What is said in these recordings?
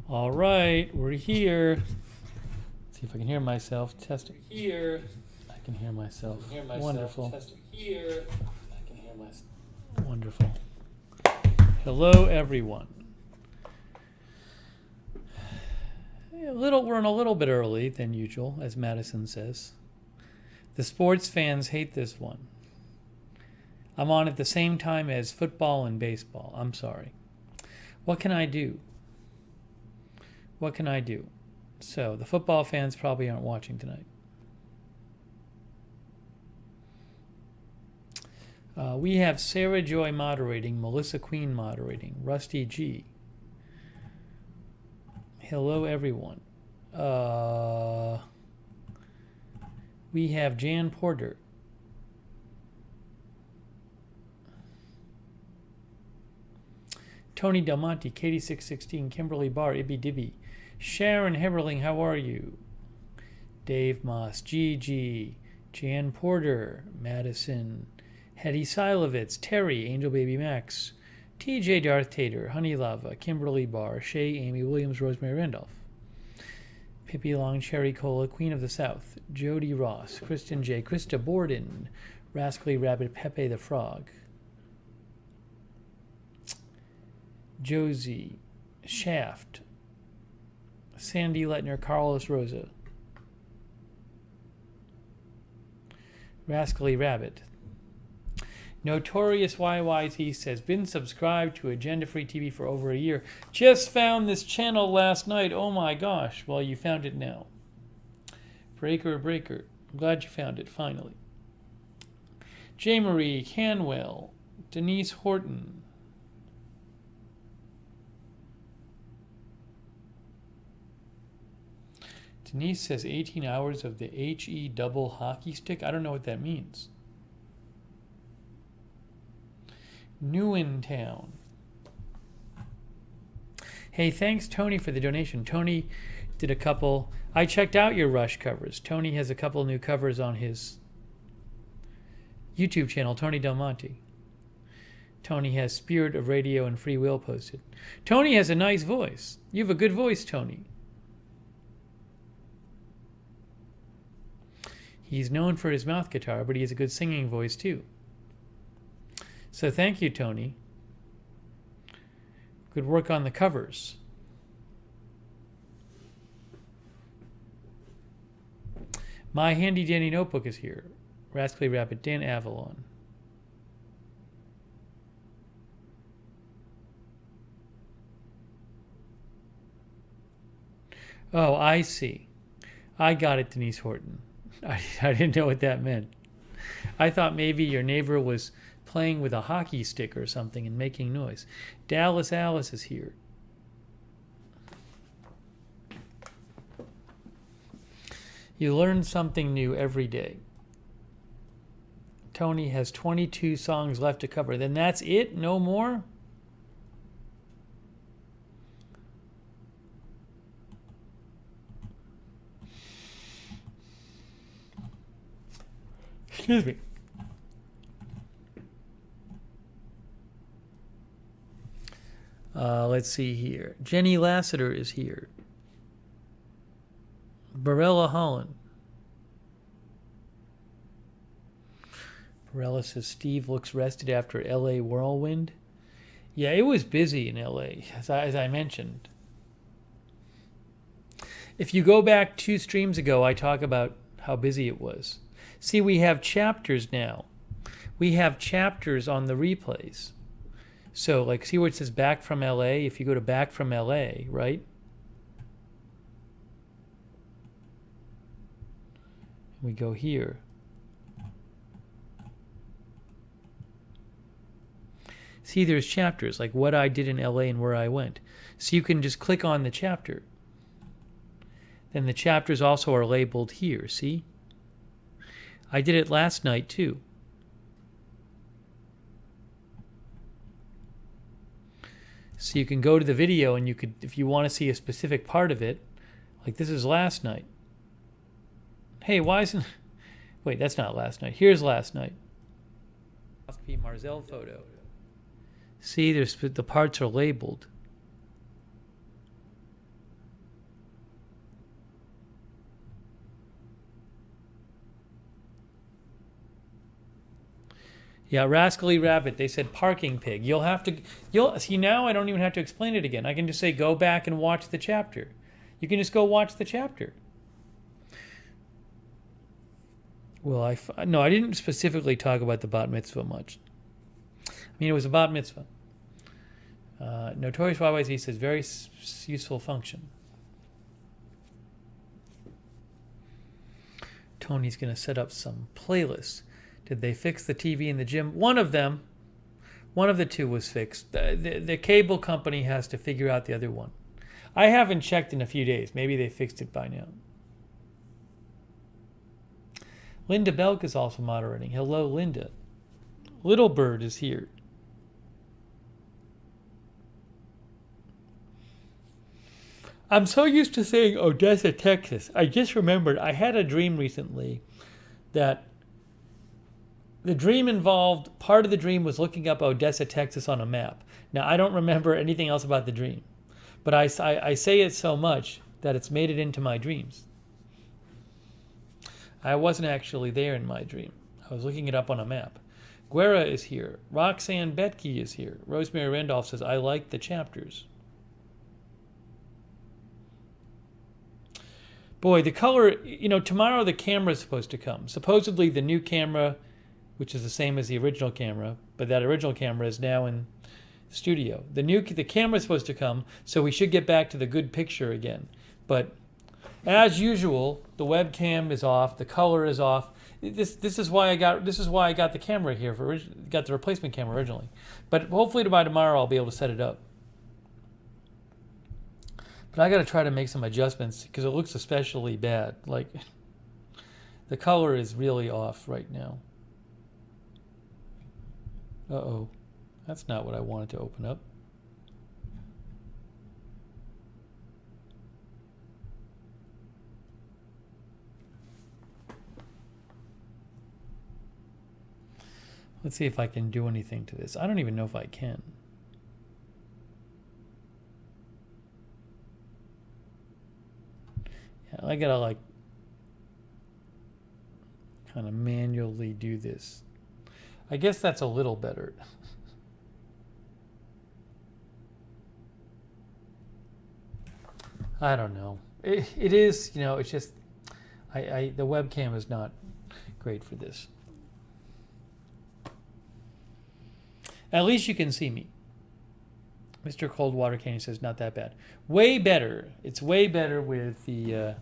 All right, we're here. Let's see if I can hear myself. Testing here. I can hear myself. Wonderful. Testing here. I can hear myself. Wonderful. Hello, everyone. We're in a little bit early than usual, as Madison says. The sports fans hate this one. I'm on at the same time as football and baseball. I'm sorry. What can I do? What can I do? So, the football fans probably aren't watching tonight. We have Sarah Joy moderating, Melissa Queen moderating, Rusty G. Hello, everyone. We have Jan Porter. Tony Del Monte, Katie616, Kimberly Barr, Ibby Dibby, Sharon Heberling, how are you? Dave Moss, GG, Jan Porter, Madison, Hetty Silovitz, Terry, Angel Baby Max, TJ Darth Tater, Honey Lava, Kimberly Barr, Shay, Amy Williams, Rosemary Randolph, Pippi Long, Cherry Cola, Queen of the South, Jody Ross, Kristen J, Krista Borden, Rascally Rabbit, Pepe the Frog, Josie, Shaft, Sandy Letner, Carlos Rosa, Rascally Rabbit. Notorious YYT says, been subscribed to Agenda Free TV for over a year. Just found this channel last night. Oh my gosh. Well, you found it now. Breaker. I'm glad you found it, finally. J. Marie Canwell, Denise Horton, Denise says 18 hours of the HE double hockey stick. I don't know what that means. New in town. Hey, thanks, Tony, for the donation. Tony did a couple. I checked out your Rush covers. Tony has a couple new covers on his YouTube channel, Tony Del Monte. Tony has Spirit of Radio and Free Will posted. Tony has a nice voice. You have a good voice, Tony. He's known for his mouth guitar, but he has a good singing voice too. So thank you, Tony. Good work on the covers. My handy dandy notebook is here. Rascally Rabbit, Dan Avalon. Oh, I see. I got it, Denise Horton. I didn't know what that meant. I thought maybe your neighbor was playing with a hockey stick or something and making noise. Dallas Alice is here. You learn something new every day. Tony has 22 songs left to cover. Then that's it? No more? Excuse me. Let's see here. Jenny Lassiter is here. Barella Holland. Barella says Steve looks rested after LA whirlwind. Yeah, it was busy in LA, as I mentioned. If you go back 2 streams ago, I talk about how busy it was. See, we have chapters now. We have chapters on the replays. So, like, see where it says back from LA? If you go to back from LA, right? We go here. See, there's chapters, like what I did in LA and where I went. So you can just click on the chapter. Then the chapters also are labeled here, see? I did it last night too. So you can go to the video and you could, if you want to see a specific part of it, like this is last night. Hey, why isn't, wait, that's not last night. Here's last night. P. Marzell photo. See, there's the parts are labeled. Yeah, Rascally Rabbit. They said parking pig. You'll see now. I don't even have to explain it again. I can just say go back and watch the chapter. You can just go watch the chapter. Well, no, I didn't specifically talk about the bat mitzvah much. I mean, it was a bat mitzvah. Notorious YYZ says very useful function. Tony's going to set up some playlists. Did they fix the TV in the gym? One of the two was fixed. The cable company has to figure out the other one. I haven't checked in a few days. Maybe they fixed it by now. Linda Belk is also moderating. Hello, Linda. Little Bird is here. I'm so used to saying Odessa, Texas. I just remembered I had a dream recently that the dream involved, part of the dream was looking up Odessa, Texas on a map. Now, I don't remember anything else about the dream, but I say it so much that it's made it into my dreams. I wasn't actually there in my dream. I was looking it up on a map. Guerra is here. Roxanne Betke is here. Rosemary Randolph says, I like the chapters. Boy, the color, tomorrow the camera is supposed to come. Supposedly the new camera, which is the same as the original camera, but that original camera is now in the studio. The camera is supposed to come, so we should get back to the good picture again. But as usual, the webcam is off, the color is off. This is why I got the camera here got the replacement camera originally. But hopefully by tomorrow I'll be able to set it up. But I got to try to make some adjustments because it looks especially bad. Like the color is really off right now. Uh-oh. That's not what I wanted to open up. Let's see if I can do anything to this. I don't even know if I can. Yeah, I gotta kind of manually do this. I guess that's a little better. I don't know. It is, it's just, the webcam is not great for this. At least you can see me. Mr. Coldwater Canyon says not that bad. Way better. It's way better with the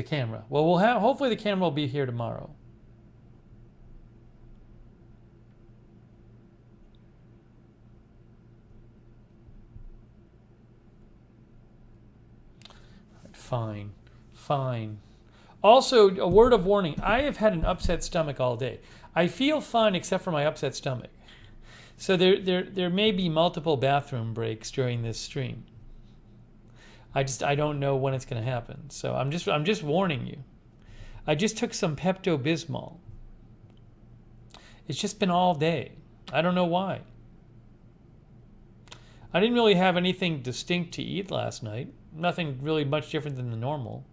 camera. Well, hopefully the camera will be here tomorrow. Fine. Also, a word of warning. I have had an upset stomach all day. I feel fine except for my upset stomach. So there may be multiple bathroom breaks during this stream. I don't know when it's going to happen. So I'm just warning you. I just took some Pepto-Bismol. It's just been all day. I don't know why. I didn't really have anything distinct to eat last night. Nothing really much different than the normal.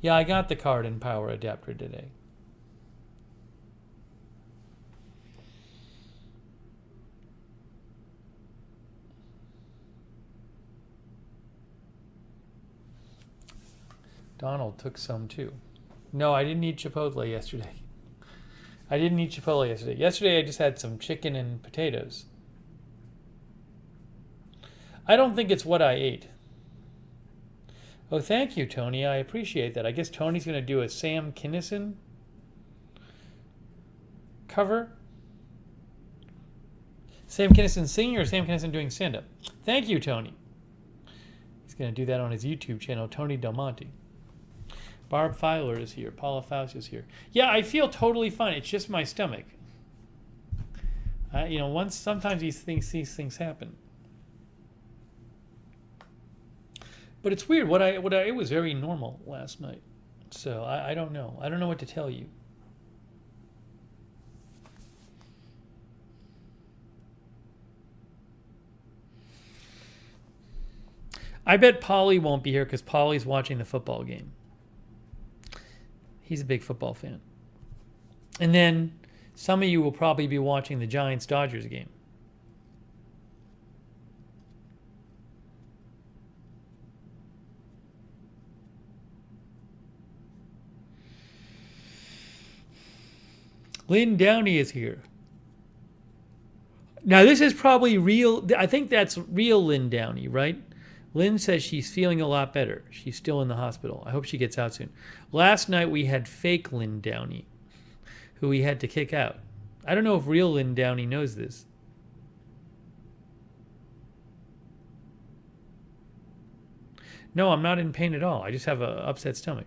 Yeah, I got the card and power adapter today. Donald took some too. No, I didn't eat Chipotle yesterday. Yesterday I just had some chicken and potatoes. I don't think it's what I ate. Oh, thank you, Tony. I appreciate that. I guess Tony's going to do a Sam Kinison cover. Sam Kinison singing or Sam Kinison doing stand-up? Thank you, Tony. He's going to do that on his YouTube channel, Tony Del Monte. Barb Filer is here. Paula Faust is here. Yeah, I feel totally fine. It's just my stomach. Sometimes these things happen. But it's weird. It was very normal last night. So I don't know. I don't know what to tell you. I bet Polly won't be here because Polly's watching the football game. He's a big football fan. And then some of you will probably be watching the Giants-Dodgers game. Lynn Downey is here. Now, this is probably real. I think that's real Lynn Downey, right? Lynn says she's feeling a lot better. She's still in the hospital. I hope she gets out soon. Last night, we had fake Lynn Downey, who we had to kick out. I don't know if real Lynn Downey knows this. No, I'm not in pain at all. I just have an upset stomach.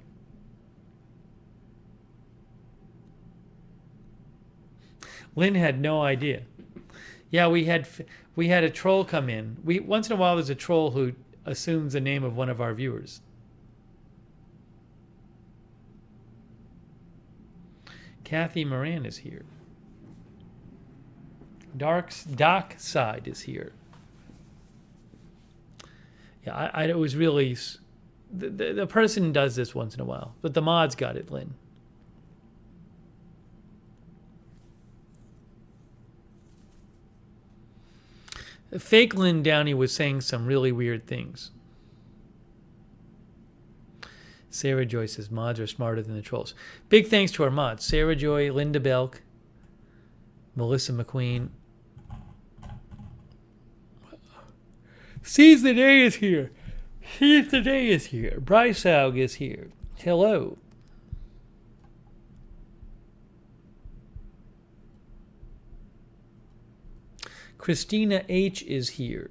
Lynn had no idea. Yeah, we had a troll come in. Once in a while there's a troll who assumes the name of one of our viewers. Kathy Moran is here. Doc Side is here. Yeah, it was really the person does this once in a while, but the mods got it, Lynn. Fake Lynn Downey was saying some really weird things. Sarah Joy says mods are smarter than the trolls. Big thanks to our mods. Sarah Joy, Linda Belk, Melissa McQueen. Seize the Day is here. Seize the Day is here. Bryce Aug is here. Hello. Christina H. is here.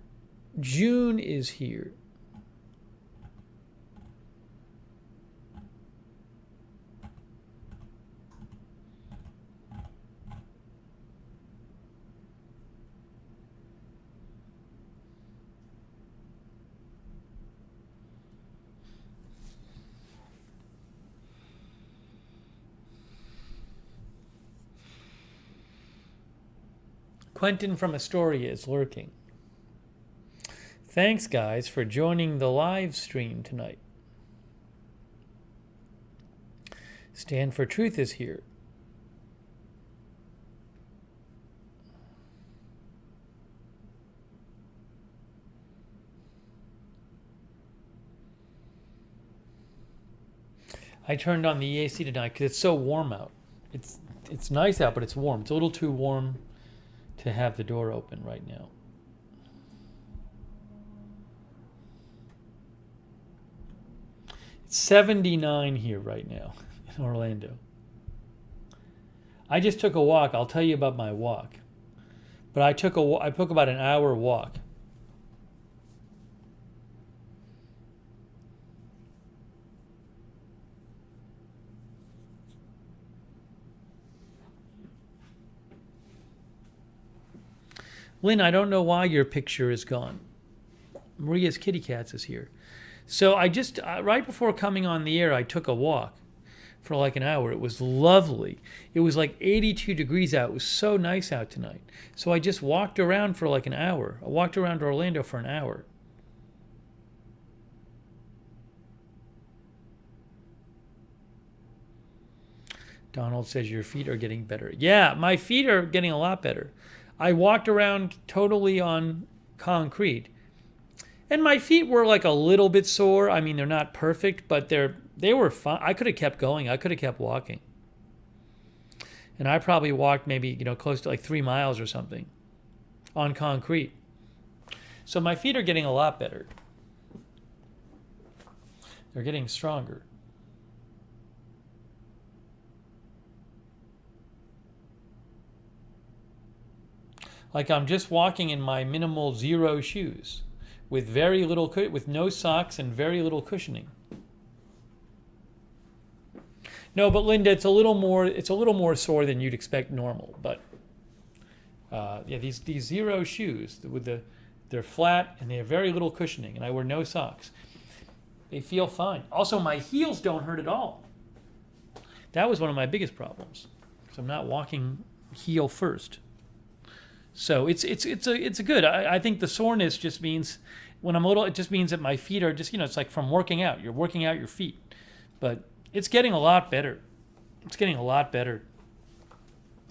June is here. Quentin from Astoria is lurking. Thanks, guys, for joining the live stream tonight. Stand for Truth is here. I turned on the AC tonight because it's so warm out. It's nice out, but it's warm. It's a little too warm to have the door open right now. It's 79 here right now in Orlando. I just took a walk. I'll tell you about my walk. But I took about an hour walk. Lynn, I don't know why your picture is gone. Maria's Kitty Cats is here. So I just, right before coming on the air, I took a walk for like an hour. It was lovely. It was like 82 degrees out. It was so nice out tonight. So I just walked around for like an hour. I walked around Orlando for an hour. Donald says your feet are getting better. Yeah, my feet are getting a lot better. I walked around totally on concrete. And my feet were like a little bit sore. I mean, they're not perfect, but they were fine. I could have kept going. I could have kept walking. And I probably walked maybe, close to like 3 miles or something on concrete. So my feet are getting a lot better. They're getting stronger. Like I'm just walking in my minimal zero shoes with with no socks and very little cushioning. No, but Linda, it's a little more sore than you'd expect normal. But yeah, these zero shoes they're flat and they have very little cushioning, and I wear no socks. They feel fine. Also, my heels don't hurt at all. That was one of my biggest problems. So I'm not walking heel first. So it's a good. I think the soreness just means when I'm little, it just means that my feet are just, it's like from working out. You're working out your feet. But it's getting a lot better. It's getting a lot better.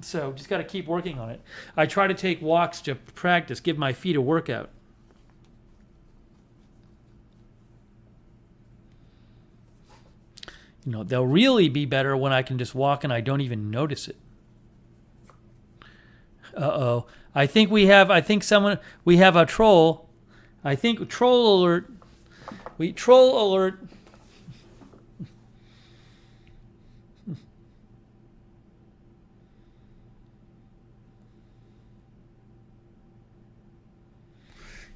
So just got to keep working on it. I try to take walks to practice, give my feet a workout. You know, they'll really be better when I can just walk and I don't even notice it. Uh-oh. I think we have a troll. I think troll alert. Troll alert.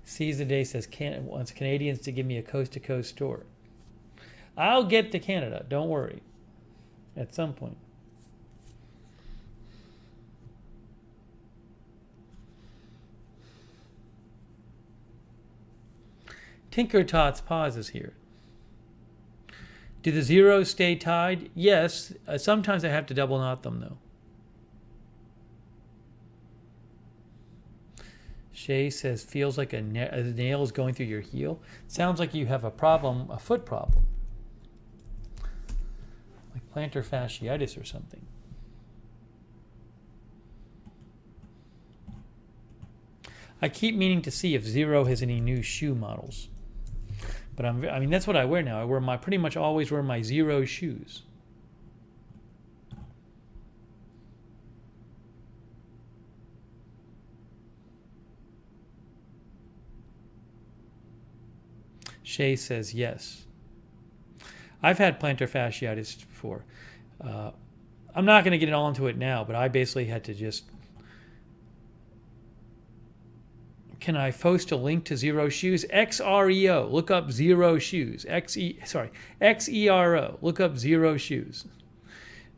Seize the Day says wants Canadians to give me a coast-to-coast store. I'll get to Canada, don't worry. At some point. Tinker Tots pauses here. Do the zeros stay tied? Yes. Sometimes I have to double knot them, though. Shay says, feels like a nail is going through your heel. Sounds like you have a problem, a foot problem. Like plantar fasciitis or something. I keep meaning to see if Zero has any new shoe models. But I mean, that's what I wear now. I pretty much always wear my Zero shoes. Shay says yes. I've had plantar fasciitis before. I'm not going to get all into it now, but I basically had to just... Can I post a link to Zero Shoes? XREO. Look up Zero Shoes. XERO. Look up Zero Shoes.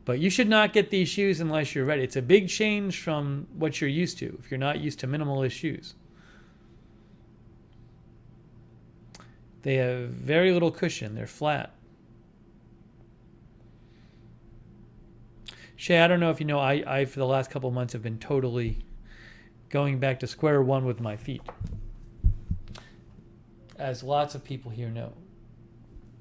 But you should not get these shoes unless you're ready. It's a big change from what you're used to if you're not used to minimalist shoes. They have very little cushion. They're flat. Shay, I don't know if you know, I for the last couple of months have been totally going back to square one with my feet. As lots of people here know.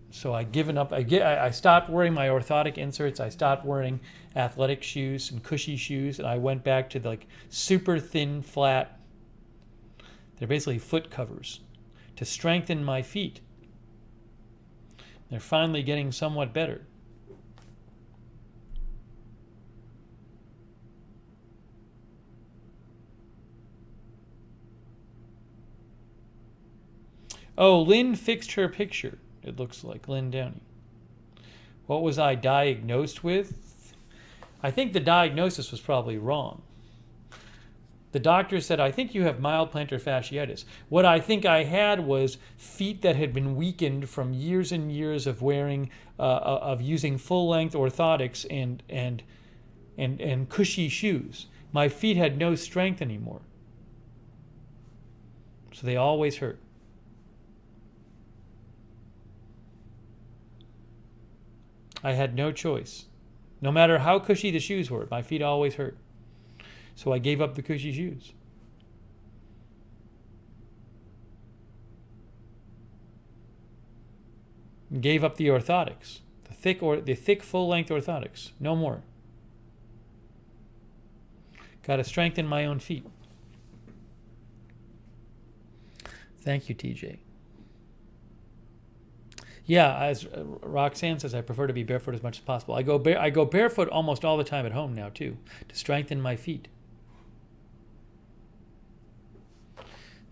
So I've given up. I stopped wearing my orthotic inserts. I stopped wearing athletic shoes and cushy shoes. And I went back to the, like, super thin, flat. They're basically foot covers to strengthen my feet. They're finally getting somewhat better. Oh, Lynn fixed her picture, it looks like. Lynn Downey. What was I diagnosed with? I think the diagnosis was probably wrong. The doctor said, I think you have mild plantar fasciitis. What I think I had was feet that had been weakened from years and years of wearing, of using full-length orthotics and cushy shoes. My feet had no strength anymore. So they always hurt. I had no choice. No matter how cushy the shoes were, my feet always hurt. So I gave up the cushy shoes. And gave up the orthotics, the thick full-length orthotics. No more. Got to strengthen my own feet. Thank you, TJ. Yeah, as Roxanne says, I prefer to be barefoot as much as possible. I go barefoot almost all the time at home now too, to strengthen my feet.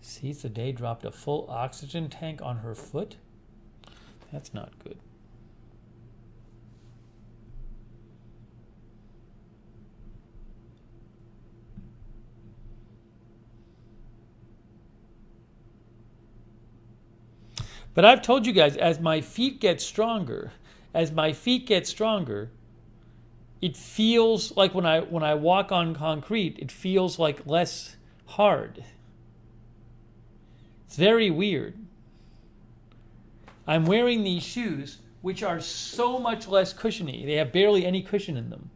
Sees the Day dropped a full oxygen tank on her foot? That's not good. But I've told you guys, as my feet get stronger, it feels like when I walk on concrete, it feels like less hard. It's very weird. I'm wearing these shoes, which are so much less cushiony. They have barely any cushion in them.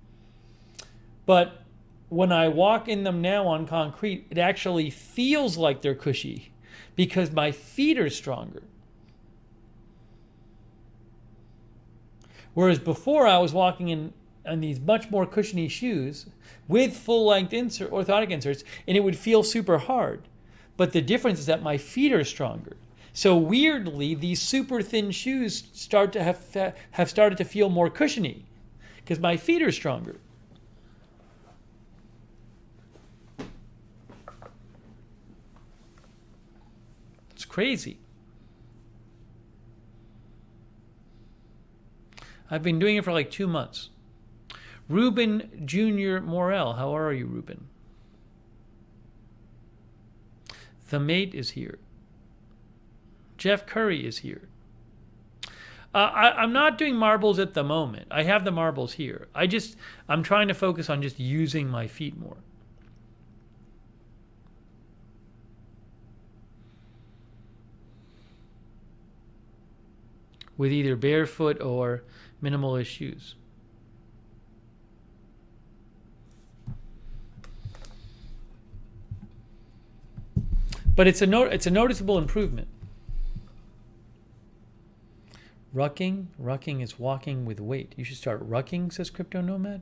But when I walk in them now on concrete, it actually feels like they're cushy because my feet are stronger. Whereas before I was walking in on these much more cushiony shoes with full-length orthotic inserts, and it would feel super hard. But the difference is that my feet are stronger. So weirdly, these super thin shoes start to have started to feel more cushiony because my feet are stronger. It's crazy. I've been doing it for like 2 months. Ruben Jr. Morel, how are you, Ruben? The Mate is here. Jeff Curry is here. I'm not doing marbles at the moment. I have the marbles here. I'm trying to focus on just using my feet more. With either barefoot or minimalist shoes. But it's a noticeable improvement. Rucking? Rucking is walking with weight. You should start rucking, says Crypto Nomad.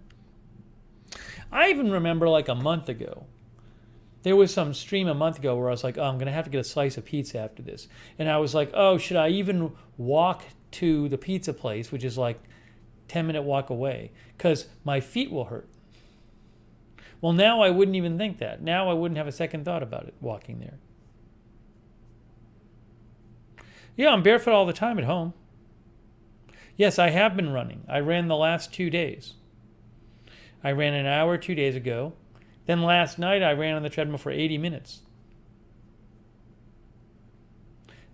I even remember like a month ago. There was some stream a month ago where I was like, oh, I'm going to have to get a slice of pizza after this. And I was like, oh, should I even walk to the pizza place, which is like 10-minute walk away, because my feet will hurt. Well, now I wouldn't even think that. Now I wouldn't have a second thought about it, walking there. Yeah, I'm barefoot all the time at home. Yes, I have been running. I ran the last 2 days. I ran an hour 2 days ago. Then last night I ran on the treadmill for 80 minutes.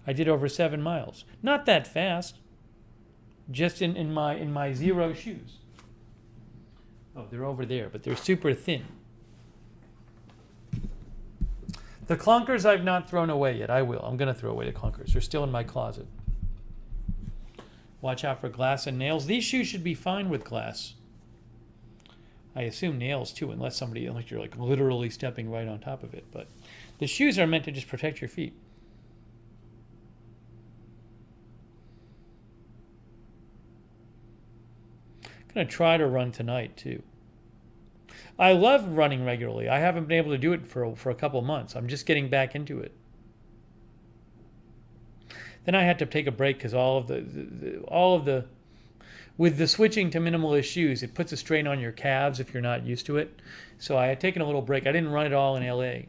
I did over 7 miles. Not that fast. Just in my zero shoes. Oh, they're over there, but they're super thin. The clunkers I've not thrown away yet. I will. I'm going to throw away the clunkers. They're still in my closet. Watch out for glass and nails. These shoes should be fine with glass. I assume nails too, unless you're like literally stepping right on top of it. But the shoes are meant to just protect your feet. I'm going to try to run tonight too. I love running regularly. I haven't been able to do it for a couple months. I'm just getting back into it. Then I had to take a break because with the switching to minimalist shoes, it puts a strain on your calves if you're not used to it. So I had taken a little break. I didn't run it all in LA.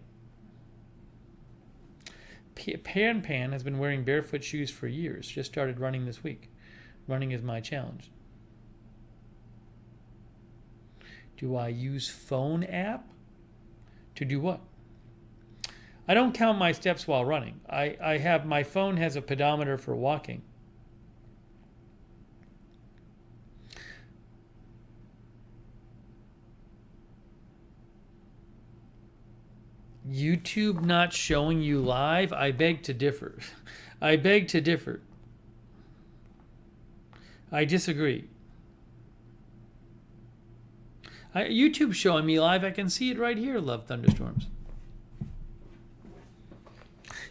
Pan has been wearing barefoot shoes for years. Just started running this week. Running is my challenge. Do I use phone app? To do what? I don't count my steps while running. My phone has a pedometer for walking. YouTube not showing you live? I beg to differ. I beg to differ. I disagree. YouTube's showing me live. I can see it right here, Love Thunderstorms.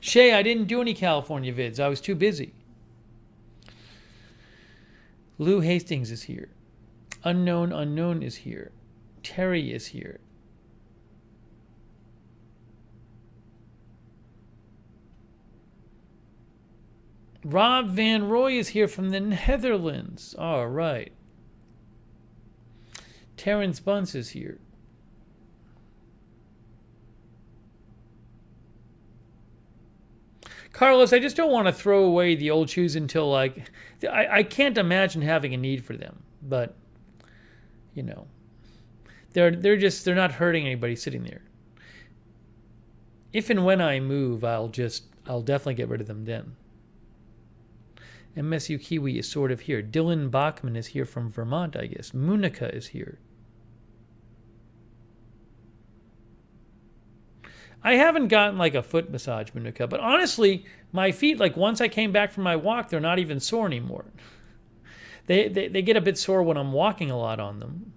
Shay, I didn't do any California vids. I was too busy. Lou Hastings is here. Unknown is here. Terry is here. Rob Van Roy is here from the Netherlands. All right. Terrence Bunce is here. Carlos, I just don't want to throw away the old shoes until I can't imagine having a need for them. But they're not hurting anybody sitting there. If and when I move, I'll definitely get rid of them then. MSU Kiwi is sort of here. Dylan Bachman is here from Vermont, I guess. Munica is here. I haven't gotten a foot massage, Munica, but honestly, my feet, once I came back from my walk, they're not even sore anymore. They get a bit sore when I'm walking a lot on them.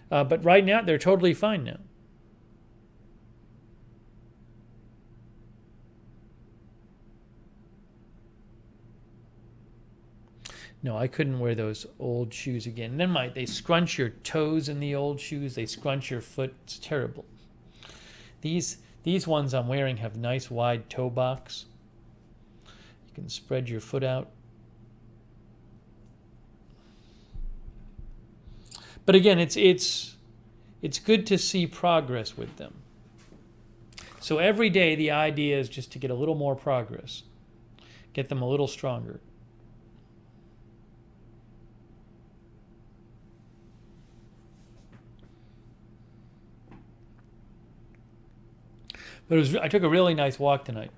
But right now, they're totally fine now. No, I couldn't wear those old shoes again. And then they scrunch your toes in the old shoes. They scrunch your foot. It's terrible. These ones I'm wearing have nice wide toe box. You can spread your foot out. But again, it's good to see progress with them. So every day the idea is just to get a little more progress. Get them a little stronger. But I took a really nice walk tonight.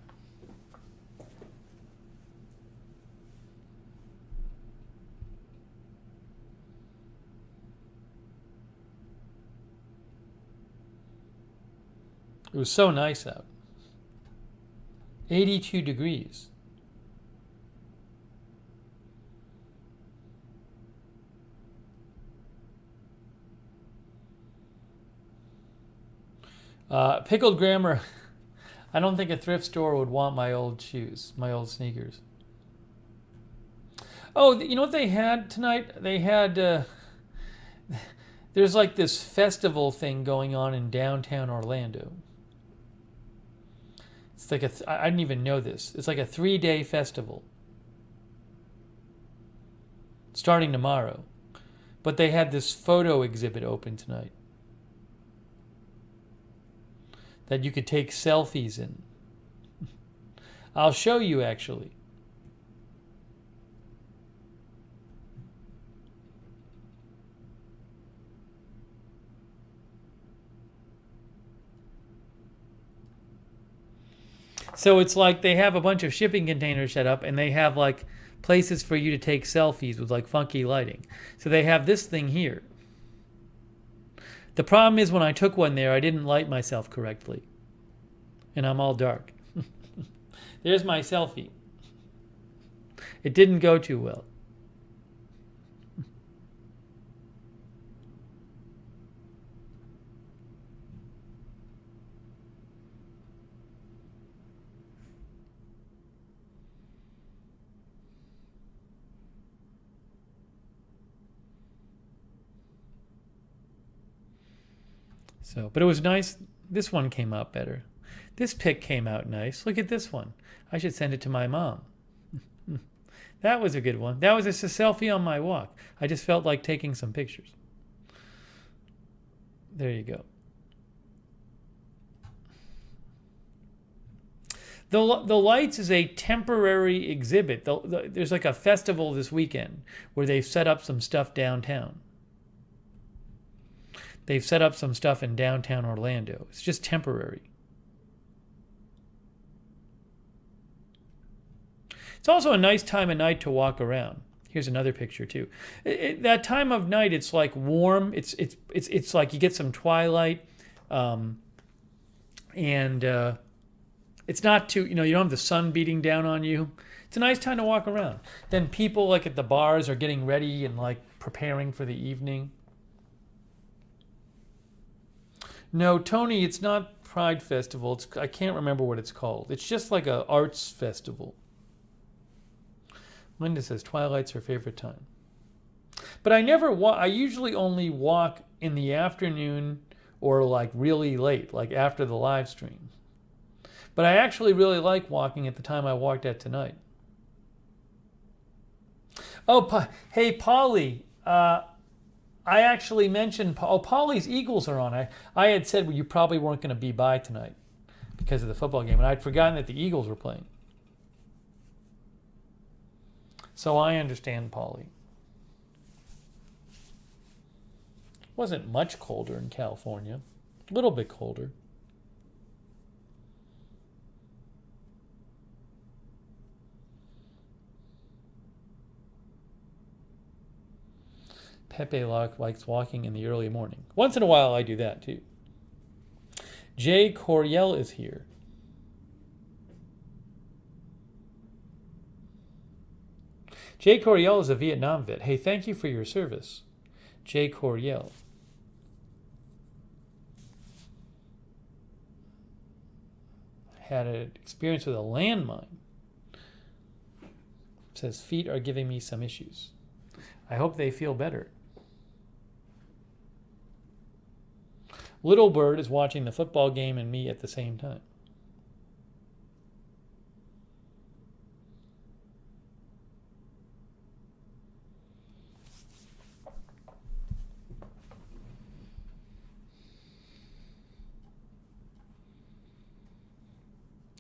It was so nice out. 82 degrees. Pickled grammar. I don't think a thrift store would want my old shoes, my old sneakers. Oh, you know what they had tonight? They had, there's like this festival thing going on in downtown Orlando. It's like I didn't even know this. It's like a 3-day festival. Starting tomorrow. But they had this photo exhibit open tonight that you could take selfies in. I'll show you actually. So it's like they have a bunch of shipping containers set up and they have like places for you to take selfies with like funky lighting. So they have this thing here. The problem is when I took one there, I didn't light myself correctly. And I'm all dark. There's my selfie. It didn't go too well. So, but it was nice. This one came out better. This pic came out nice. Look at this one. I should send it to my mom. That was a good one. That was just a selfie on my walk. I just felt like taking some pictures. There you go. The Lights is a temporary exhibit. There's like a festival this weekend where they've set up some stuff downtown. They've set up some stuff in downtown Orlando. It's just temporary. It's also a nice time of night to walk around. Here's another picture too. That time of night, it's like warm. It's like you get some twilight, and it's not too. You don't have the sun beating down on you. It's a nice time to walk around. Then people like at the bars are getting ready and like preparing for the evening. No, Tony, it's not Pride Festival. I can't remember what it's called. It's just like a arts festival. Linda says Twilight's her favorite time. But I never walk. I usually only walk in the afternoon or like really late, like after the live stream. But I actually really like walking at the time I walked at tonight. Oh, hey, Polly. I actually mentioned, Polly's Eagles are on. I had said you probably weren't going to be by tonight because of the football game, and I'd forgotten that the Eagles were playing. So I understand, Polly. Wasn't much colder in California. A little bit colder. Pepe likes walking in the early morning. Once in a while, I do that too. Jay Coriel is here. Jay Coriel is a Vietnam vet. Hey, thank you for your service, Jay Coriel. Had an experience with a landmine. Says feet are giving me some issues. I hope they feel better. Little Bird is watching the football game and me at the same time.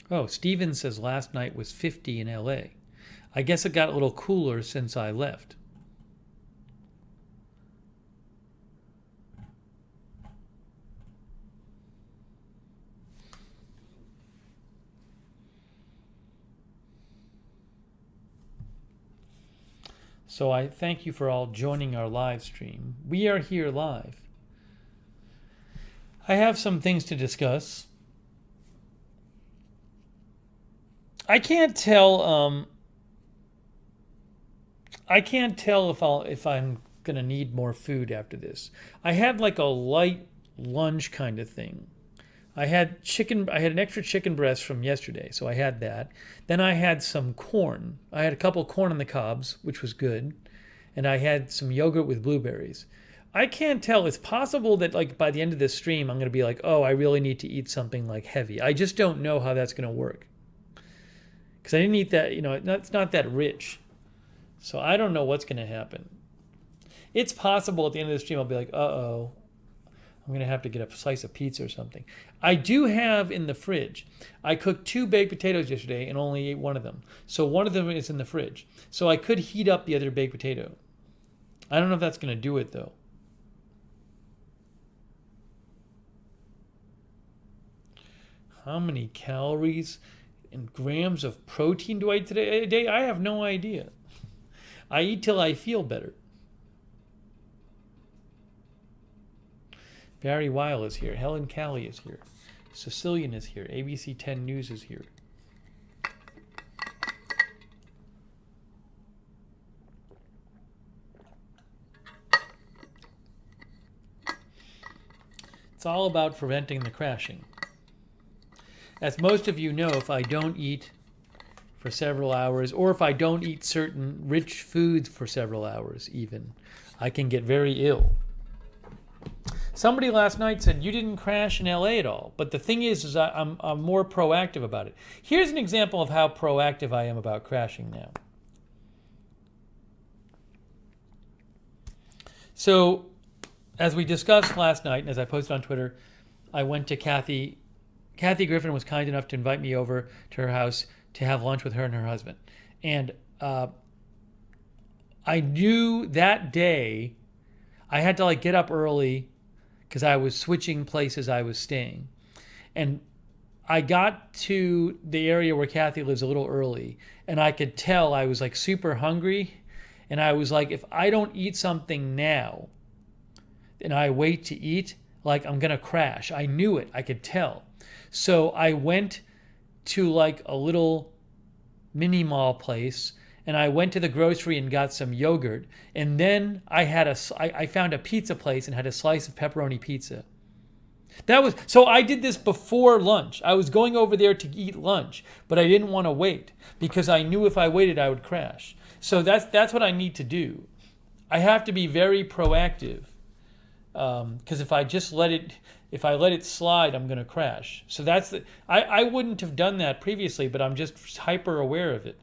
Oh, Steven says last night was 50 in LA. I guess it got a little cooler since I left. So I thank you for all joining our live stream. We are here live. I have some things to discuss. I can't tell. I can't tell if I'm gonna need more food after this. I had like a light lunch kind of thing. I had chicken. I had an extra chicken breast from yesterday, so I had that. Then I had some corn. I had a couple corn on the cobs, which was good, and I had some yogurt with blueberries. I can't tell. It's possible that like by the end of this stream, I'm gonna be like, oh, I really need to eat something like heavy. I just don't know how that's gonna work because I didn't eat that. It's not that rich, so I don't know what's gonna happen. It's possible at the end of the stream, I'll be like, uh-oh. I'm going to have to get a slice of pizza or something. I do have in the fridge. I cooked 2 baked potatoes yesterday and only ate one of them. So one of them is in the fridge. So I could heat up the other baked potato. I don't know if that's going to do it though. How many calories and grams of protein do I eat today? I have no idea. I eat till I feel better. Barry Weil is here. Helen Callie is here. Sicilian is here. ABC 10 News is here. It's all about preventing the crashing. As most of you know, if I don't eat for several hours, or if I don't eat certain rich foods for several hours even, I can get very ill. Somebody last night said, you didn't crash in LA at all. But the thing is I'm more proactive about it. Here's an example of how proactive I am about crashing now. So, as we discussed last night, and as I posted on Twitter, I went to Kathy. Kathy Griffin was kind enough to invite me over to her house to have lunch with her and her husband. And I knew that day I had to get up early because I was switching places I was staying. And I got to the area where Kathy lives a little early, and I could tell I was super hungry. And I was like, if I don't eat something now and I wait to eat, I'm going to crash. I knew it. I could tell. So I went to a little mini mall place, and I went to the grocery and got some yogurt. And then I found a pizza place and had a slice of pepperoni pizza. So I did this before lunch. I was going over there to eat lunch, but I didn't want to wait because I knew if I waited, I would crash. So that's what I need to do. I have to be very proactive because if I let it slide, I'm going to crash. So I wouldn't have done that previously, but I'm just hyper aware of it.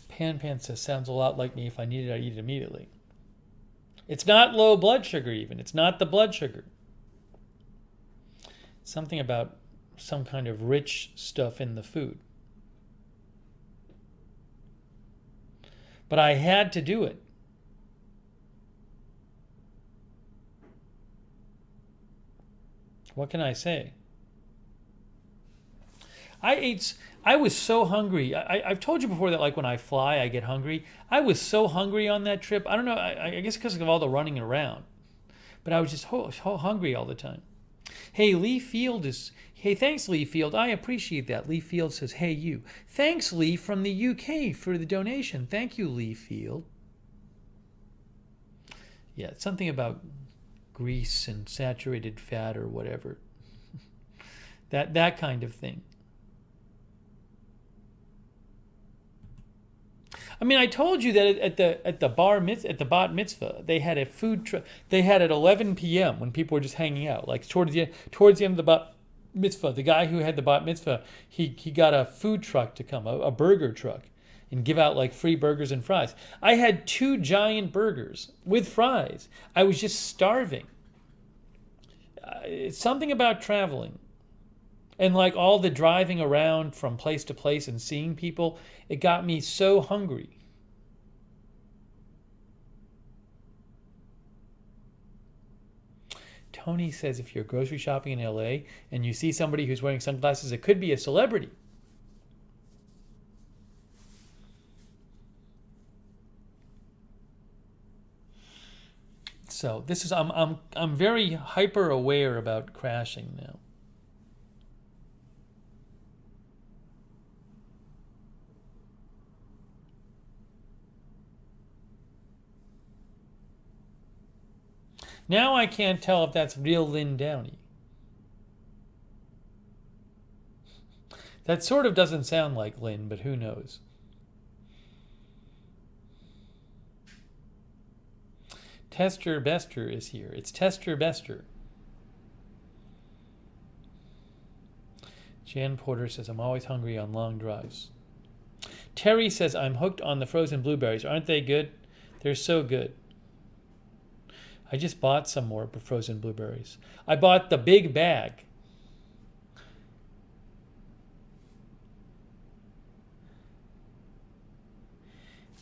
Pan says, sounds a lot like me. If I need it, I eat it immediately. It's not low blood sugar even. It's not the blood sugar. It's something about some kind of rich stuff in the food. But I had to do it. What can I say? I was so hungry. I've told you before that when I fly, I get hungry. I was so hungry on that trip. I don't know. I guess because of all the running around. But I was just so hungry all the time. Hey, Lee Field is... Hey, thanks, Lee Field. I appreciate that. Lee Field says, hey, you. Thanks, Lee, from the UK for the donation. Thank you, Lee Field. Yeah, it's something about grease and saturated fat or whatever. That kind of thing. I mean, I told you that at the bat mitzvah, they had a food truck. They had at 11 p.m. when people were just hanging out, like towards the end of the bat mitzvah. The guy who had the bat mitzvah, he got a food truck to come, a burger truck, and give out like free burgers and fries. I had 2 giant burgers with fries. I was just starving. It's something about traveling. And like all the driving around from place to place and seeing people, it got me so hungry. Tony says if you're grocery shopping in LA and you see somebody who's wearing sunglasses, it could be a celebrity. So this is I'm very hyper aware about crashing now. Now I can't tell if that's real Lynn Downey. That sort of doesn't sound like Lynn, but who knows? Tester Bester is here. It's Tester Bester. Jan Porter says, I'm always hungry on long drives. Terry says, I'm hooked on the frozen blueberries. Aren't they good? They're so good. I just bought some more frozen blueberries. I bought the big bag.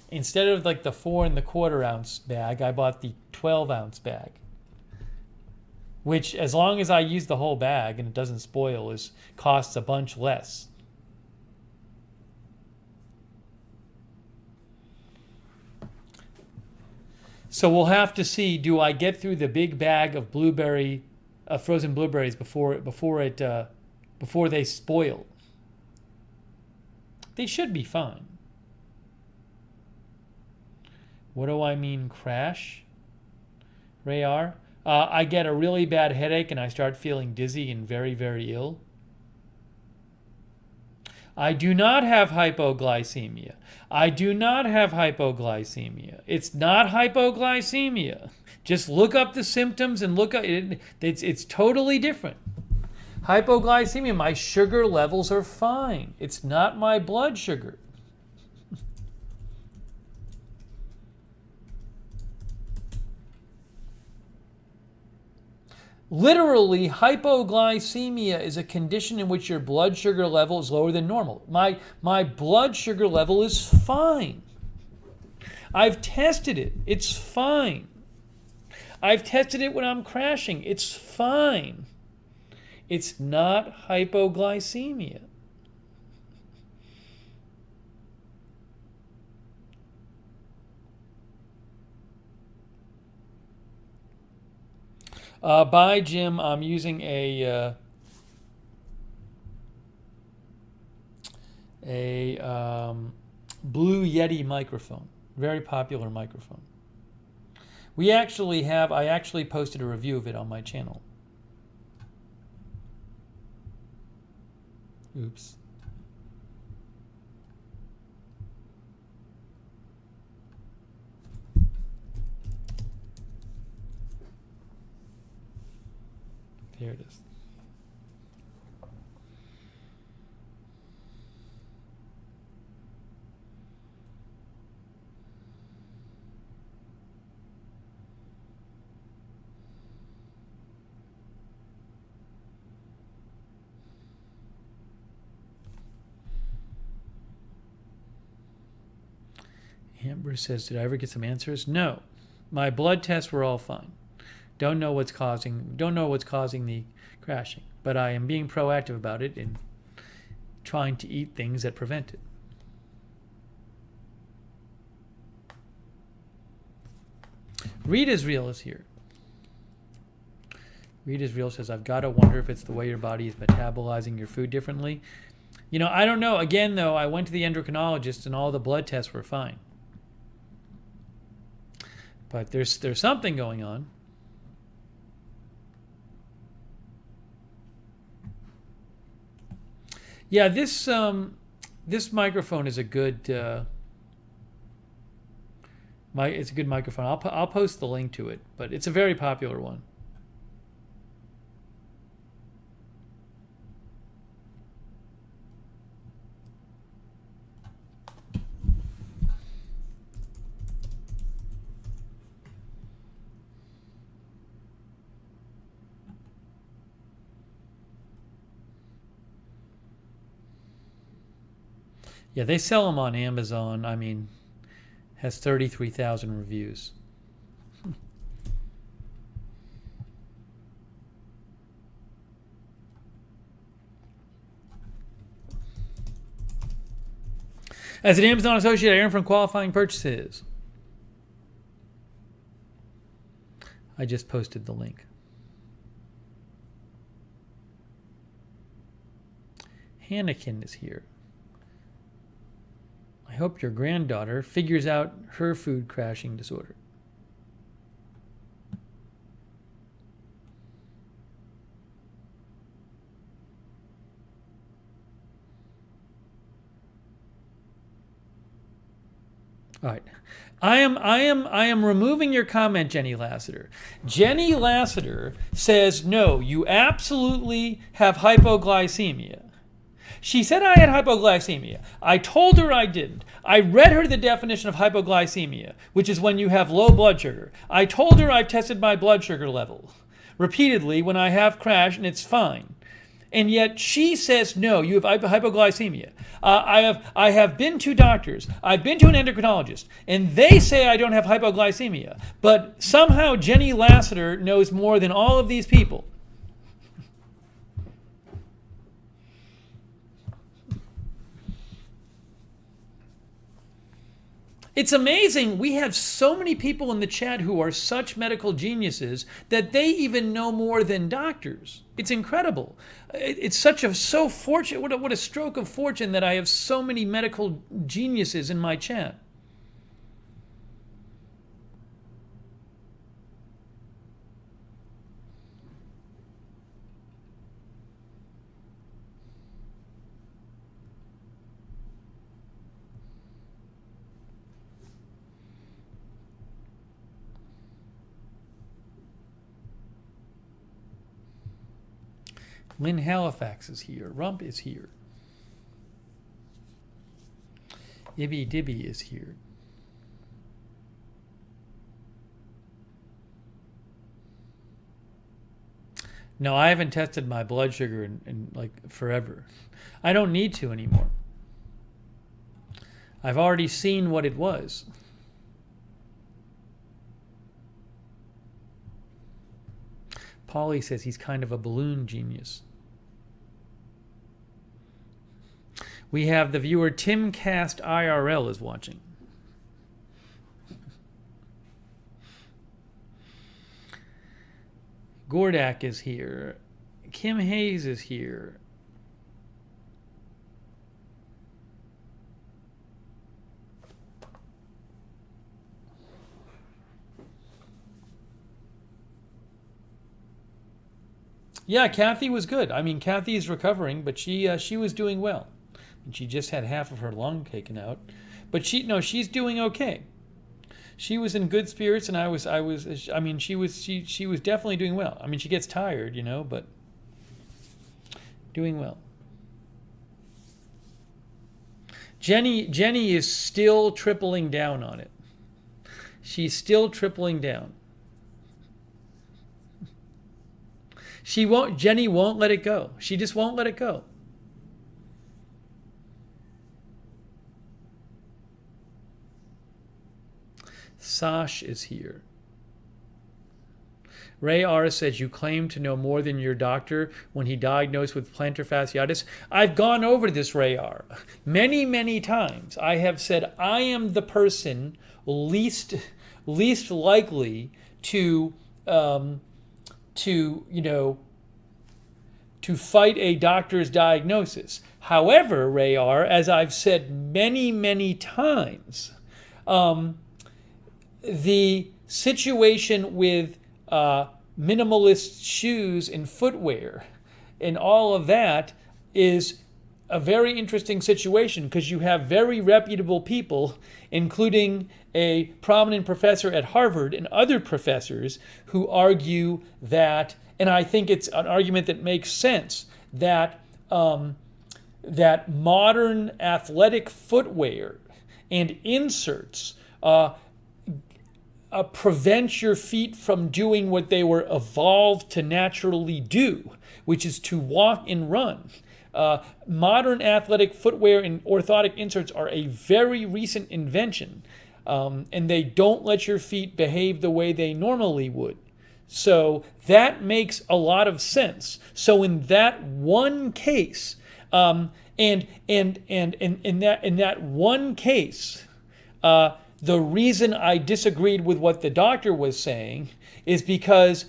Instead of like the 4 1/4 ounce bag, I bought the 12-ounce bag. Which, as long as I use the whole bag and it doesn't spoil, costs a bunch less. So we'll have to see, do I get through the big bag of frozen blueberries before they spoil? They should be fine. What do I mean crash? Ray R? I get a really bad headache and I start feeling dizzy and very, very ill. I do not have hypoglycemia. I do not have hypoglycemia. It's not hypoglycemia. Just look up the symptoms and look at it. It's totally different. Hypoglycemia, my sugar levels are fine. It's not my blood sugar. Literally, hypoglycemia is a condition in which your blood sugar level is lower than normal. My blood sugar level is fine. I've tested it. It's fine. I've tested it when I'm crashing. It's fine. It's not hypoglycemia. Bye, Jim. I'm using a Blue Yeti microphone. Very popular microphone. I actually posted a review of it on my channel. Oops. Here it is. Amber says, did I ever get some answers? No. My blood tests were all fine. Don't know what's causing the crashing, but I am being proactive about it and trying to eat things that prevent it. Read Israel is here. Read Israel says, I've got to wonder if it's the way your body is metabolizing your food differently. You know, I don't know. Again, though, I went to the endocrinologist and all the blood tests were fine. But there's something going on. Yeah, this microphone is a good It's a good microphone. I'll post the link to it, but it's a very popular one. Yeah, they sell them on Amazon. I mean, has 33,000 reviews. As an Amazon associate, I earn from qualifying purchases. I just posted the link. Hannikin is here. I hope your granddaughter figures out her food crashing disorder. All right. I am removing your comment, Jenny Lassiter. Jenny Lassiter says, no, you absolutely have hypoglycemia. She said I had hypoglycemia. I told her I didn't. I read her the definition of hypoglycemia, which is when you have low blood sugar. I told her I've tested my blood sugar level repeatedly when I have crash and it's fine. And yet she says, no, you have hypoglycemia. I have been to doctors. I've been to an endocrinologist, and they say I don't have hypoglycemia. But somehow Jenny Lassiter knows more than all of these people. It's amazing. We have so many people in the chat who are such medical geniuses that they even know more than doctors. It's incredible. It's so fortunate. What a stroke of fortune that I have so many medical geniuses in my chat. Lynn Halifax is here. Rump is here. Ibby Dibby is here. No, I haven't tested my blood sugar in like forever. I don't need to anymore. I've already seen what it was. Polly says he's kind of a balloon genius. We have the viewer Timcast IRL is watching. Gordak is here. Kim Hayes is here. Yeah, Kathy was good. I mean, Kathy is recovering, but she was doing well. And she just had half of her lung taken out, but she's doing okay. She was in good spirits, and she was definitely doing well. I mean, she gets tired, but doing well. Jenny is still tripling down on it. She's still tripling down. Jenny won't let it go. She just won't let it go. Sash is here. Ray R. says, you claim to know more than your doctor when he diagnosed with plantar fasciitis. I've gone over this, Ray R. Many, many times. I have said, I am the person least likely to fight a doctor's diagnosis. However, Ray R., as I've said many, many times, the situation with minimalist shoes and footwear and all of that is a very interesting situation because you have very reputable people, including a prominent professor at Harvard and other professors who argue that, and I think it's an argument that makes sense, that that modern athletic footwear and inserts prevent your feet from doing what they were evolved to naturally do, which is to walk and run. Modern athletic footwear and orthotic inserts are a very recent invention, and they don't let your feet behave the way they normally would. So that makes a lot of sense. So in that one case, and in that one case, the reason I disagreed with what the doctor was saying is because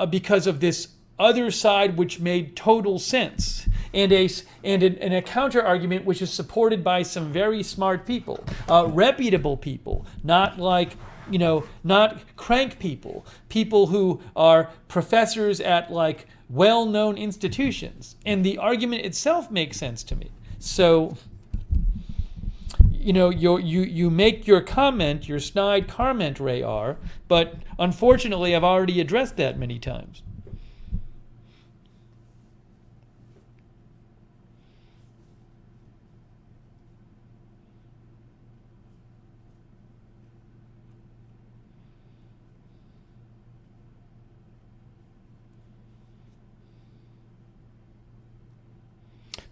because of this other side which made total sense, and a counter argument which is supported by some very smart people, reputable people, not not crank people, people who are professors at well-known institutions, and the argument itself makes sense to me. So, you make your comment, your snide comment, Ray R., but unfortunately I've already addressed that many times.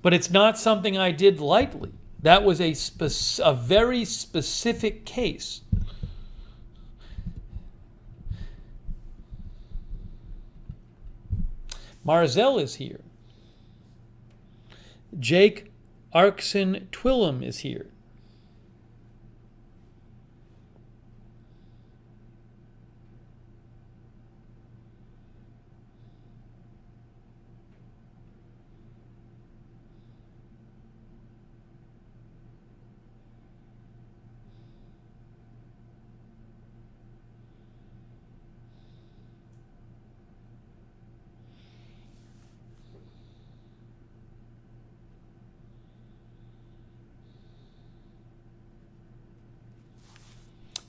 But it's not something I did lightly. That was a very specific case. Marzel is here. Jake Arkson Twillum is here.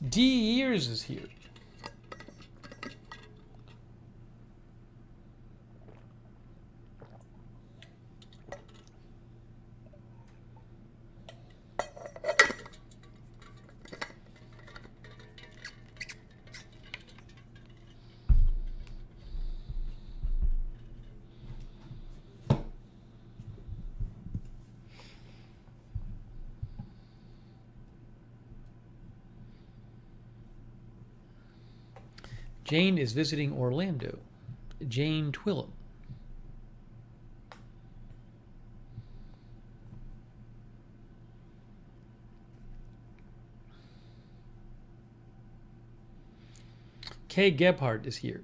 D. Years is here. Jane is visiting Orlando. Jane Twillum. Kay Gebhardt is here.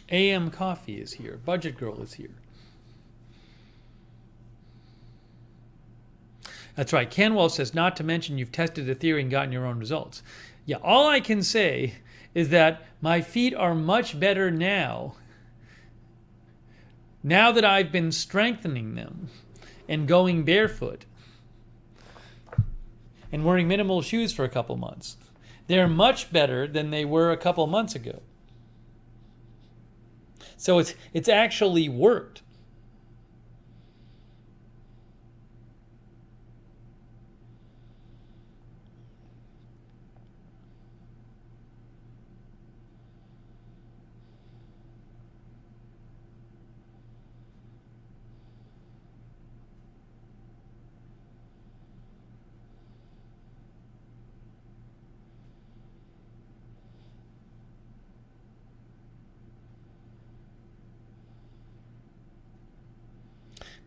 AM Coffee is here. Budget Girl is here. That's right. Canwell says, not to mention you've tested the theory and gotten your own results. Yeah, all I can say is that my feet are much better now that I've been strengthening them and going barefoot and wearing minimal shoes for a couple months. They're much better than they were a couple months ago. So it's actually worked.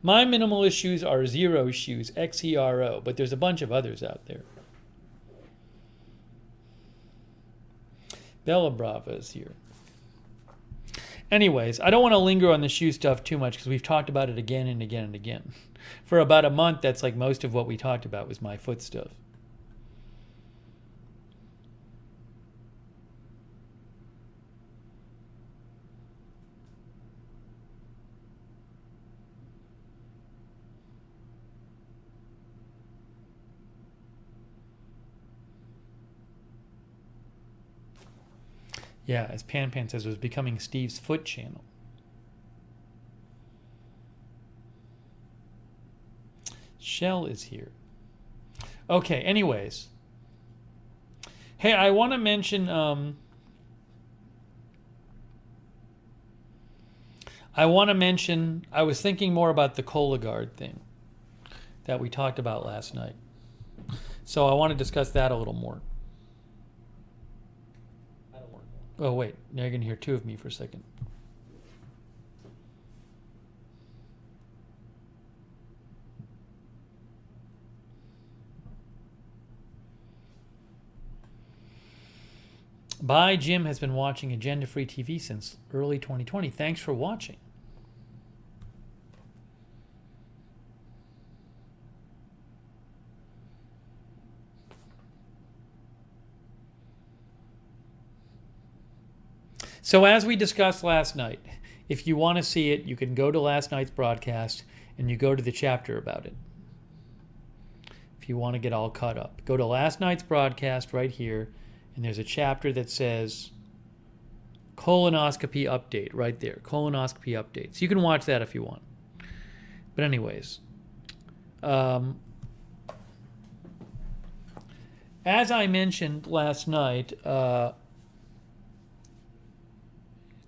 My minimalist shoes are Zero shoes, XERO, but there's a bunch of others out there. Bella Brava is here. Anyways, I don't want to linger on the shoe stuff too much because we've talked about it again and again and again. For about a month, that's like most of what we talked about was my foot stuff. Yeah, as Pan Pan says, it was becoming Steve's foot channel. Shell is here. Okay, anyways. Hey, I want to mention I was thinking more about the Cologuard thing that we talked about last night. So I want to discuss that a little more. Oh, wait. Now you're going to hear two of me for a second. Bye, Jim has been watching Agenda Free TV since early 2020. Thanks for watching. So as we discussed last night, if you want to see it, you can go to last night's broadcast and you go to the chapter about it. If you want to get all caught up. Go to last night's broadcast right here, and there's a chapter that says colonoscopy update right there. Colonoscopy update. So you can watch that if you want. But anyways, as I mentioned last night,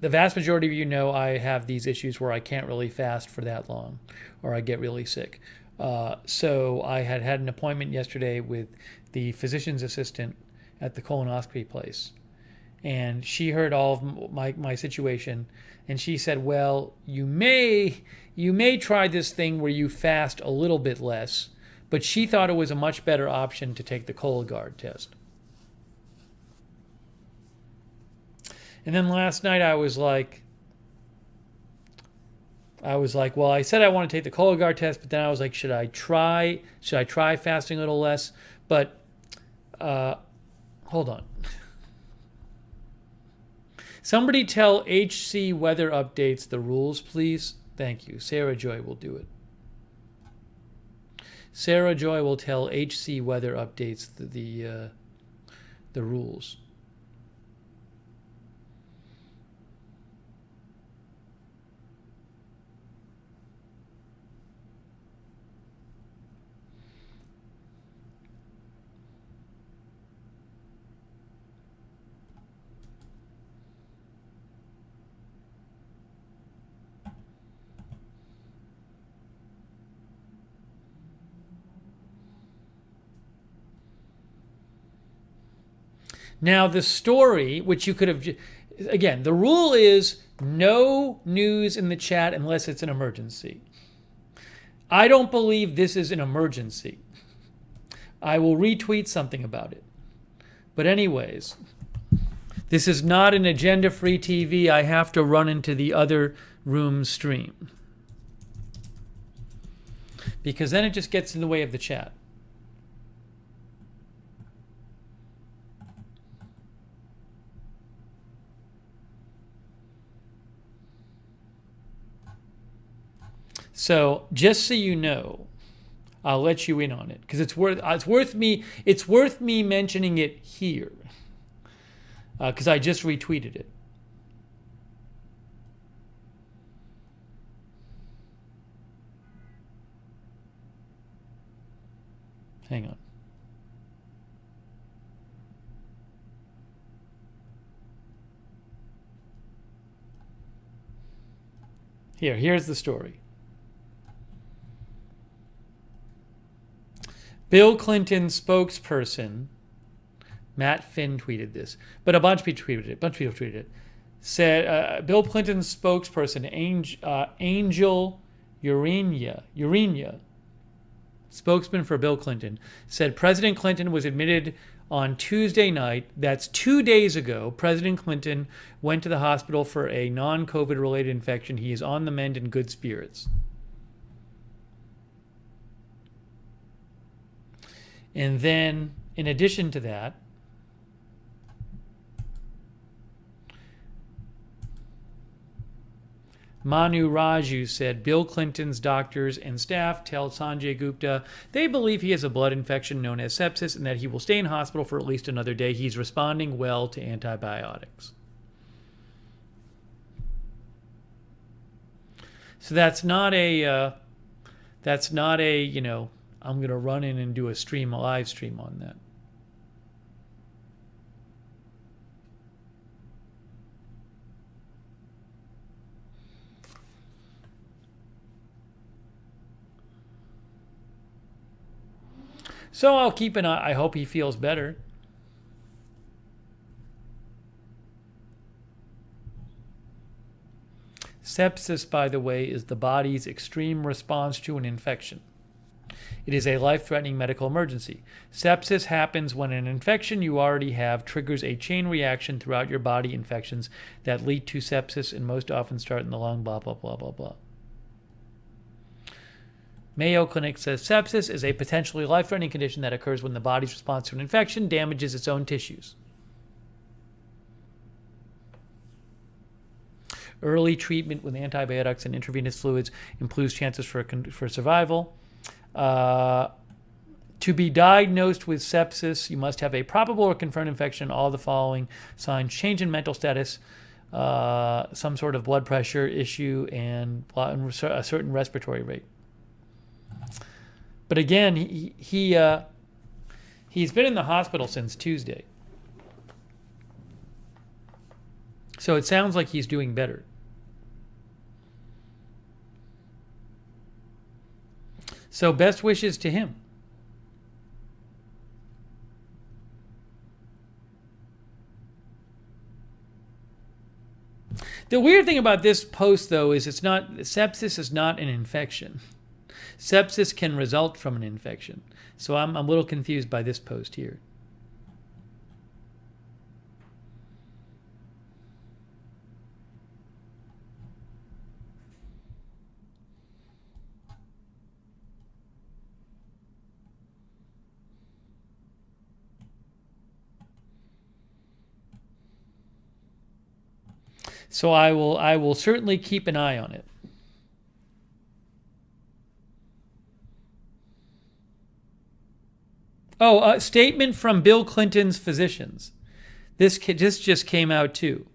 the vast majority of you know I have these issues where I can't really fast for that long or I get really sick. So I had an appointment yesterday with the physician's assistant at the colonoscopy place. And she heard all of my situation, and she said, well, you may try this thing where you fast a little bit less, but she thought it was a much better option to take the Cologuard test. And then last night I was like, well, I said I want to take the Cologuard test, but then I was like, should I try fasting a little less? But hold on. Somebody tell HC Weather Updates the rules, please. Thank you. Sarah Joy will do it. Sarah Joy will tell HC Weather Updates the rules. Now, the story, which you could have... Again, the rule is no news in the chat unless it's an emergency. I don't believe this is an emergency. I will retweet something about it. But anyways, this is not an agenda-free TV. I have to run into the other room stream. Because then it just gets in the way of the chat. So just so you know, I'll let you in on it because it's worth me mentioning it here because I just retweeted it. Hang on. Here's the story. Bill Clinton's spokesperson, Matt Finn tweeted this, but a bunch of people tweeted it. Said Bill Clinton's spokesperson, Angel Urania, spokesman for Bill Clinton, said President Clinton was admitted On Tuesday night, that's 2 days ago, President Clinton went to the hospital for a non-COVID related infection. He is on the mend in good spirits. And then, in addition to that, Manu Raju said Bill Clinton's doctors and staff tell Sanjay Gupta they believe he has a blood infection known as sepsis and that he will stay in hospital for at least another day. He's responding well to antibiotics. So that's not a, you know, I'm going to run in and do a live stream on that. So I'll keep an eye. I hope he feels better. Sepsis, by the way, is the body's extreme response to an infection. It is a life-threatening medical emergency. Sepsis happens when an infection you already have triggers a chain reaction throughout your body. Infections that lead to sepsis and most often start in the lung, blah, blah, blah, blah, blah. Mayo Clinic says sepsis is a potentially life-threatening condition that occurs when the body's response to an infection damages its own tissues. Early treatment with antibiotics and intravenous fluids improves chances for survival. To be diagnosed with sepsis, you must have a probable or confirmed infection, all the following signs: change in mental status, some sort of blood pressure issue, and a certain respiratory rate. But again, he's been in the hospital since Tuesday. So it sounds like he's doing better. So best wishes to him. The weird thing about this post, though, is sepsis is not an infection. Sepsis can result from an infection. So I'm a little confused by this post here. So I will certainly keep an eye on it. Oh, a statement from Bill Clinton's physicians. This just came out too.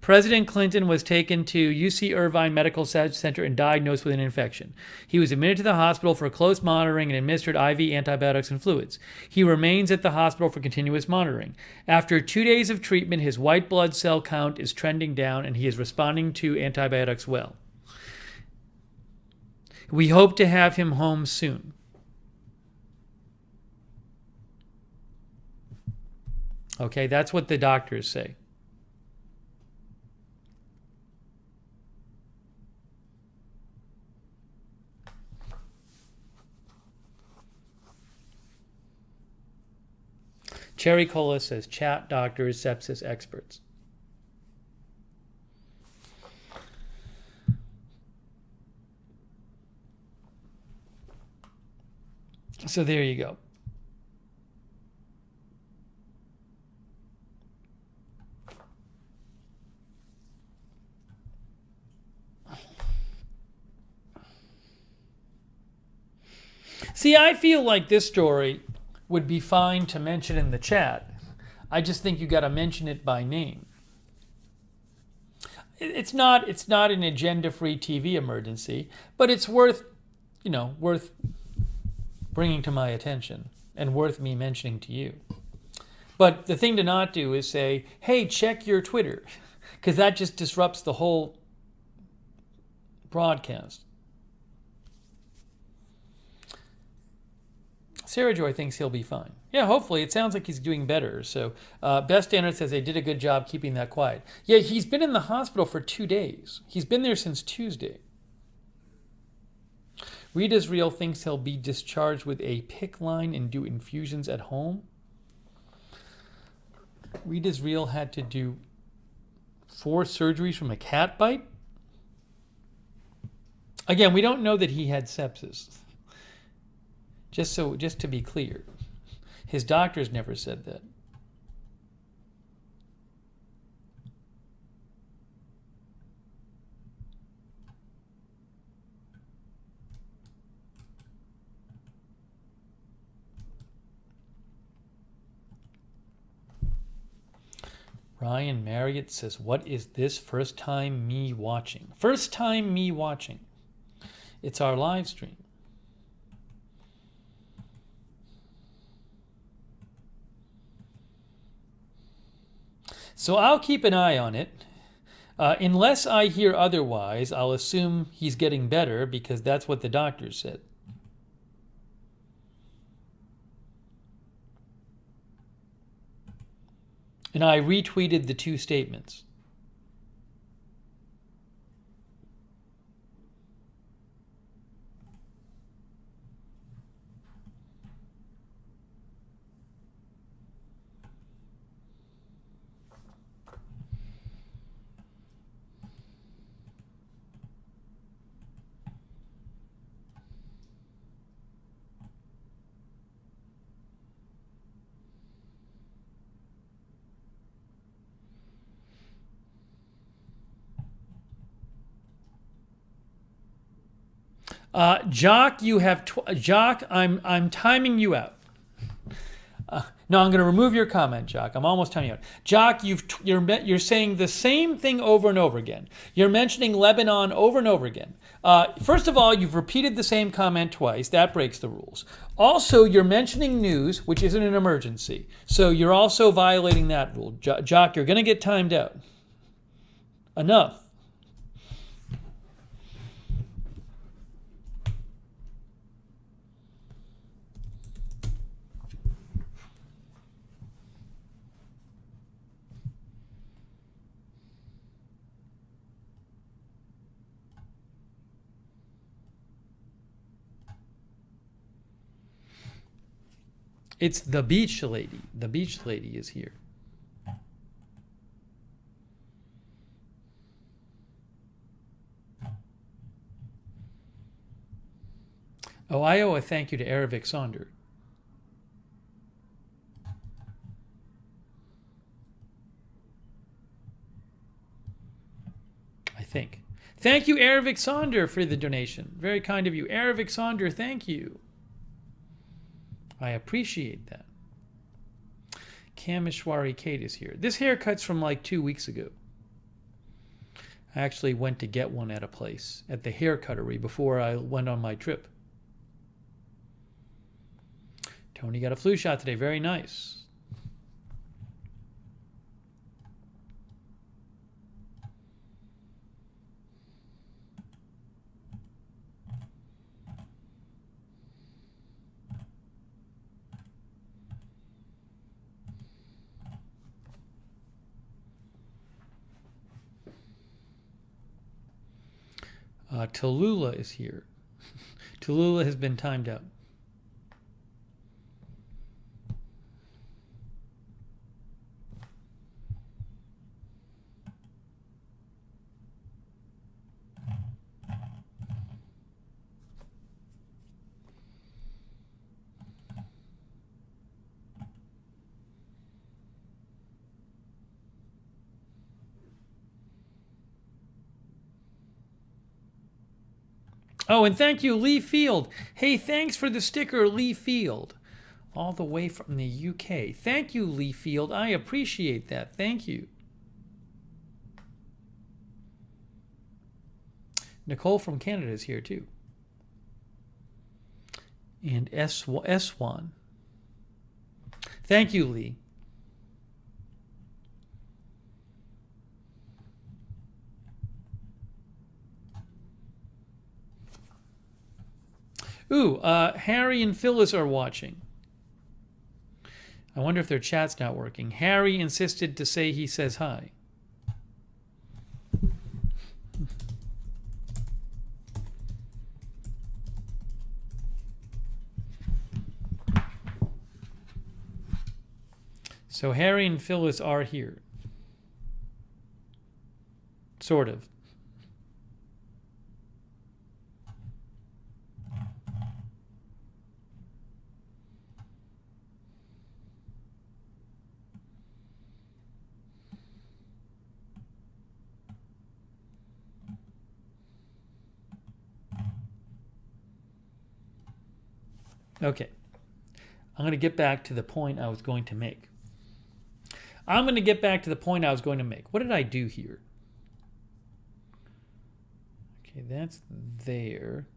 President Clinton was taken to UC Irvine Medical Center and diagnosed with an infection. He was admitted to the hospital for close monitoring and administered IV antibiotics and fluids. He remains at the hospital for continuous monitoring. After 2 days of treatment, his white blood cell count is trending down and he is responding to antibiotics well. We hope to have him home soon. Okay, that's what the doctors say. Cherry Cola says, chat doctors, sepsis experts. So there you go. See, I feel like this story would be fine to mention in the chat. I just think you got to mention it by name. It's not an agenda-free TV emergency, but it's worth bringing to my attention and worth me mentioning to you. But the thing to not do is say, hey, check your Twitter, because that just disrupts the whole broadcast. Sarah Joy thinks he'll be fine. Yeah, hopefully. It sounds like he's doing better. So Best Standard says they did a good job keeping that quiet. Yeah, he's been in the hospital for 2 days. He's been there since Tuesday. Reed Israel thinks he'll be discharged with a PICC line and do infusions at home. Reed Israel had to do 4 surgeries from a cat bite. Again, we don't know that he had sepsis. Just to be clear, his doctors never said that. Ryan Marriott says, what is this? First time me watching. First time me watching. It's our live stream. So I'll keep an eye on it. Unless I hear otherwise, I'll assume he's getting better because that's what the doctors said. And I retweeted the 2 statements. Jock, you have Jock. I'm timing you out. No, I'm going to remove your comment, Jock. I'm almost timing you out. Jock, you're saying the same thing over and over again. You're mentioning Lebanon over and over again. First of all, you've repeated the same comment twice. That breaks the rules. Also, you're mentioning news, which isn't an emergency. So you're also violating that rule. Jock, you're going to get timed out. Enough. It's the beach lady. The beach lady is here. Oh, I owe a thank you to Aravic Sonder. I think. Thank you, Aravic Sonder, for the donation. Very kind of you. Aravic Sonder, thank you. I appreciate that. Kameshwari Kate is here. This haircut's from like 2 weeks ago. I actually went to get one at a place, at the hair cuttery, before I went on my trip. Tony got a flu shot today. Very nice. Tallulah is here. Tallulah has been timed out. Oh, and thank you, Lee Field. Hey, thanks for the sticker, Lee Field. All the way from the UK. Thank you, Lee Field. I appreciate that. Thank you. Nicole from Canada is here, too. And S1. Thank you, Lee. Ooh, Harry and Phyllis are watching. I wonder if their chat's not working. Harry insisted to say he says hi. So Harry and Phyllis are here. Sort of. Okay. I'm going to get back to the point I was going to make. What did I do here? Okay, that's there.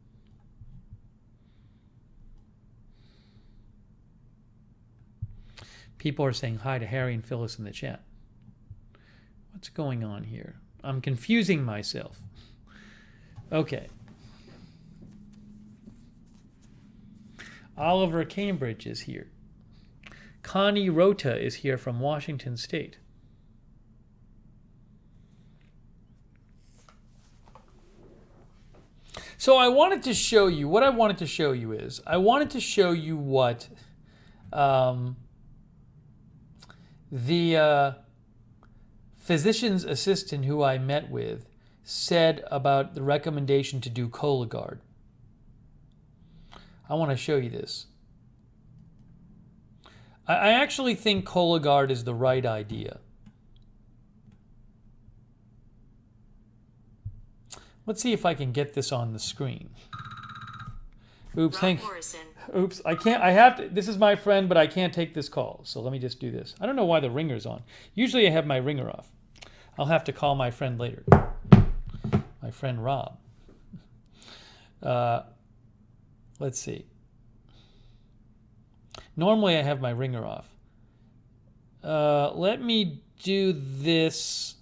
People are saying hi to Harry and Phyllis in the chat. What's going on here? I'm confusing myself. Okay. Oliver Cambridge is here. Connie Rota is here from Washington State. So I wanted to show you, what the physician's assistant who I met with said about the recommendation to do Cologuard. I want to show you this. I actually think Cologuard is the right idea. Let's see if I can get this on the screen. Oops, oops, I can't, I have to, this is my friend, but I can't take this call. So let me just do this. I don't know why the ringer's on. Usually I have my ringer off. I'll have to call my friend later. My friend Rob. Let's see. Normally I have my ringer off. Let me do this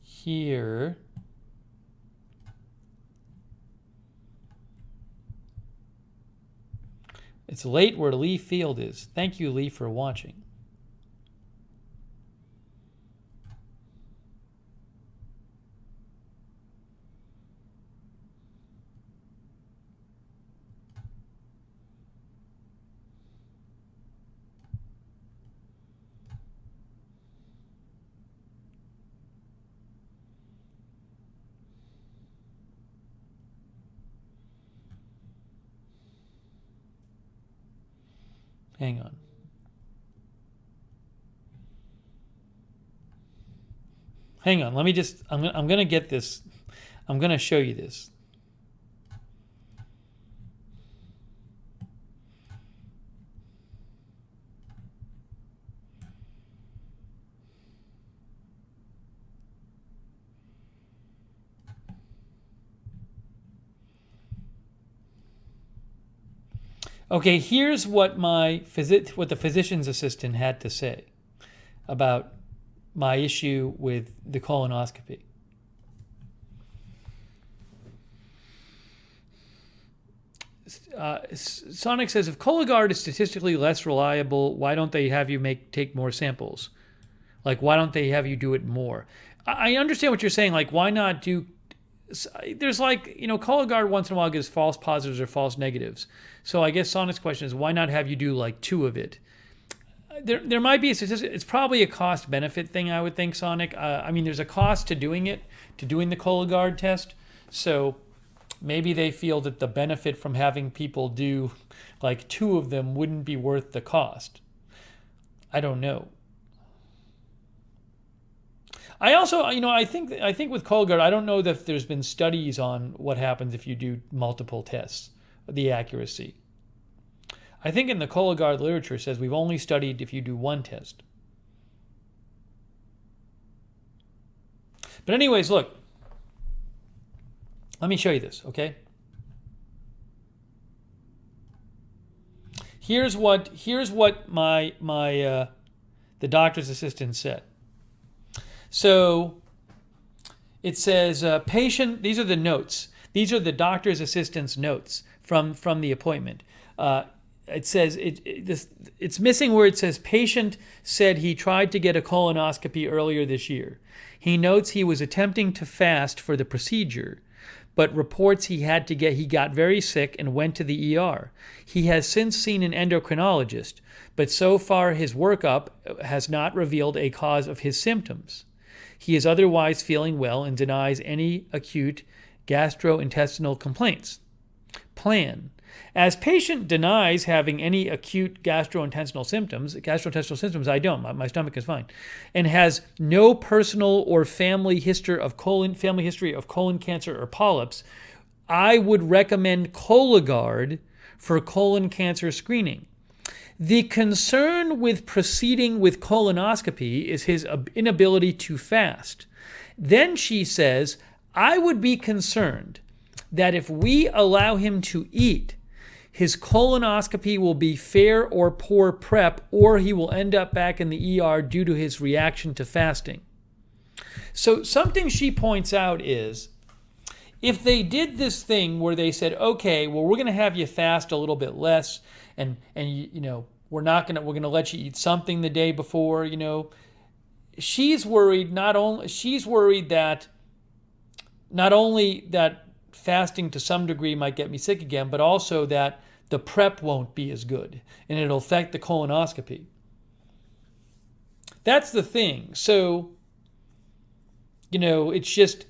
here. It's late where Lee Field is. Thank you, Lee, for watching. Hang on. Hang on. Let me just, I'm going to get this. I'm going to show you this. Okay, here's what what the physician's assistant had to say about my issue with the colonoscopy. Sonic says, if Cologuard is statistically less reliable, why don't they have you take more samples? Like, why don't they have you do it more? I understand what you're saying. Like, why not do... There's like, Cologuard once in a while gives false positives or false negatives. So I guess Sonic's question is, why not have you do like 2 of it? There might be a statistic. It's probably a cost benefit thing, I would think, Sonic. I mean, there's a cost to doing the Cologuard test. So maybe they feel that the benefit from having people do like 2 of them wouldn't be worth the cost. I don't know. I also, I think with Cologuard, I don't know if there's been studies on what happens if you do multiple tests, the accuracy. I think in the Cologuard literature it says we've only studied if you do 1 test. But anyways, look. Let me show you this, okay? Here's what the doctor's assistant said. So it says, patient, these are the notes. These are the doctor's assistant's notes from the appointment. It says, it's missing where it says, patient said he tried to get a colonoscopy earlier this year. He notes he was attempting to fast for the procedure, but reports he got very sick and went to the ER. He has since seen an endocrinologist, but so far his workup has not revealed a cause of his symptoms. He is otherwise feeling well and denies any acute gastrointestinal complaints. Plan. As patient denies having any acute gastrointestinal symptoms, I don't. My stomach is fine, and has no personal or family history of colon cancer or polyps, I would recommend Cologuard for colon cancer screening. The concern with proceeding with colonoscopy is his inability to fast. Then she says, I would be concerned that if we allow him to eat, his colonoscopy will be fair or poor prep, or he will end up back in the ER due to his reaction to fasting. So something she points out is, if they did this thing where they said, okay, well, we're going to have you fast a little bit less, and we're going to let you eat something the day before, she's worried not only that fasting to some degree might get me sick again, but also that the prep won't be as good and it'll affect the colonoscopy. That's the thing. So, it's just,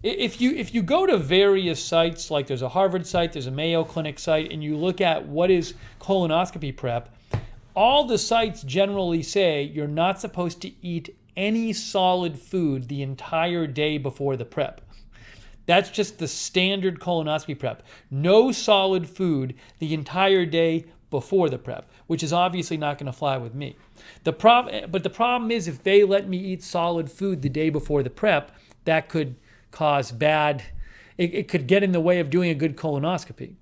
if you go to various sites, like there's a Harvard site, there's a Mayo Clinic site, and you look at what is colonoscopy prep, all the sites generally say you're not supposed to eat any solid food the entire day before the prep. That's just the standard colonoscopy prep. No solid food the entire day before the prep, which is obviously not going to fly with me. But the problem is, if they let me eat solid food the day before the prep, that could cause it could get in the way of doing a good colonoscopy.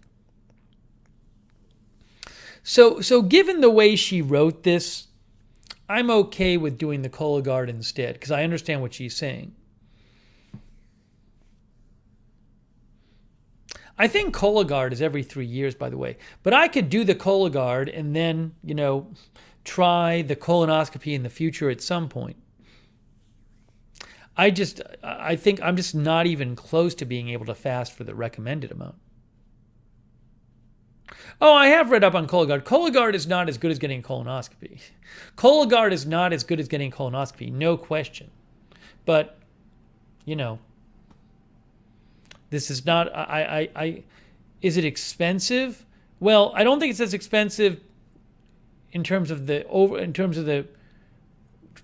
So given the way she wrote this, I'm okay with doing the Cologuard instead, because I understand what she's saying. I think Cologuard is every 3 years, by the way. But I could do the Cologuard and then, try the colonoscopy in the future at some point. I think I'm just not even close to being able to fast for the recommended amount. Oh, I have read up on Cologuard. Cologuard is not as good as getting a colonoscopy. Cologuard is not as good as getting a colonoscopy, no question. But, this is not, is it expensive? Well, I don't think it's as expensive in terms of the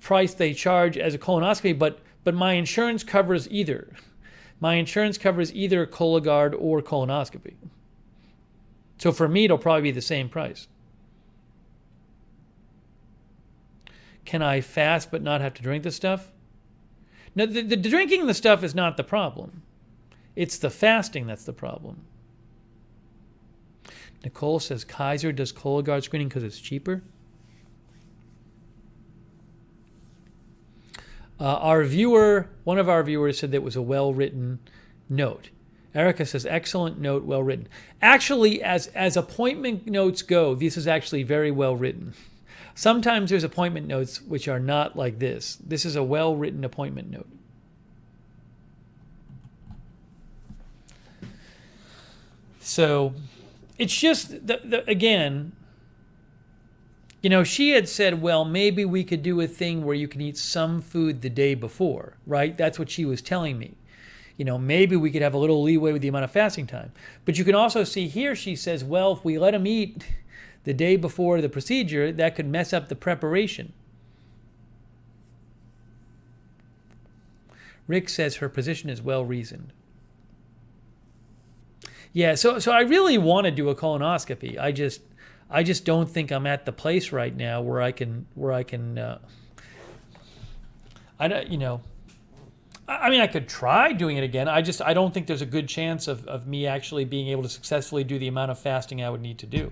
price they charge as a colonoscopy, but my insurance covers either. My insurance covers either Cologuard or colonoscopy. So for me, it'll probably be the same price. Can I fast but not have to drink the stuff? No, the drinking the stuff is not the problem. It's the fasting that's the problem. Nicole says Kaiser does Cologuard screening because it's cheaper. One of our viewers said that it was a well-written note. Erica says, excellent note, well written. Actually, as appointment notes go, this is actually very well written. Sometimes there's appointment notes which are not like this. This is a well-written appointment note. So it's just, again, she had said, well, maybe we could do a thing where you can eat some food the day before, right? That's what she was telling me. Maybe we could have a little leeway with the amount of fasting time. But you can also see here, she says, well, if we let him eat the day before the procedure, that could mess up the preparation. Rick says her position is well reasoned. Yeah, so I really want to do a colonoscopy. I just don't think I'm at the place right now where I can I could try doing it again. I don't think there's a good chance of me actually being able to successfully do the amount of fasting I would need to do.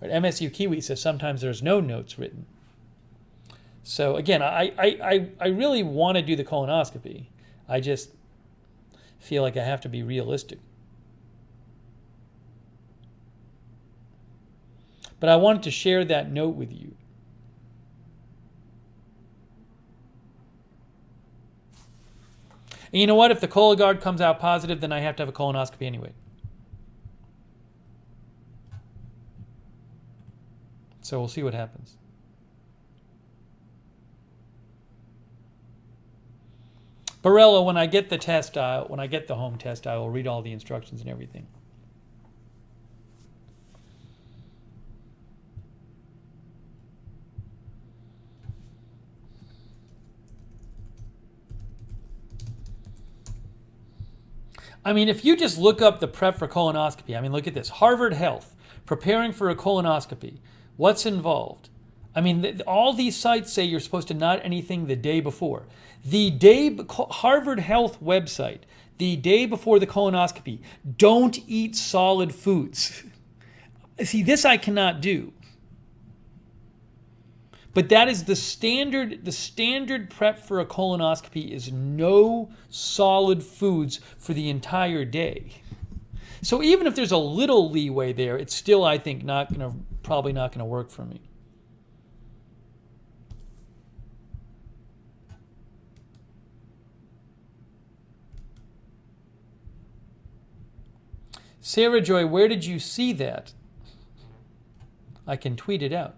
Right, MSU Kiwi says sometimes there's no notes written. So again, I really want to do the colonoscopy. I just feel like I have to be realistic. But I wanted to share that note with you. And you know what? If the Cologuard comes out positive, then I have to have a colonoscopy anyway. So we'll see what happens. Barella, when I get the test, when I get the home test, I will read all the instructions and everything. I mean, if you just look up the prep for colonoscopy, I mean, look at this. Harvard Health, preparing for a colonoscopy. What's involved? I mean, all these sites say you're supposed to not anything the day before. Harvard Health website, the day before the colonoscopy, don't eat solid foods. See, this I cannot do. But that is the standard prep for a colonoscopy is no solid foods for the entire day. So even if there's a little leeway there, it's still, I think, probably not going to work for me. Sarah Joy, where did you see that? I can tweet it out.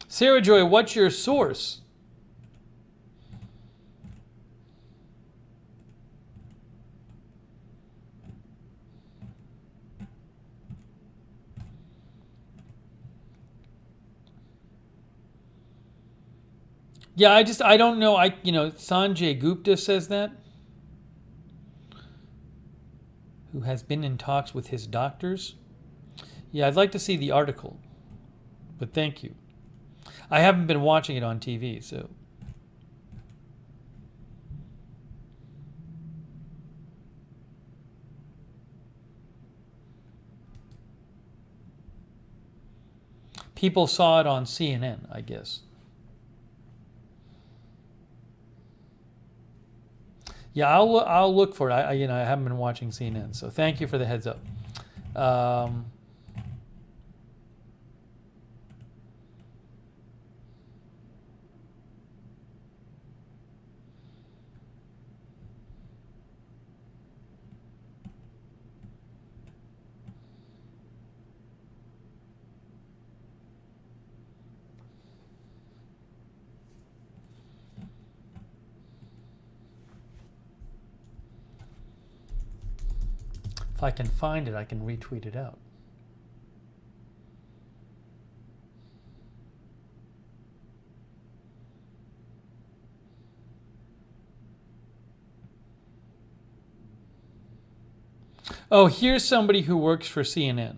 Sarah Joy, what's your source? Yeah, I don't know. Sanjay Gupta says that, who has been in talks with his doctors. Yeah, I'd like to see the article, but thank you. I haven't been watching it on TV, so. People saw it on CNN, I guess. Yeah, I'll look for it. I haven't been watching CNN, so thank you for the heads up. If I can find it, I can retweet it out. Oh, here's somebody who works for CNN.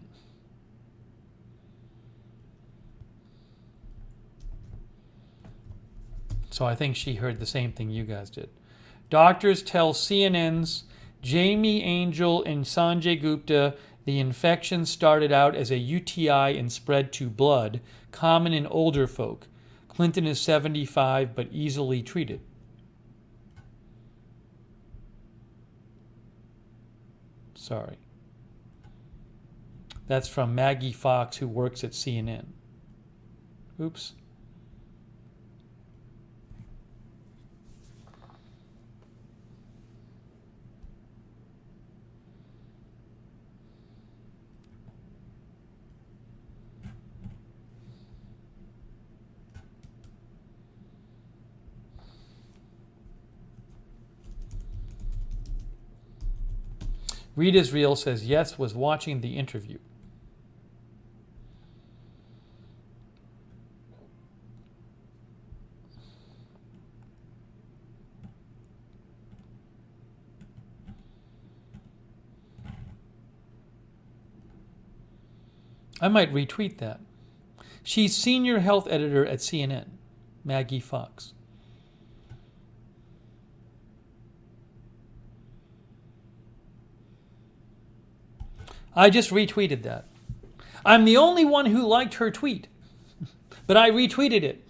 So I think she heard the same thing you guys did. Doctors tell CNN's Jamie Angel and Sanjay Gupta the infection started out as a UTI and spread to blood, common in older folk. Clinton is 75 but easily treated. Sorry. That's from Maggie Fox, who works at CNN. Oops. Read Israel says, yes, was watching the interview. I might retweet that. She's senior health editor at CNN, Maggie Fox. I just retweeted that. I'm the only one who liked her tweet, but I retweeted it.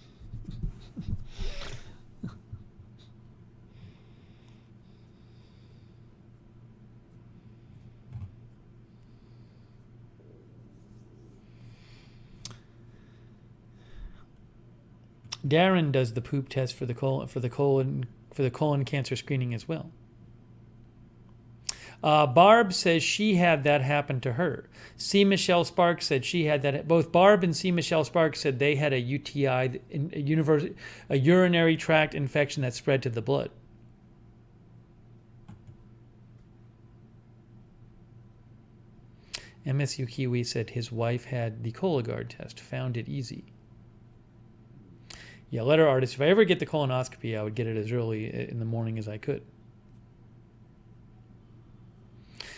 Darren does the poop test for the colon cancer screening as well. Barb says she had that happen to her. C. Michelle Sparks said she had that. Both Barb and C. Michelle Sparks said they had a UTI, a urinary tract infection that spread to the blood. MSU Kiwi said his wife had the Cologuard test, found it easy. Yeah, letter artist, if I ever get the colonoscopy, I would get it as early in the morning as I could.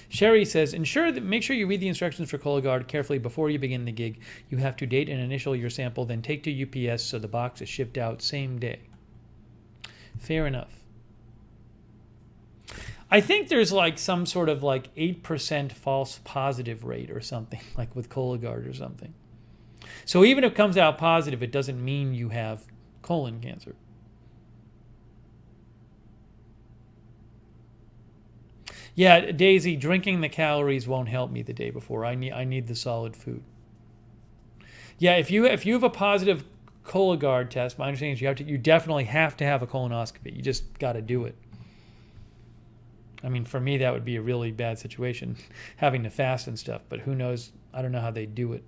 Sherry says, make sure you read the instructions for Cologuard carefully before you begin the gig. You have to date and initial your sample, then take to UPS so the box is shipped out same day. Fair enough. I think there's like some sort of like 8% false positive rate or something, like with Cologuard or something. So even if it comes out positive, it doesn't mean you have colon cancer. Yeah, Daisy, drinking the calories won't help me the day before. I need the solid food. Yeah, if you have a positive Cologuard test, my understanding is you definitely have to have a colonoscopy. You just got to do it. I mean, for me, that would be a really bad situation, having to fast and stuff. But who knows? I don't know how they do it.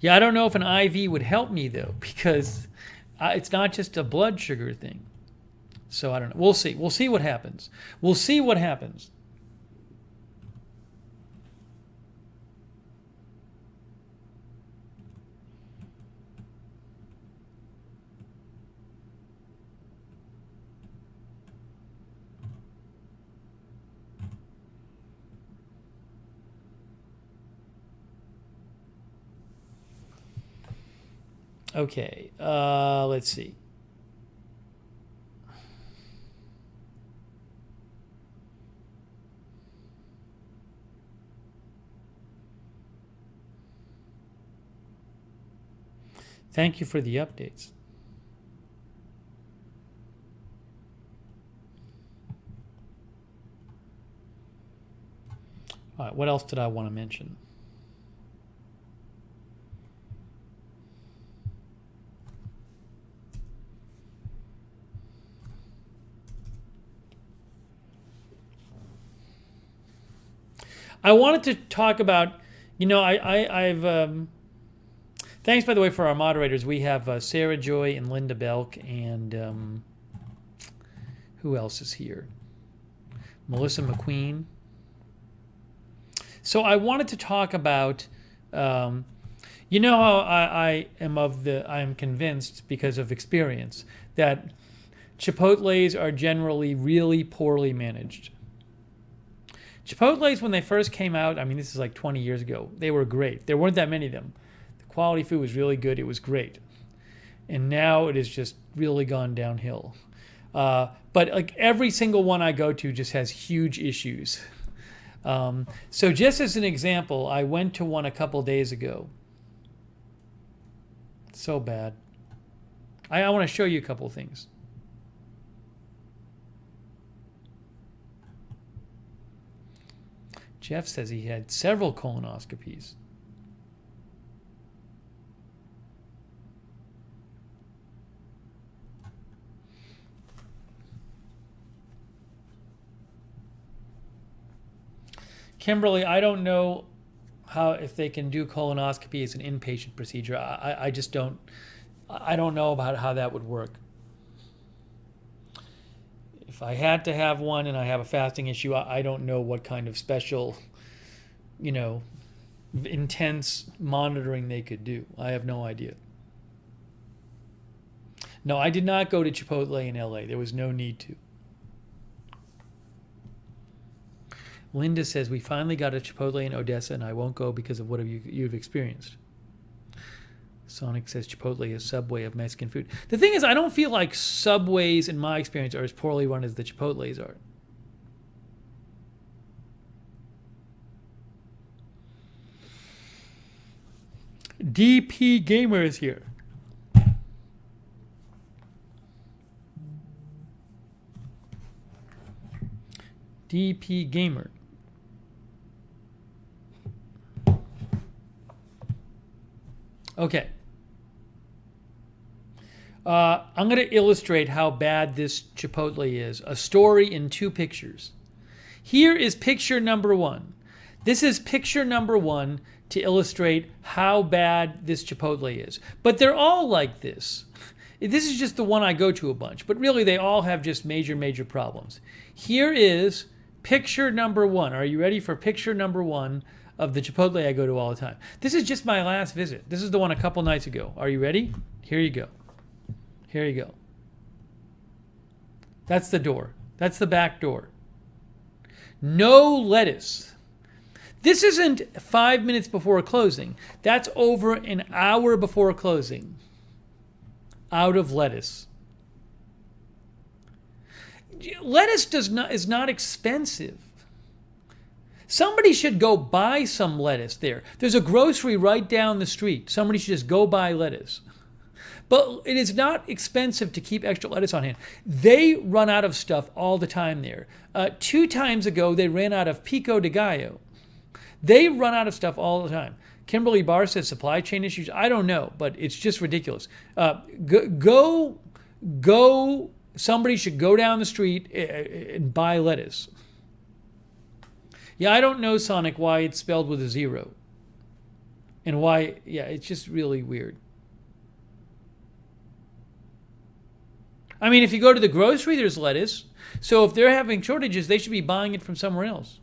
Yeah, I don't know if an IV would help me, though, because it's not just a blood sugar thing. So I don't know. We'll see. We'll see what happens. We'll see what happens. Okay, let's see. Thank you for the updates. All right, what else did I want to mention? I wanted to talk about, I've thanks, by the way, for our moderators. We have Sarah Joy and Linda Belk, and who else is here? Melissa McQueen. So I wanted to talk about, how I am convinced because of experience that Chipotles are generally really poorly managed. Chipotles, when they first came out, I mean, this is like 20 years ago, they were great. There weren't that many of them. The quality food was really good. It was great. And now it has just really gone downhill. But like every single one I go to just has huge issues. So just as an example, I went to one a couple days ago. So bad. I want to show you a couple things. Jeff says he had several colonoscopies. Kimberly, I don't know if they can do colonoscopy as an inpatient procedure. I just don't. I don't know about how that would work. If I had to have one and I have a fasting issue, I don't know what kind of special, intense monitoring they could do. I have no idea. No, I did not go to Chipotle in LA. There was no need to. Linda says, we finally got a Chipotle in Odessa, and I won't go because of what you've experienced. Sonic says Chipotle is Subway of Mexican food. The thing is, I don't feel like Subways, in my experience, are as poorly run as the Chipotles are. DP Gamer is here. DP Gamer. Okay. I'm going to illustrate how bad this Chipotle is. A story in 2 pictures. Here is picture number 1. This is picture number 1 to illustrate how bad this Chipotle is. But they're all like this. This is just the one I go to a bunch. But really, they all have just major, major problems. Here is picture number 1. Are you ready for picture number 1 of the Chipotle I go to all the time? This is just my last visit. This is the one a couple nights ago. Are you ready? Here you go. Here you go. That's the door. That's the back door. No lettuce. This isn't 5 minutes before closing. That's over an hour before closing. Out of lettuce. Lettuce is not expensive. Somebody should go buy some lettuce there. There's a grocery right down the street. Somebody should just go buy lettuce. But it is not expensive to keep extra lettuce on hand. They run out of stuff all the time there. 2 times ago, they ran out of pico de gallo. They run out of stuff all the time. Kimberly Barr says supply chain issues. I don't know, but it's just ridiculous. Go. Somebody should go down the street and buy lettuce. Yeah, I don't know, Sonic, why it's spelled with a 0. And why, yeah, it's just really weird. I mean, if you go to the grocery, there's lettuce. So if they're having shortages, they should be buying it from somewhere else.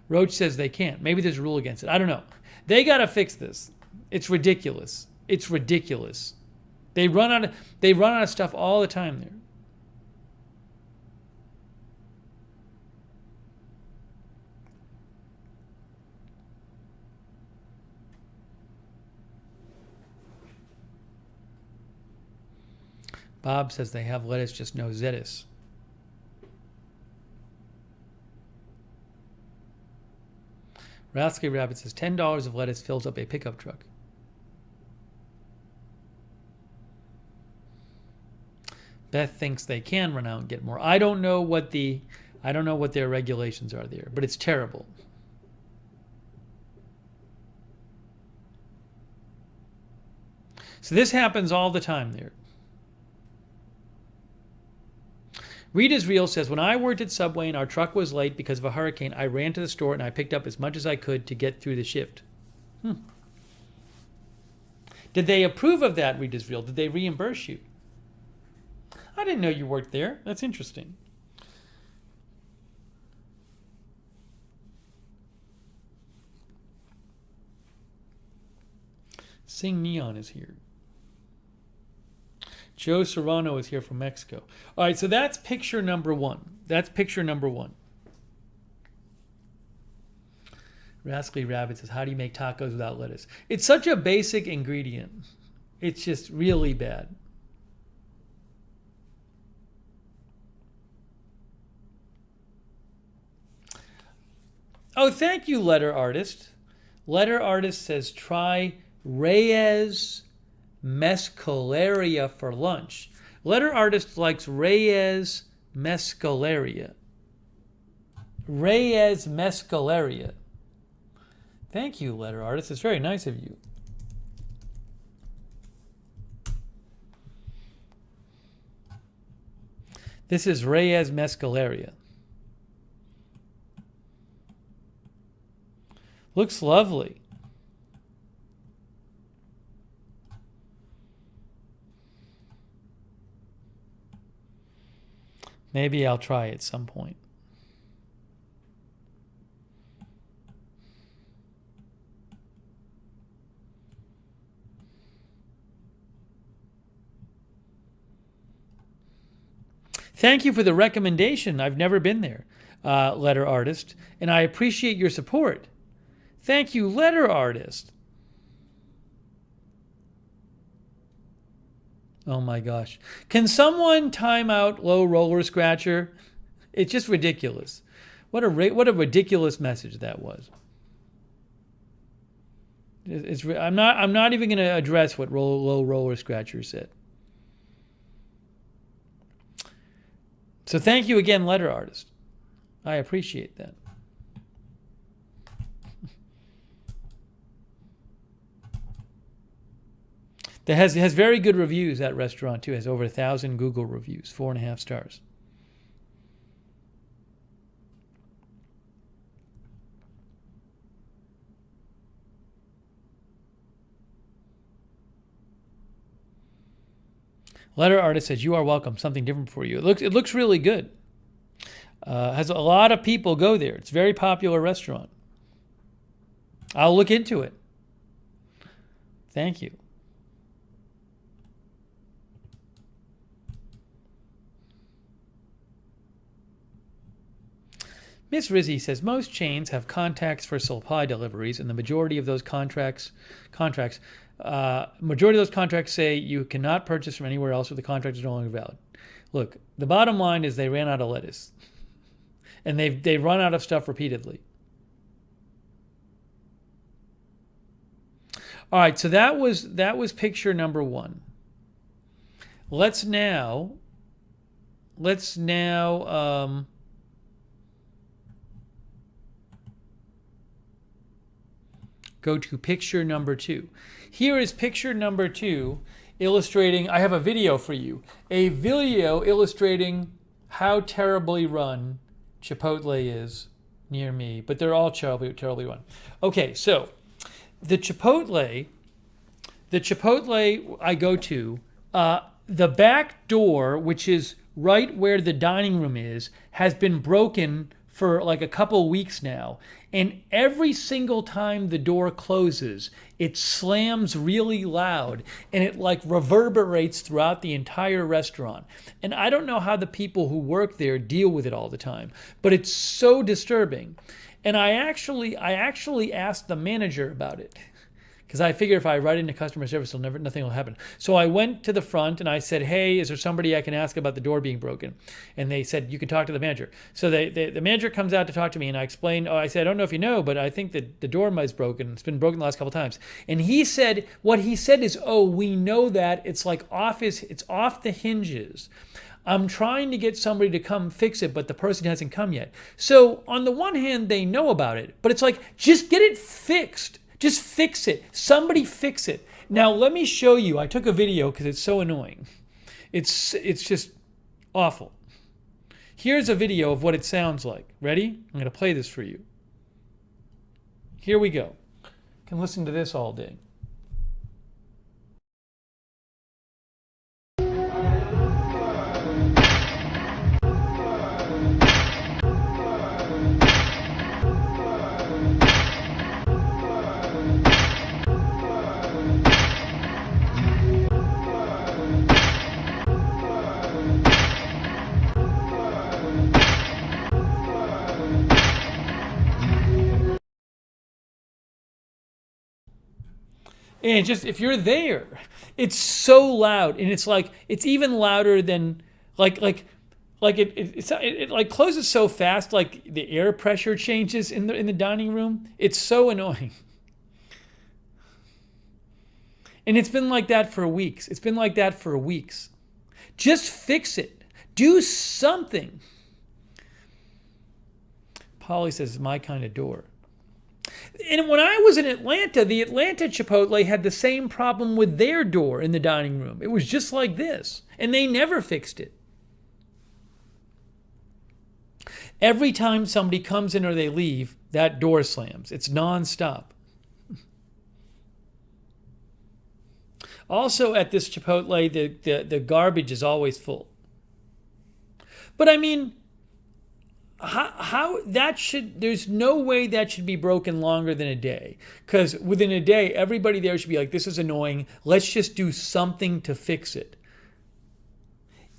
Roach says they can't. Maybe there's a rule against it. I don't know. They got to fix this. It's ridiculous. It's ridiculous. They run out of stuff all the time there. Bob says they have lettuce, just no lettuce. Rasky Rabbit says $10 of lettuce fills up a pickup truck. Beth thinks they can run out and get more. I don't know what their regulations are there, but it's terrible. So this happens all the time there. Rita's Real says, when I worked at Subway and our truck was late because of a hurricane, I ran to the store and I picked up as much as I could to get through the shift. Did they approve of that, Rita's Real? Did they reimburse you? I didn't know you worked there. That's interesting. Sing Neon is here. Joe Serrano is here from Mexico. All right, so that's picture number 1. That's picture number 1. Rascally Rabbit says, how do you make tacos without lettuce? It's such a basic ingredient. It's just really bad. Oh, thank you, Letter Artist. Letter Artist says, try Reyes Mescaleria for lunch. Letter Artist likes Reyes Mescaleria. Reyes Mescaleria. Thank you, Letter Artist. It's very nice of you. This is Reyes Mescaleria. Looks lovely. Maybe I'll try at some point. Thank you for the recommendation. I've never been there, letter artist, and I appreciate your support. Thank you, letter artist. Oh my gosh. Can someone time out low roller scratcher? It's just ridiculous. What a ridiculous message that was. I'm not even going to address what low roller scratcher said. So thank you again, letter artist. I appreciate that. That has very good reviews, that restaurant too. It has over 1,000 Google reviews, 4.5 stars. Letter artist says, "You are welcome. Something different for you." It looks really good. Has a lot of people go there. It's a very popular restaurant. I'll look into it. Thank you. Miss Rizzi says, most chains have contracts for supply deliveries, and the majority of those contracts say you cannot purchase from anywhere else, or the contract is no longer valid. Look, the bottom line is they ran out of lettuce, and they run out of stuff repeatedly. All right, so that was picture number 1. Let's now go to picture number 2. Here is picture number 2 illustrating, I have a video for you. A video illustrating how terribly run Chipotle is near me. But they're all terribly run. Okay, so the Chipotle I go to, the back door, which is right where the dining room is, has been broken for like a couple weeks now. And every single time the door closes, it slams really loud and it like reverberates throughout the entire restaurant. And I don't know how the people who work there deal with it all the time, but it's so disturbing. And I actually asked the manager about it, because I figure if I write into customer service, nothing will happen. So I went to the front and I said, "Hey, is there somebody I can ask about the door being broken?" And they said, "You can talk to the manager." So the manager comes out to talk to me, and I explained, I said, "I don't know if you know, but I think that the door is broken. It's been broken the last couple of times." And he said, what he said is, "Oh, we know that. It's like it's off the hinges. I'm trying to get somebody to come fix it, but the person hasn't come yet." So on the one hand, they know about it, but it's like, just get it fixed. Just fix it. Somebody fix it. Now, let me show you. I took a video because it's so annoying. It's just awful. Here's a video of what it sounds like. Ready? I'm going to play this for you. Here we go. You can listen to this all day. And just, if you're there, it's so loud, and it's like, it's even louder than it like closes so fast, like the air pressure changes in the dining room. It's so annoying. And it's been like that for weeks. Just fix it. Do something. Polly says, "It's my kind of door." And when I was in Atlanta, the Atlanta Chipotle had the same problem with their door in the dining room. It was just like this, and they never fixed it. Every time somebody comes in or they leave, that door slams. It's nonstop. Also at this Chipotle, the garbage is always full. But I mean, how that should, there's no way that should be broken longer than a day, because within a day everybody there should be like, this is annoying, let's just do something to fix it.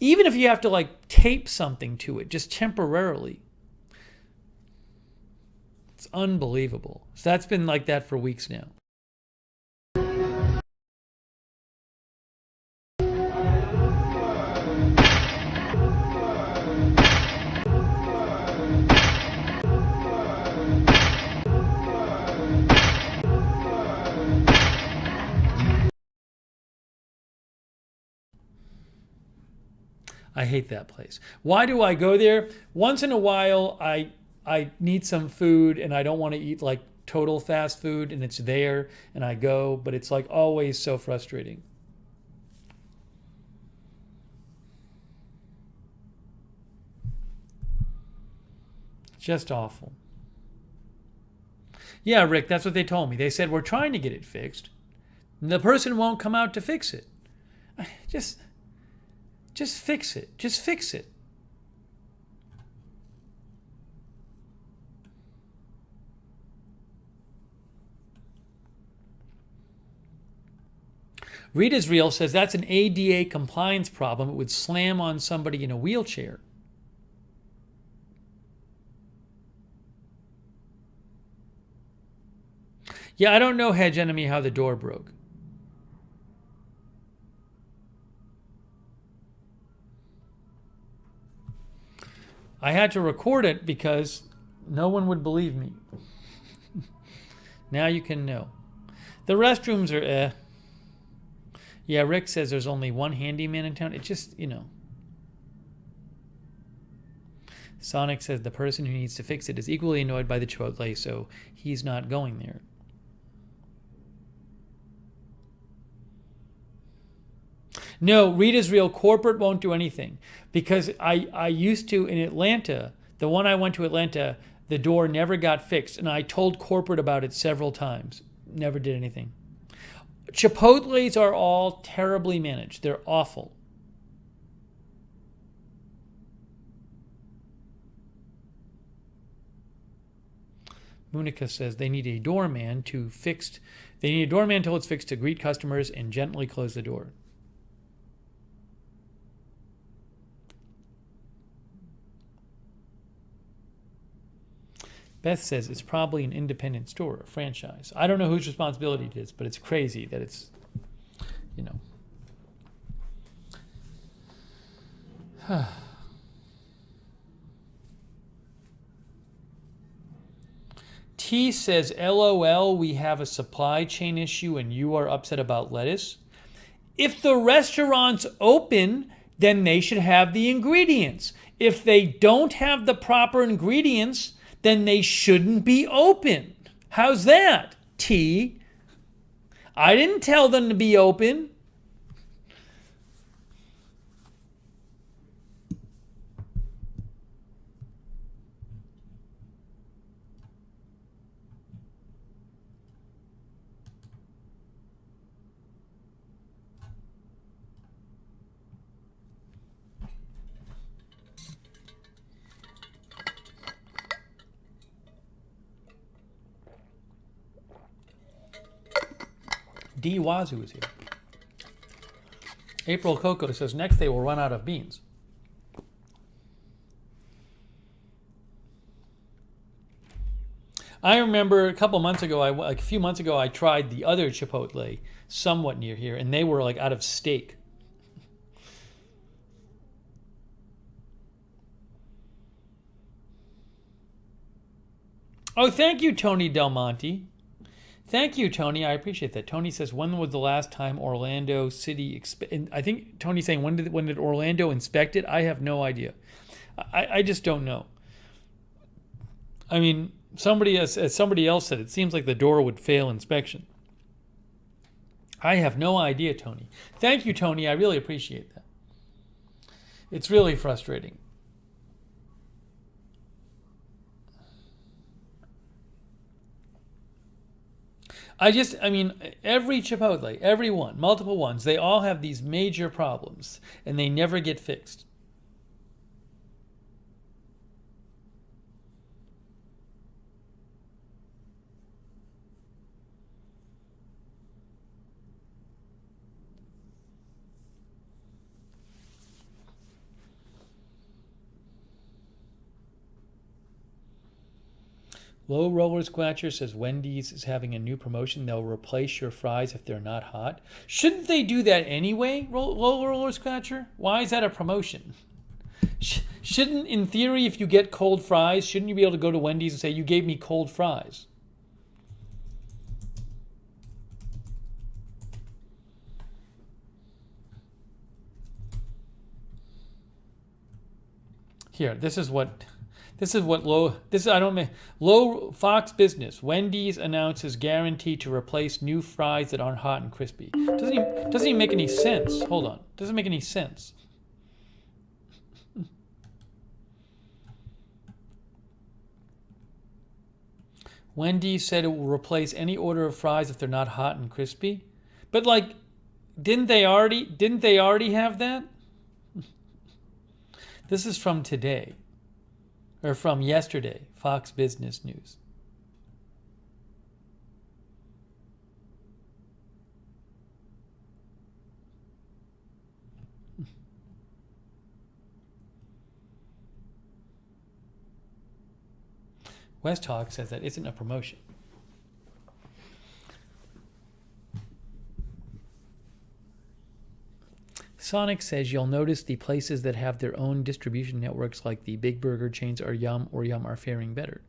Even if you have to like tape something to it just temporarily. It's unbelievable. So that's been like that for weeks now. I hate that place. Why do I go there? Once in a while, I need some food and I don't want to eat like total fast food and it's there and I go, but it's like always so frustrating. Just awful. Yeah, Rick, that's what they told me. They said, we're trying to get it fixed. And the person won't come out to fix it. Just fix it. Just fix it. Read Israel says that's an ADA compliance problem. It would slam on somebody in a wheelchair. Yeah, I don't know, Hedge Enemy, how the door broke. I had to record it because no one would believe me. Now you can know. The restrooms are eh. Yeah, Rick says there's only one handyman in town. It just, Sonic says the person who needs to fix it is equally annoyed by the Chipotle, so he's not going there. No, Read Israel, corporate won't do anything. Because I used to in Atlanta, the one I went to Atlanta, the door never got fixed. And I told corporate about it several times. Never did anything. Chipotles are all terribly managed. They're awful. Munica says they need a doorman to fixed. They need a doorman until it's fixed to greet customers and gently close the door. Beth says it's probably an independent store, a franchise. I don't know whose responsibility it is, but it's crazy that it's, T says, LOL, we have a supply chain issue and you are upset about lettuce. If the restaurant's open, then they should have the ingredients. If they don't have the proper ingredients, then they shouldn't be open. How's that, T? I didn't tell them to be open. D. Wazoo is here. April Coco says next they will run out of beans. I remember a few months ago, I tried the other Chipotle somewhat near here, and they were like out of steak. Oh, thank you, Tony Del Monte. Thank you, Tony. I appreciate that. Tony says, when was the last time Orlando City... I think Tony's saying, when did Orlando inspect it? I have no idea. I just don't know. I mean, as somebody else said, it seems like the door would fail inspection. I have no idea, Tony. Thank you, Tony. I really appreciate that. It's really frustrating. Every Chipotle, every one, multiple ones, they all have these major problems and they never get fixed. Low Roller Scratcher says Wendy's is having a new promotion. They'll replace your fries if they're not hot. Shouldn't they do that anyway, Low Roller Scratcher? Why is that a promotion? Shouldn't, in theory, if you get cold fries, shouldn't you be able to go to Wendy's and say, you gave me cold fries? Here, this is what low Fox Business. Wendy's announces guarantee to replace new fries that aren't hot and crispy. Doesn't even make any sense. Hold on. Doesn't make any sense. Wendy's said it will replace any order of fries if they're not hot and crispy. But like, didn't they already have that? This is from today. Or from yesterday, Fox Business News. West Hawk says that isn't a promotion. Sonic says you'll notice the places that have their own distribution networks like the big burger chains or Yum are faring better.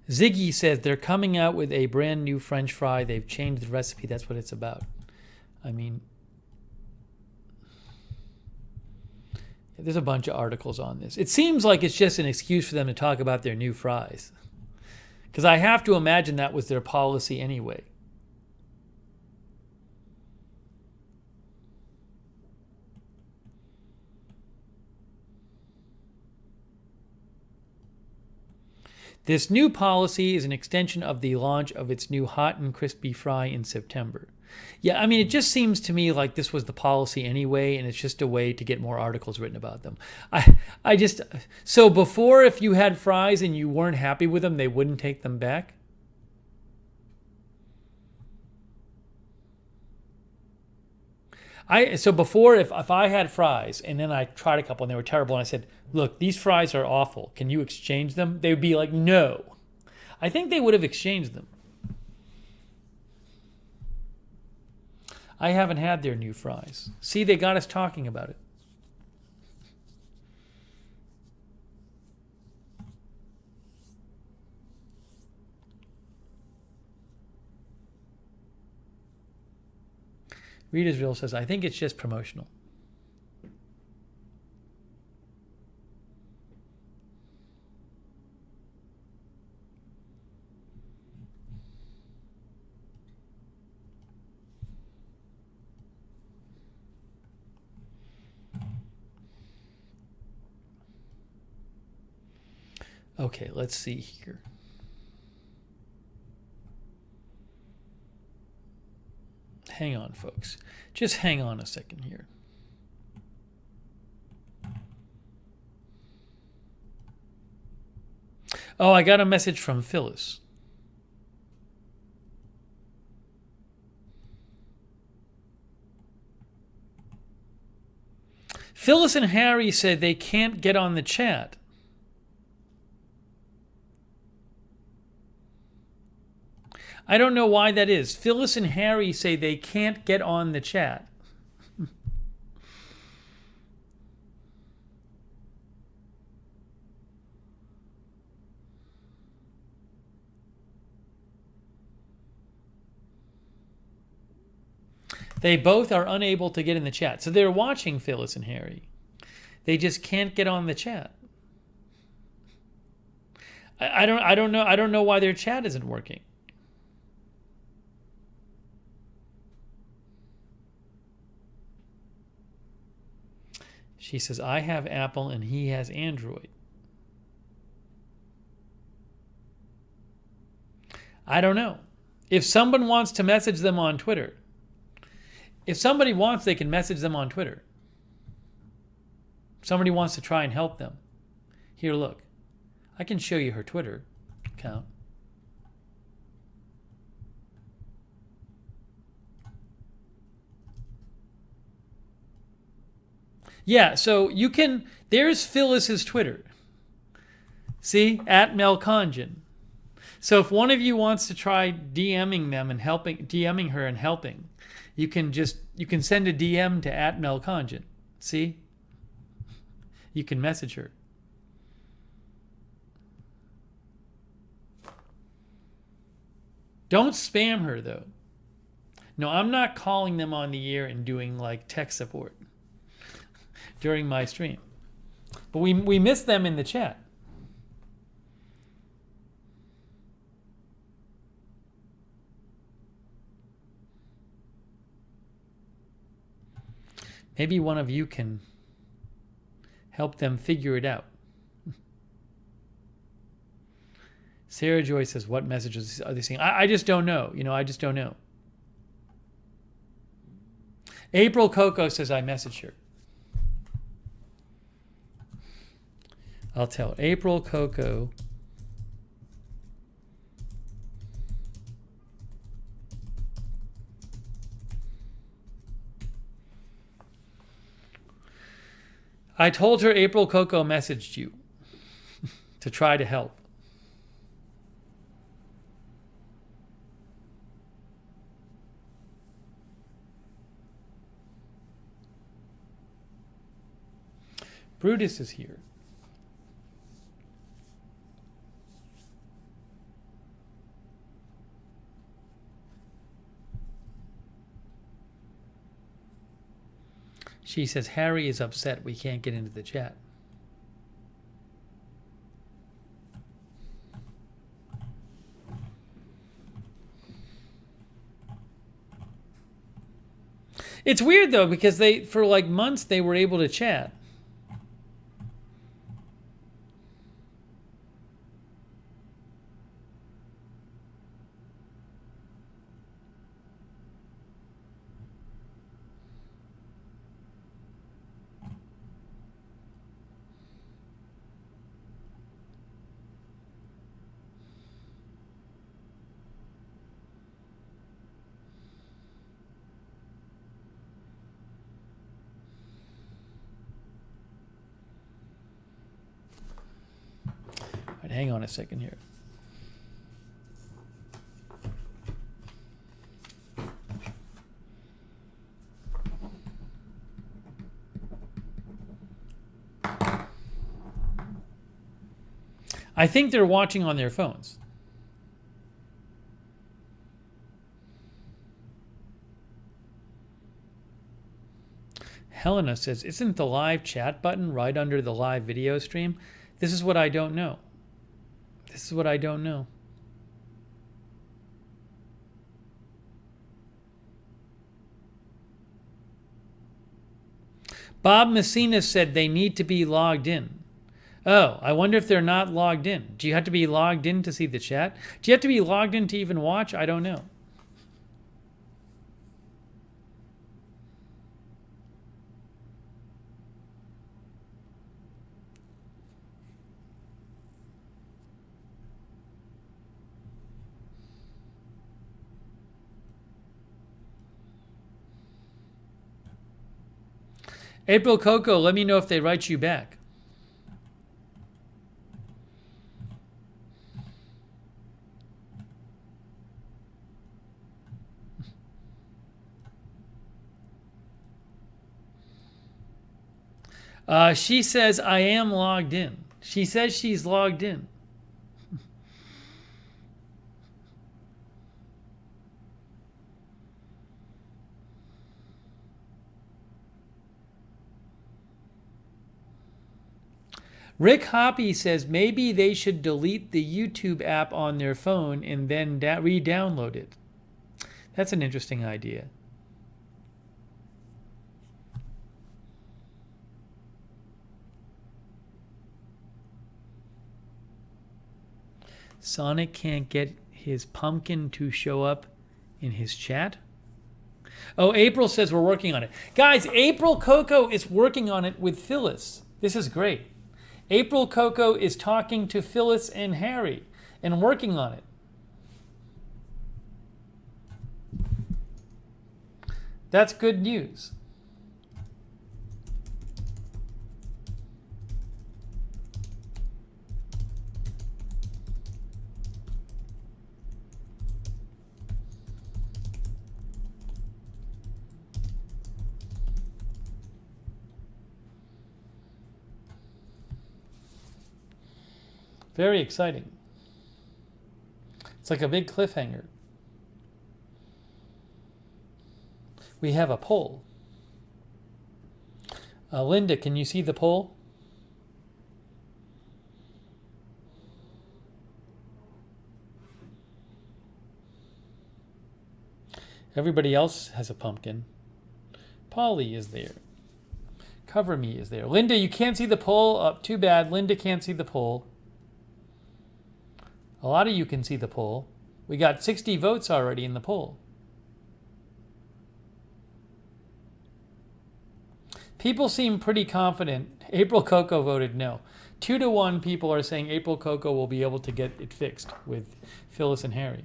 Ziggy says they're coming out with a brand new French fry. They've changed the recipe. That's what it's about. I mean, there's a bunch of articles on this. It seems like it's just an excuse for them to talk about their new fries. Because I have to imagine that was their policy anyway. This new policy is an extension of the launch of its new hot and crispy fry in September. Yeah, I mean, it just seems to me like this was the policy anyway, and it's just a way to get more articles written about them. So before, if you had fries and you weren't happy with them, they wouldn't take them back? So before, if I had fries and then I tried a couple and they were terrible and I said, look, these fries are awful, can you exchange them? They would be like, no. I think they would have exchanged them. I haven't had their new fries. See, they got us talking about it. Readersville says, I think it's just promotional. Okay, let's see here. Hang on, folks. Just hang on a second here. Oh, I got a message from Phyllis. Phyllis and Harry said they can't get on the chat. I don't know why that is. Phyllis and Harry say they can't get on the chat. They both are unable to get in the chat. So they're watching Phyllis and Harry. They just can't get on the chat. I don't know why their chat isn't working. She says, I have Apple and he has Android. I don't know. If someone wants to message them on Twitter, if somebody wants, they can message them on Twitter. If somebody wants to try and help them. Here, look. I can show you her Twitter. account. Yeah, so you can, there's Phyllis's Twitter. See, at Melcongen. So if one of you wants to try DMing them and DMing her and helping, you can send a DM to at Melcongen. See? You can message her. Don't spam her though. No, I'm not calling them on the air and doing like tech support during my stream. But we miss them in the chat. Maybe one of you can help them figure it out. Sarah Joy says, what messages are they seeing? I just don't know. I just don't know. April Coco says, I messaged her. I'll tell her. April Coco. I told her April Coco messaged you to try to help. Brutus is here. She says, Harry is upset we can't get into the chat. It's weird though, because for like months they were able to chat. Hang on a second here. I think they're watching on their phones. Helena says, isn't the live chat button right under the live video stream? This is what I don't know. This is what I don't know. Bob Messina said they need to be logged in. Oh, I wonder if they're not logged in. Do you have to be logged in to see the chat? Do you have to be logged in to even watch? I don't know. April Coco, let me know if they write you back. She says, I am logged in. She says she's logged in. Rick Hoppy says maybe they should delete the YouTube app on their phone and then re-download it. That's an interesting idea. Sonic can't get his pumpkin to show up in his chat? Oh, April says we're working on it. Guys, April Coco is working on it with Phyllis. This is great. April Coco is talking to Phyllis and Harry. and working on it. That's good news. Very exciting. It's like a big cliffhanger. We have a poll. Linda, can you see the poll? Everybody else has a pumpkin. Polly is there. Cover Me is there. Linda, you can't see the poll? Oh, too bad. Linda can't see the poll. A lot of you can see the poll. We got 60 votes already in the poll. People seem pretty confident. April Coco voted no. 2-1 people are saying April Coco will be able to get it fixed with Phyllis and Harry.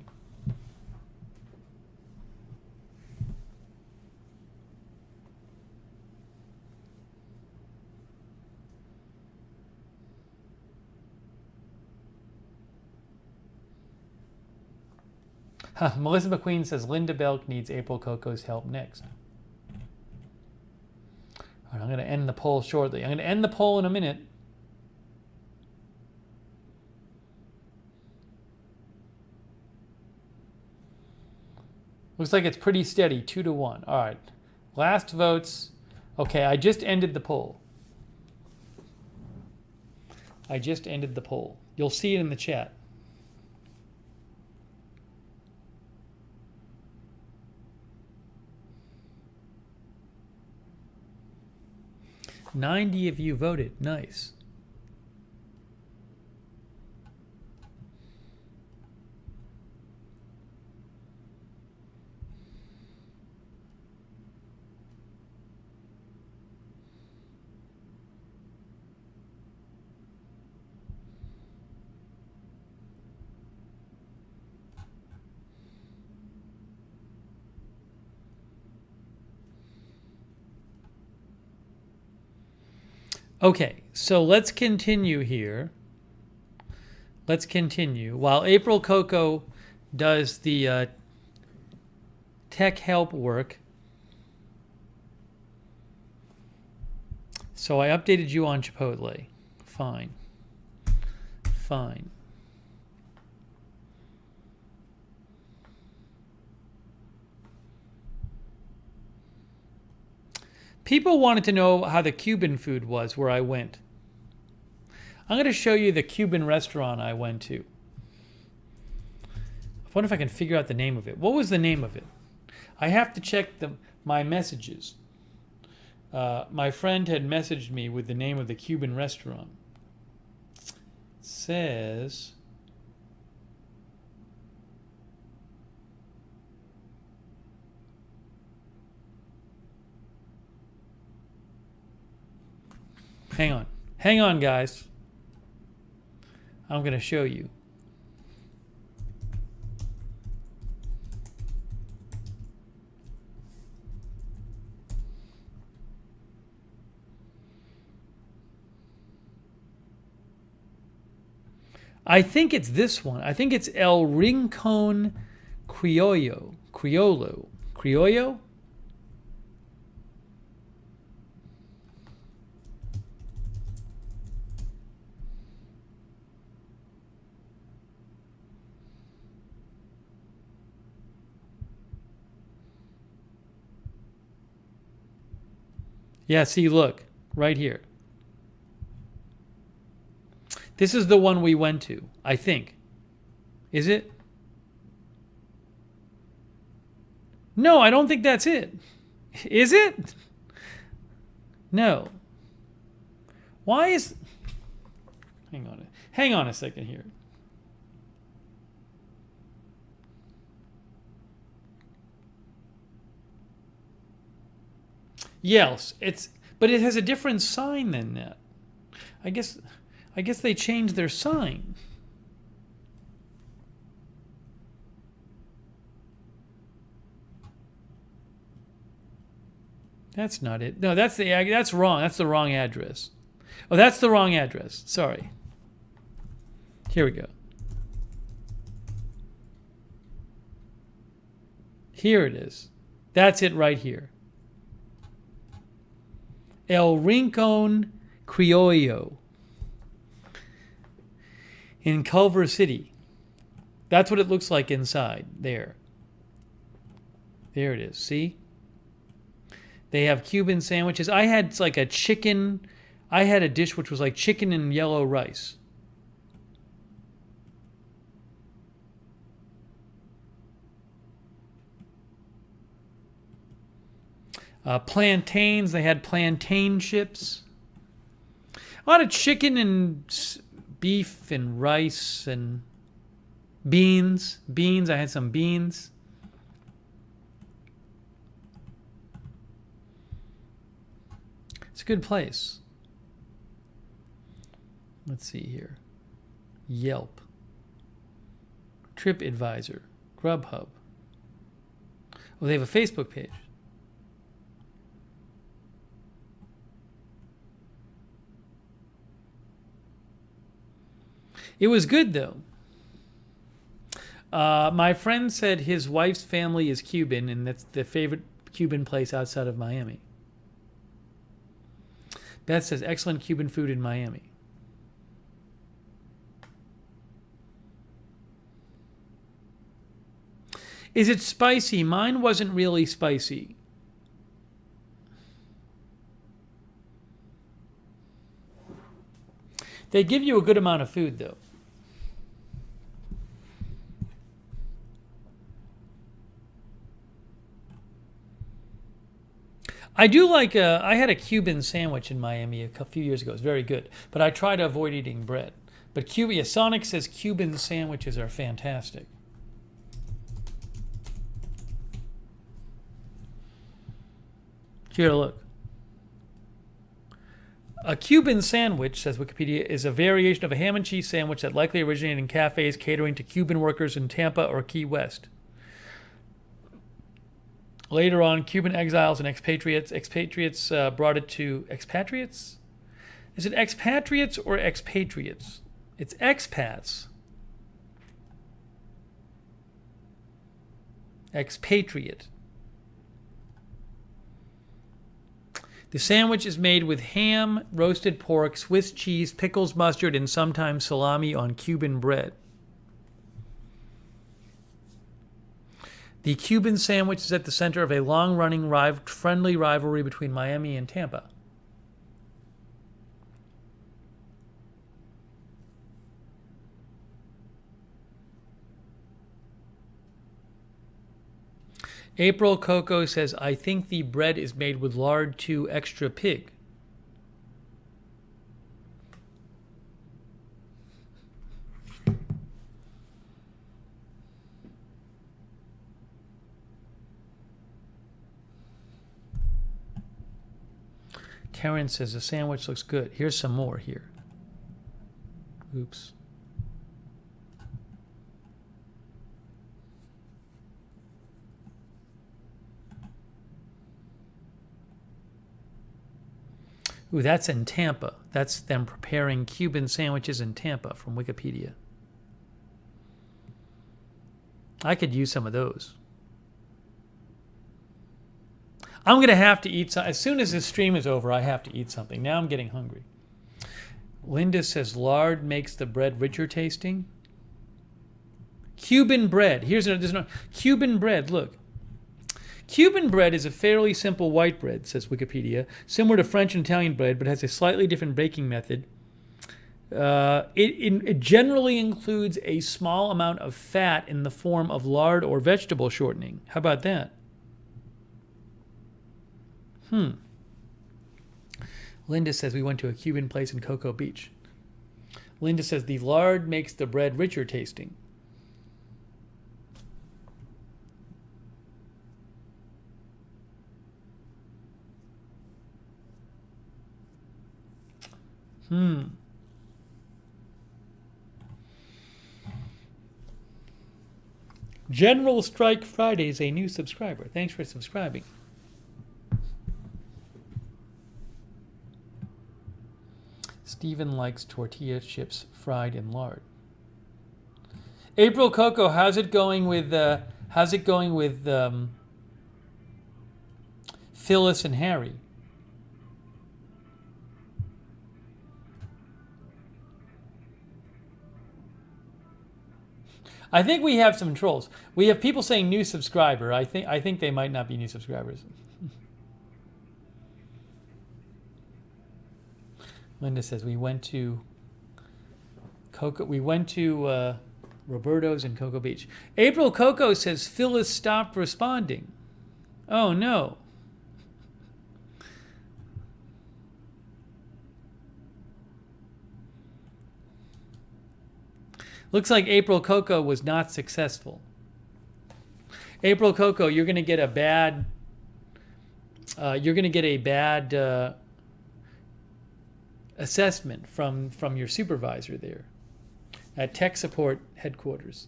Melissa McQueen says Linda Belk needs April Coco's help next. All right, I'm going to end the poll shortly. I'm going to end the poll in a minute. Looks like it's pretty steady, 2-1. All right, last votes. Okay, I just ended the poll. I just ended the poll. You'll see it in the chat. 90 of you voted. Nice. Okay, so let's continue here. Let's continue. While April Coco does the tech help work. So I updated you on Chipotle. Fine. Fine. People wanted to know how the Cuban food was where I went. I'm going to show you the Cuban restaurant I went to. I wonder if I can figure out the name of it. What was the name of it? I have to check my messages. My friend had messaged me with the name of the Cuban restaurant. It says... Hang on, guys. I'm going to show you. I think it's this one. I think it's El Rincón Criollo. Criollo? Yeah, see, look, right here. This is the one we went to, I think. Is it? No, I don't think that's it. Is it? No. Why is... Hang on a second here. Yes, but it has a different sign than that. I guess they changed their sign. That's not it. No, that's wrong. That's the wrong address. Oh, that's the wrong address. Sorry. Here we go. Here it is. That's it right here. El Rincon Criollo in Culver City. That's what it looks like inside there. There it is. See? They have Cuban sandwiches. I had like a chicken. I had a dish which was like chicken and yellow rice. Plantains. They had plantain chips. A lot of chicken and beef and rice and beans. Beans. I had some beans. It's a good place. Let's see here. Yelp. TripAdvisor. Grubhub. Oh, they have a Facebook page. It was good, though. My friend said his wife's family is Cuban, and that's the favorite Cuban place outside of Miami. Beth says, excellent Cuban food in Miami. Is it spicy? Mine wasn't really spicy. They give you a good amount of food, though. I do like, I had a Cuban sandwich in Miami a few years ago. It was very good. But I try to avoid eating bread. But Sonic says Cuban sandwiches are fantastic. Here to look. A Cuban sandwich, says Wikipedia, is a variation of a ham and cheese sandwich that likely originated in cafes catering to Cuban workers in Tampa or Key West. Later on, Cuban exiles and expatriates brought it to expatriates? Is it expatriates or expatriates? It's expats. Expatriate. The sandwich is made with ham, roasted pork, Swiss cheese, pickles, mustard, and sometimes salami on Cuban bread. The Cuban sandwich is at the center of a long-running friendly rivalry between Miami and Tampa. April Coco says, I think the bread is made with lard to extra pig. Terrence says the sandwich looks good. Here's some more here. Oops. Ooh, that's in Tampa. That's them preparing Cuban sandwiches in Tampa from Wikipedia. I could use some of those. I'm going to have to eat some. As soon as this stream is over, I have to eat something. Now I'm getting hungry. Linda says lard makes the bread richer tasting. Cuban bread. There's no Cuban bread. Look. Cuban bread is a fairly simple white bread, says Wikipedia, similar to French and Italian bread, but has a slightly different baking method. It generally includes a small amount of fat in the form of lard or vegetable shortening. How about that? Linda says we went to a Cuban place in Cocoa Beach. Linda says the lard makes the bread richer tasting. General Strike Friday is a new subscriber. Thanks for subscribing. Stephen likes tortilla chips fried in lard. April Coco, how's it going with Phyllis and Harry? I think we have some trolls. We have people saying new subscriber. I think they might not be new subscribers. Linda says we went to Roberto's in Cocoa Beach. April Coco says Phyllis stopped responding. Oh no. Looks like April Coco was not successful. April Coco, you're going to get a bad assessment from your supervisor there at tech support headquarters.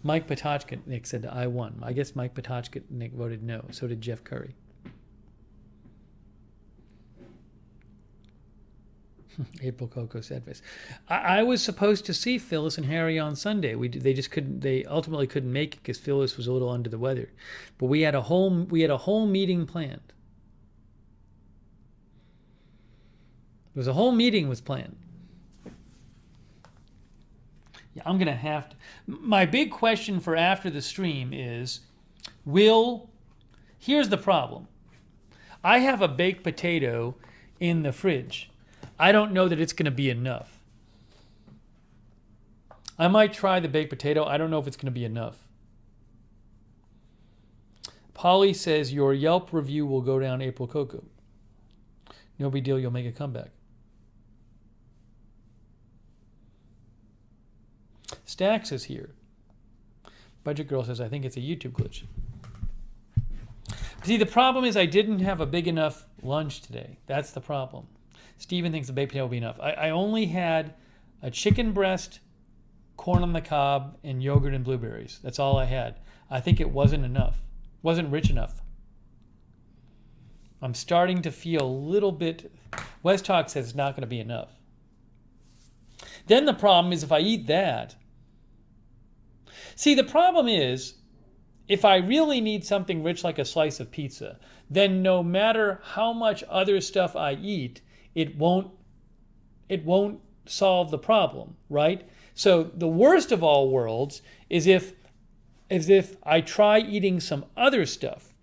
Mike Pototchnik said I won. I guess Mike Pototchnik voted no. So did Jeff Curry. April Coco said this. I was supposed to see Phyllis and Harry on Sunday. They just couldn't. They ultimately couldn't make it because Phyllis was a little under the weather. But we had a whole meeting planned. There was a whole meeting was planned. Yeah, I'm gonna have to. My big question for after the stream is, here's the problem. I have a baked potato in the fridge. I don't know that it's going to be enough. I might try the baked potato. I don't know if it's going to be enough. Polly says your Yelp review will go down, April Coco. No big deal, you'll make a comeback. Stax is here. Budget Girl says, I think it's a YouTube glitch. See, the problem is I didn't have a big enough lunch today. That's the problem. Steven thinks the baked potato will be enough. I only had a chicken breast, corn on the cob, and yogurt and blueberries. That's all I had. I think it wasn't enough. Wasn't rich enough. I'm starting to feel a little bit... West Talk says it's not going to be enough. Then the problem is if I eat that... See, the problem is, if I really need something rich like a slice of pizza, then no matter how much other stuff I eat, it won't solve the problem, right? So the worst of all worlds is if I try eating some other stuff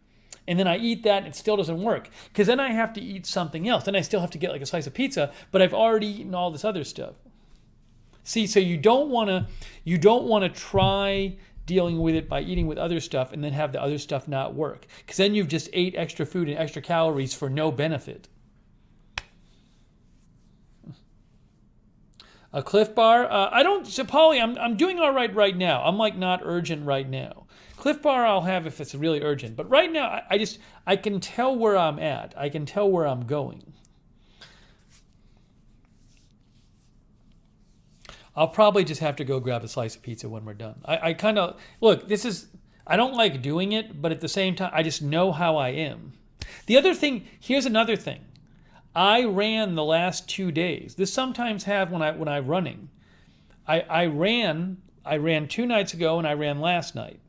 and then I eat that and it still doesn't work, because then I have to eat something else. Then I still have to get like a slice of pizza, but I've already eaten all this other stuff. See, so you don't want to try dealing with it by eating with other stuff and then have the other stuff not work, because then you've just ate extra food and extra calories for no benefit. A Cliff Bar, Polly, I'm doing all right now. I'm like not urgent right now. Cliff Bar I'll have if it's really urgent, but right now I can tell where I'm at. I can tell where I'm going. I'll probably just have to go grab a slice of pizza when we're done. I kind of, look, I don't like doing it, but at the same time, I just know how I am. The other thing, here's another thing. I ran the last 2 days. This sometimes have when I'm running. I ran 2 nights ago and I ran last night.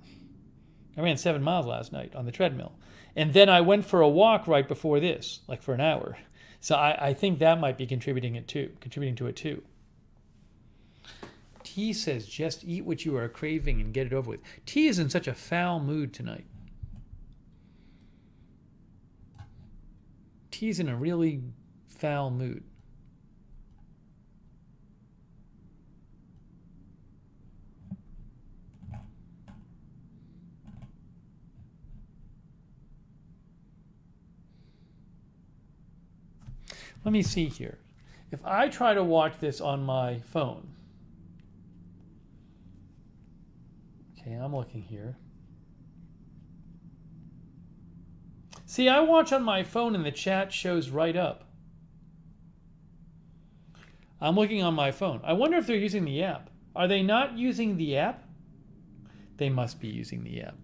I ran 7 miles last night on the treadmill. And then I went for a walk right before this, like for an hour. So I think that might be contributing to it too. T says, just eat what you are craving and get it over with. T is in such a foul mood tonight. T's in a really foul mood. Let me see here. If I try to watch this on my phone, okay, I'm looking here. See, I watch on my phone and the chat shows right up. I'm looking on my phone. I wonder if they're using the app. Are they not using the app? They must be using the app.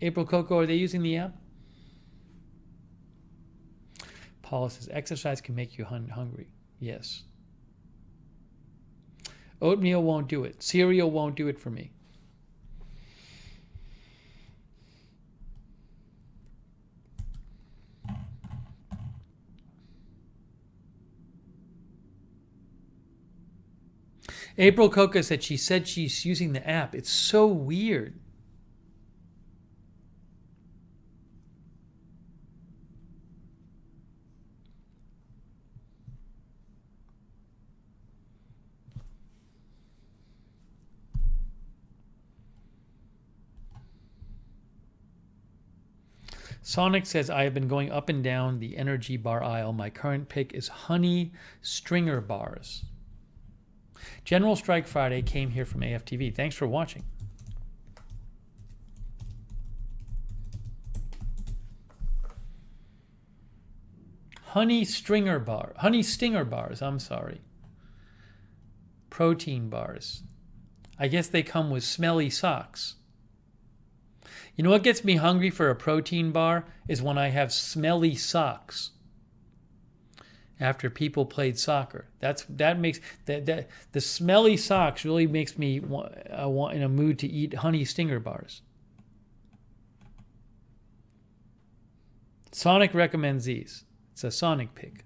April Coco, are they using the app? Paula says, exercise can make you hungry. Yes. Oatmeal won't do it. Cereal won't do it for me. April Coca said she's using the app. It's so weird. Sonic says, I have been going up and down the energy bar aisle. My current pick is Honey Stringer Bars. General Strike Friday came here from AFTV. Thanks for watching. Honey Stinger bars, I'm sorry. Protein bars. I guess they come with smelly socks. You know what gets me hungry for a protein bar is when I have smelly socks after people played soccer. That makes the smelly socks really makes me in a mood to eat Honey Stinger bars. Sonic recommends these. It's a Sonic pick.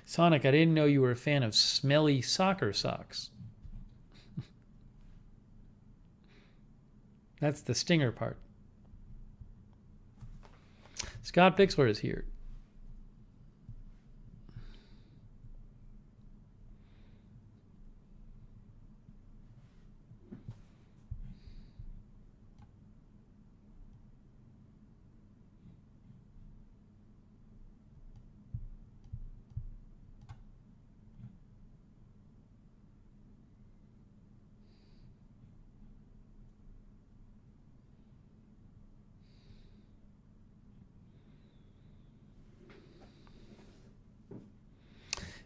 Sonic, I didn't know you were a fan of smelly soccer socks. That's the stinger part. Scott Bixler is here.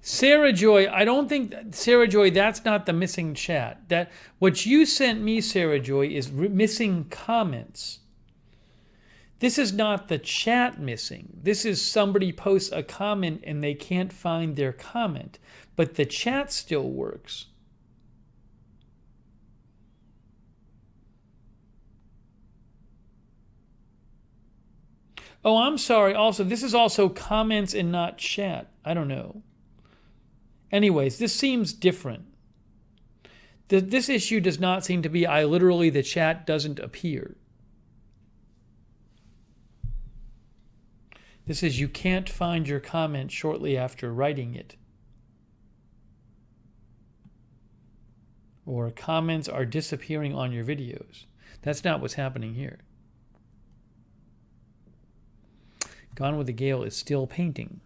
Sarah Joy, I don't think, Sarah Joy, that's not the missing chat. That what you sent me, Sarah Joy, is missing comments. This is not the chat missing. This is somebody posts a comment and they can't find their comment, but the chat still works. Oh, I'm sorry. Also, this is also comments and not chat. I don't know. Anyways, this seems different. This issue does not seem to be the chat doesn't appear. This is you can't find your comment shortly after writing it. Or comments are disappearing on your videos. That's not what's happening here. Gone with the Gale is still painting.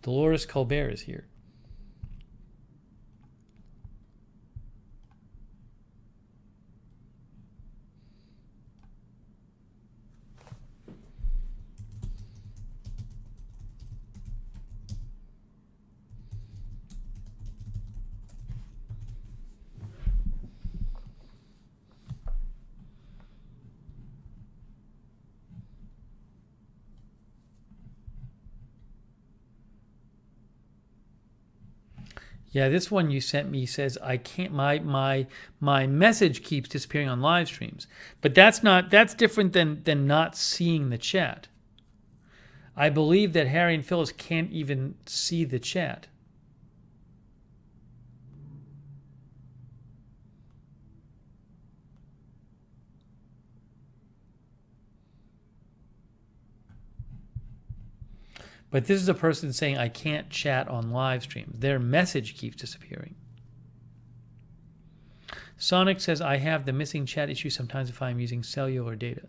Dolores Colbert is here. Yeah, this one you sent me says I can't. My message keeps disappearing on live streams, but that's different than not seeing the chat. I believe that Harry and Phyllis can't even see the chat. But this is a person saying, I can't chat on live stream. Their message keeps disappearing. Sonic says, I have the missing chat issue sometimes if I'm using cellular data.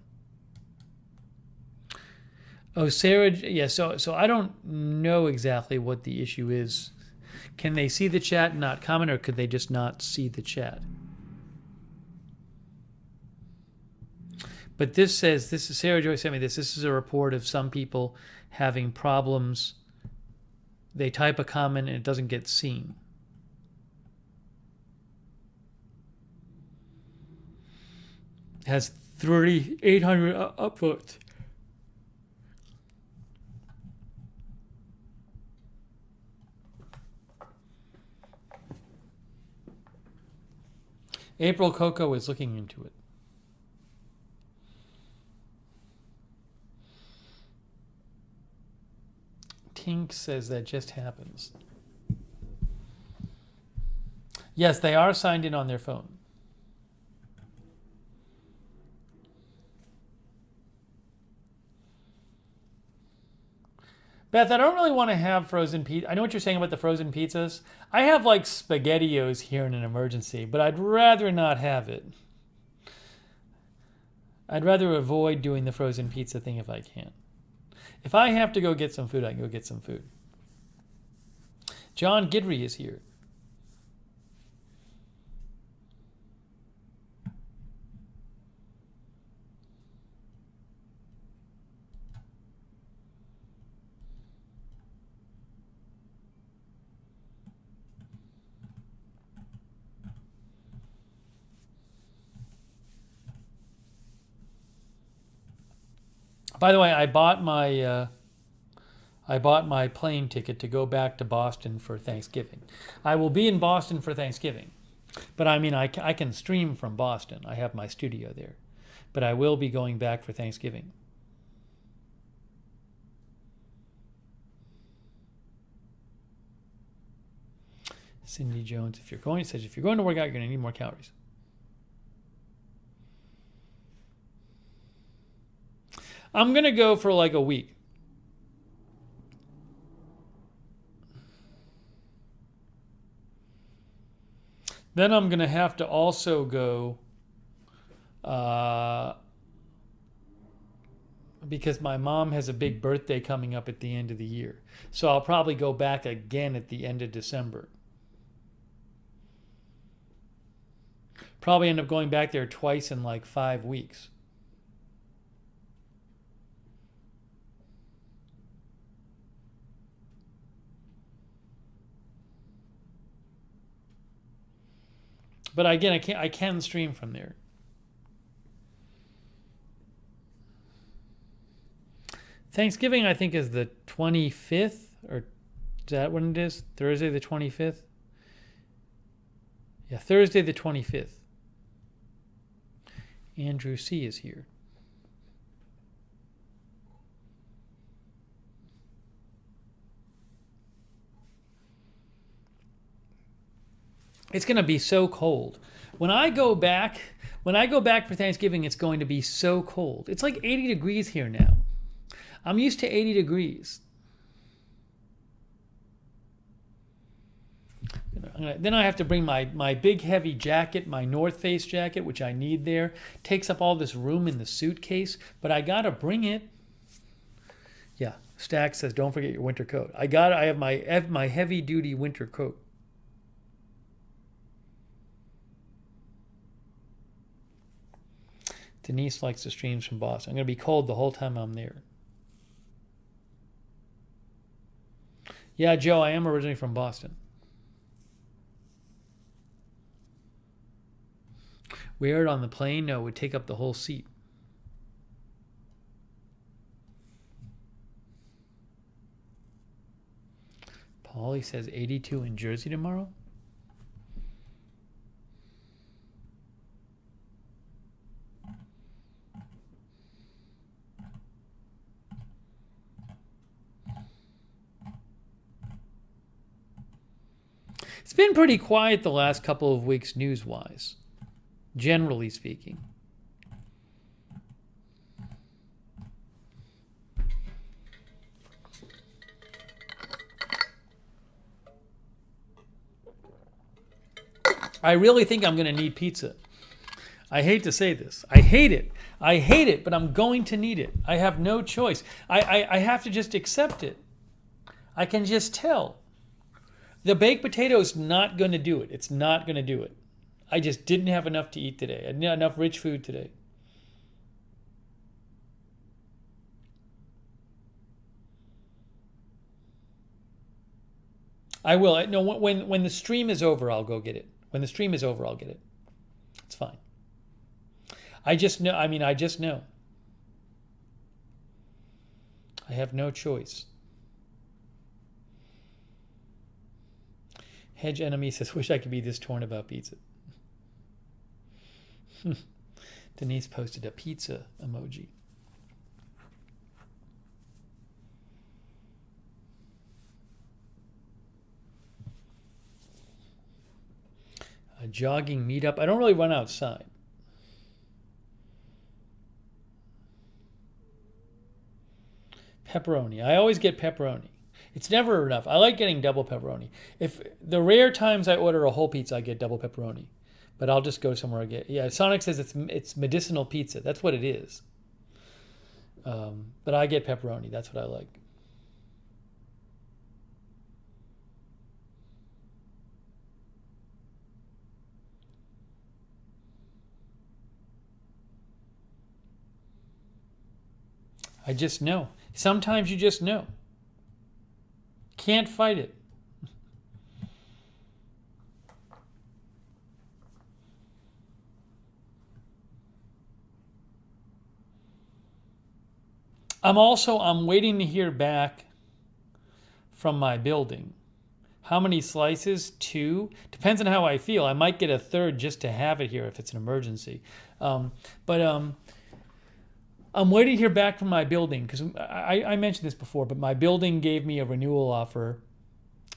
Oh, Sarah, yeah, so I don't know exactly what the issue is. Can they see the chat and not comment, or could they just not see the chat? But this says, this is Sarah Joy sent me this. This is a report of some people having problems. They type a comment and it doesn't get seen. Has 3,800 upvotes. April Coco is looking into it. Tink says that just happens. Yes, they are signed in on their phone. Beth, I don't really want to have frozen pizza. I know what you're saying about the frozen pizzas. I have like SpaghettiOs here in an emergency, but I'd rather not have it. I'd rather avoid doing the frozen pizza thing if I can. If I have to go get some food, I can go get some food. John Gidry is here. By the way, I bought my plane ticket to go back to Boston for Thanksgiving. I will be in Boston for Thanksgiving, but I mean I can stream from Boston. I have my studio there, but I will be going back for Thanksgiving. Cindy Jones, if you're going to work out, you're going to need more calories. I'm going to go for like a week. Then I'm going to have to also go because my mom has a big birthday coming up at the end of the year. So I'll probably go back again at the end of December. Probably end up going back there twice in like 5 weeks. But again, I can stream from there. Thanksgiving, I think, is the 25th, or is that when it is? Thursday the 25th? Yeah, Thursday the 25th. Andrew C. is here. It's going to be so cold. When I go back for Thanksgiving, it's going to be so cold. It's like 80 degrees here now. I'm used to 80 degrees. Then I have to bring my big heavy jacket, my North Face jacket, which I need there. Takes up all this room in the suitcase, but I got to bring it. Yeah, Stack says, don't forget your winter coat. I have my heavy duty winter coat. Denise likes the streams from Boston. I'm going to be cold the whole time I'm there. Yeah, Joe, I am originally from Boston. Wear it on the plane? No, it would take up the whole seat. Paulie says 82 in Jersey tomorrow. It's been pretty quiet the last couple of weeks news-wise, generally speaking. I really think I'm going to need pizza. I hate to say this. I hate it, but I'm going to need it. I have no choice. I have to just accept it. I can just tell. The baked potato is not going to do it. It's not going to do it. I just didn't have enough to eat today. I didn't have enough rich food today. I will. No, when the stream is over, I'll go get it. When the stream is over, I'll get it. It's fine. I just know. I mean, I just know. I have no choice. Hedge Enemy says, wish I could be this torn about pizza. Denise posted a pizza emoji. A jogging meetup. I don't really run outside. Pepperoni. I always get pepperoni. It's never enough. I like getting double pepperoni. If the rare times I order a whole pizza, I get double pepperoni. But I'll just go somewhere and get. Yeah, Sonic says it's medicinal pizza. That's what it is. But I get pepperoni. That's what I like. I just know. Sometimes you just know. Can't fight it. I'm waiting to hear back from my building. How many slices? 2? Depends on how I feel. I might get a third just to have it here if it's an emergency. But I'm waiting to hear back from my building because I mentioned this before, but my building gave me a renewal offer,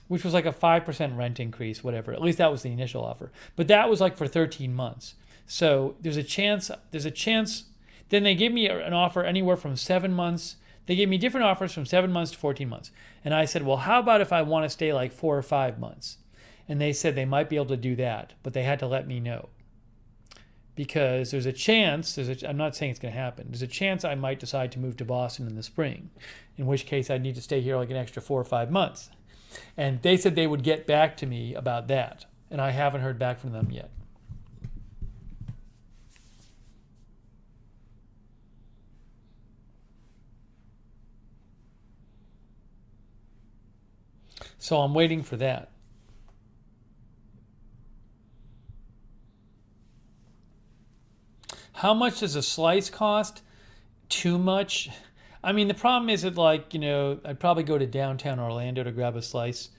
which was like a 5% rent increase, whatever. At least that was the initial offer. But that was like for 13 months. So there's a chance. Then they gave me an offer anywhere from 7 months. They gave me different offers from 7 months to 14 months. And I said, well, how about if I want to stay like 4 or 5 months? And they said they might be able to do that, but they had to let me know. Because there's a chance, I'm not saying it's going to happen, there's a chance I might decide to move to Boston in the spring, in which case I'd need to stay here like an extra 4 or 5 months. And they said they would get back to me about that, and I haven't heard back from them yet. So I'm waiting for that. How much does a slice cost? Too much. I mean, the problem is that, like, I'd probably go to downtown Orlando to grab a slice,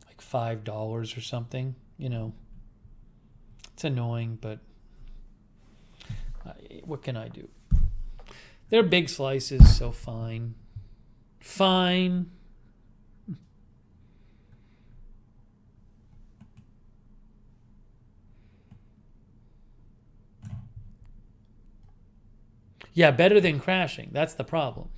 like $5 or something. It's annoying, but what can I do? They're big slices, so fine. Fine. Yeah, better than crashing. That's the problem.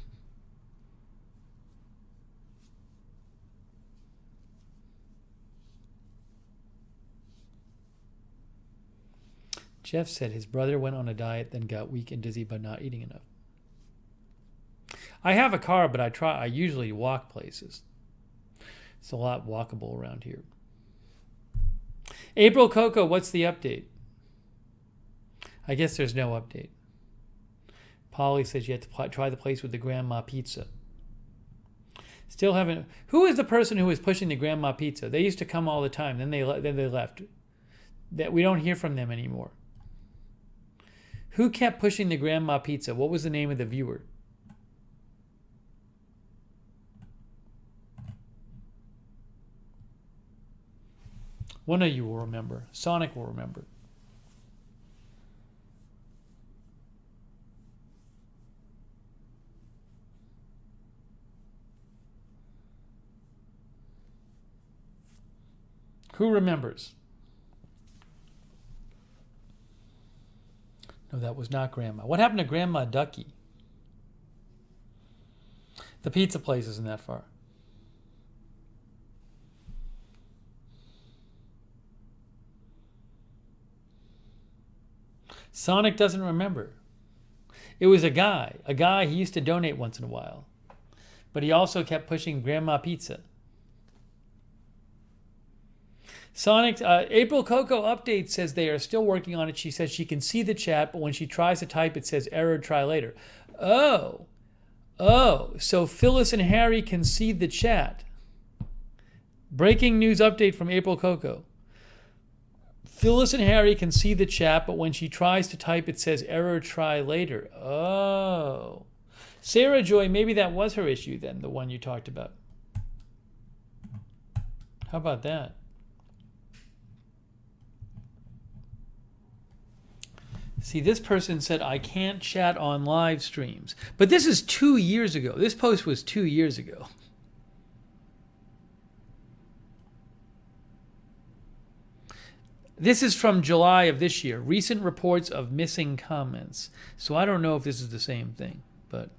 Jeff said his brother went on a diet, then got weak and dizzy by not eating enough. I have a car, but I usually walk places. It's a lot walkable around here. April Coco, what's the update? I guess there's no update. Polly says you have to try the place with the grandma pizza. Still haven't. Who is the person who was pushing the grandma pizza? They used to come all the time. Then they left. That we don't hear from them anymore. Who kept pushing the grandma pizza? What was the name of the viewer? One of you will remember. Sonic will remember. Who remembers? No, that was not Grandma. What happened to Grandma Ducky? The pizza place isn't that far. Sonic doesn't remember. It was a guy. He used to donate once in a while. But he also kept pushing Grandma Pizza. Sonic, April Coco update says they are still working on it. She says she can see the chat, but when she tries to type, it says error, try later. Oh, so Phyllis and Harry can see the chat. Breaking news update from April Coco. Phyllis and Harry can see the chat, but when she tries to type, it says error, try later. Oh. Sarah Joy, maybe that was her issue then, the one you talked about. How about that? See, this person said, I can't chat on live streams. But this is 2 years ago. This post was 2 years ago. This is from July of this year. Recent reports of missing comments. So I don't know if this is the same thing, but...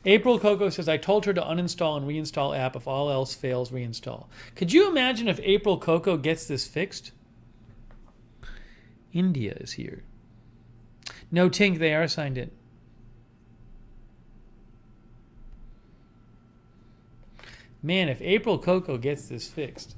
April Coco says, I told her to uninstall and reinstall app. If all else fails, reinstall. Could you imagine if April Coco gets this fixed? India is here. No, Tink, they are signed in. Man, if April Coco gets this fixed.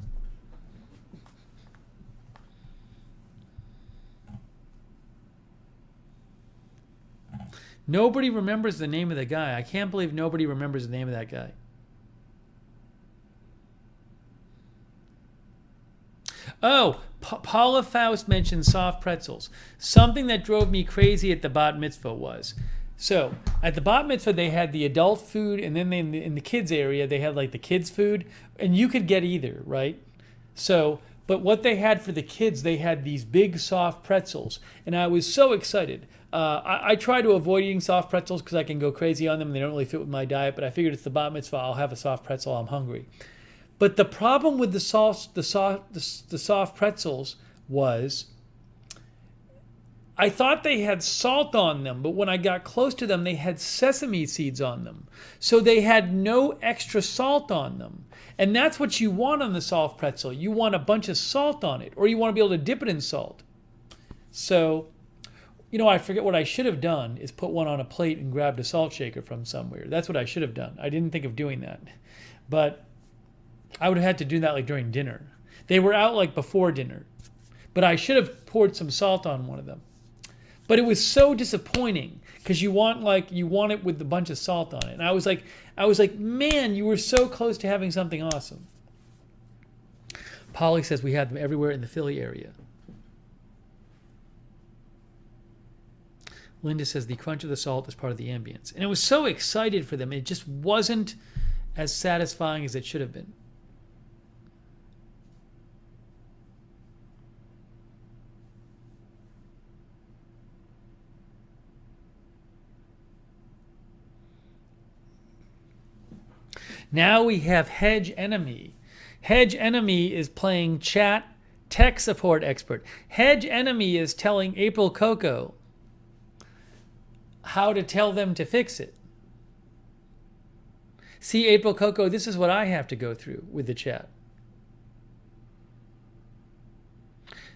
Nobody remembers the name of the guy. I can't believe nobody remembers the name of that guy. Oh, Paula Faust mentioned soft pretzels. Something that drove me crazy at the bat mitzvah was, so at the bat mitzvah they had the adult food, and then in the kids area they had like the kids food, and you could get either, right? So, but what they had for the kids, they had these big soft pretzels, and I was so excited. I try to avoid eating soft pretzels because I can go crazy on them and they don't really fit with my diet, but I figured it's the bat mitzvah, I'll have a soft pretzel, I'm hungry. But the problem with the soft pretzels was I thought they had salt on them, but when I got close to them, they had sesame seeds on them. So they had no extra salt on them. And that's what you want on the soft pretzel. You want a bunch of salt on it, or you want to be able to dip it in salt. So, you know, I forget what I should have done is put one on a plate and grabbed a salt shaker from somewhere. That's what I should have done. I didn't think of doing that. But I would have had to do that like during dinner. They were out like before dinner. But I should have poured some salt on one of them. But it was so disappointing because you want it with a bunch of salt on it. And I was like, man, you were so close to having something awesome. Polly says we have them everywhere in the Philly area. Linda says the crunch of the salt is part of the ambience. And it was so excited for them. It just wasn't as satisfying as it should have been. Now we have Hedge Enemy. Hedge Enemy is playing chat tech support expert. Hedge Enemy is telling April Coco how to tell them to fix it. See, April Coco, this is what I have to go through with the chat.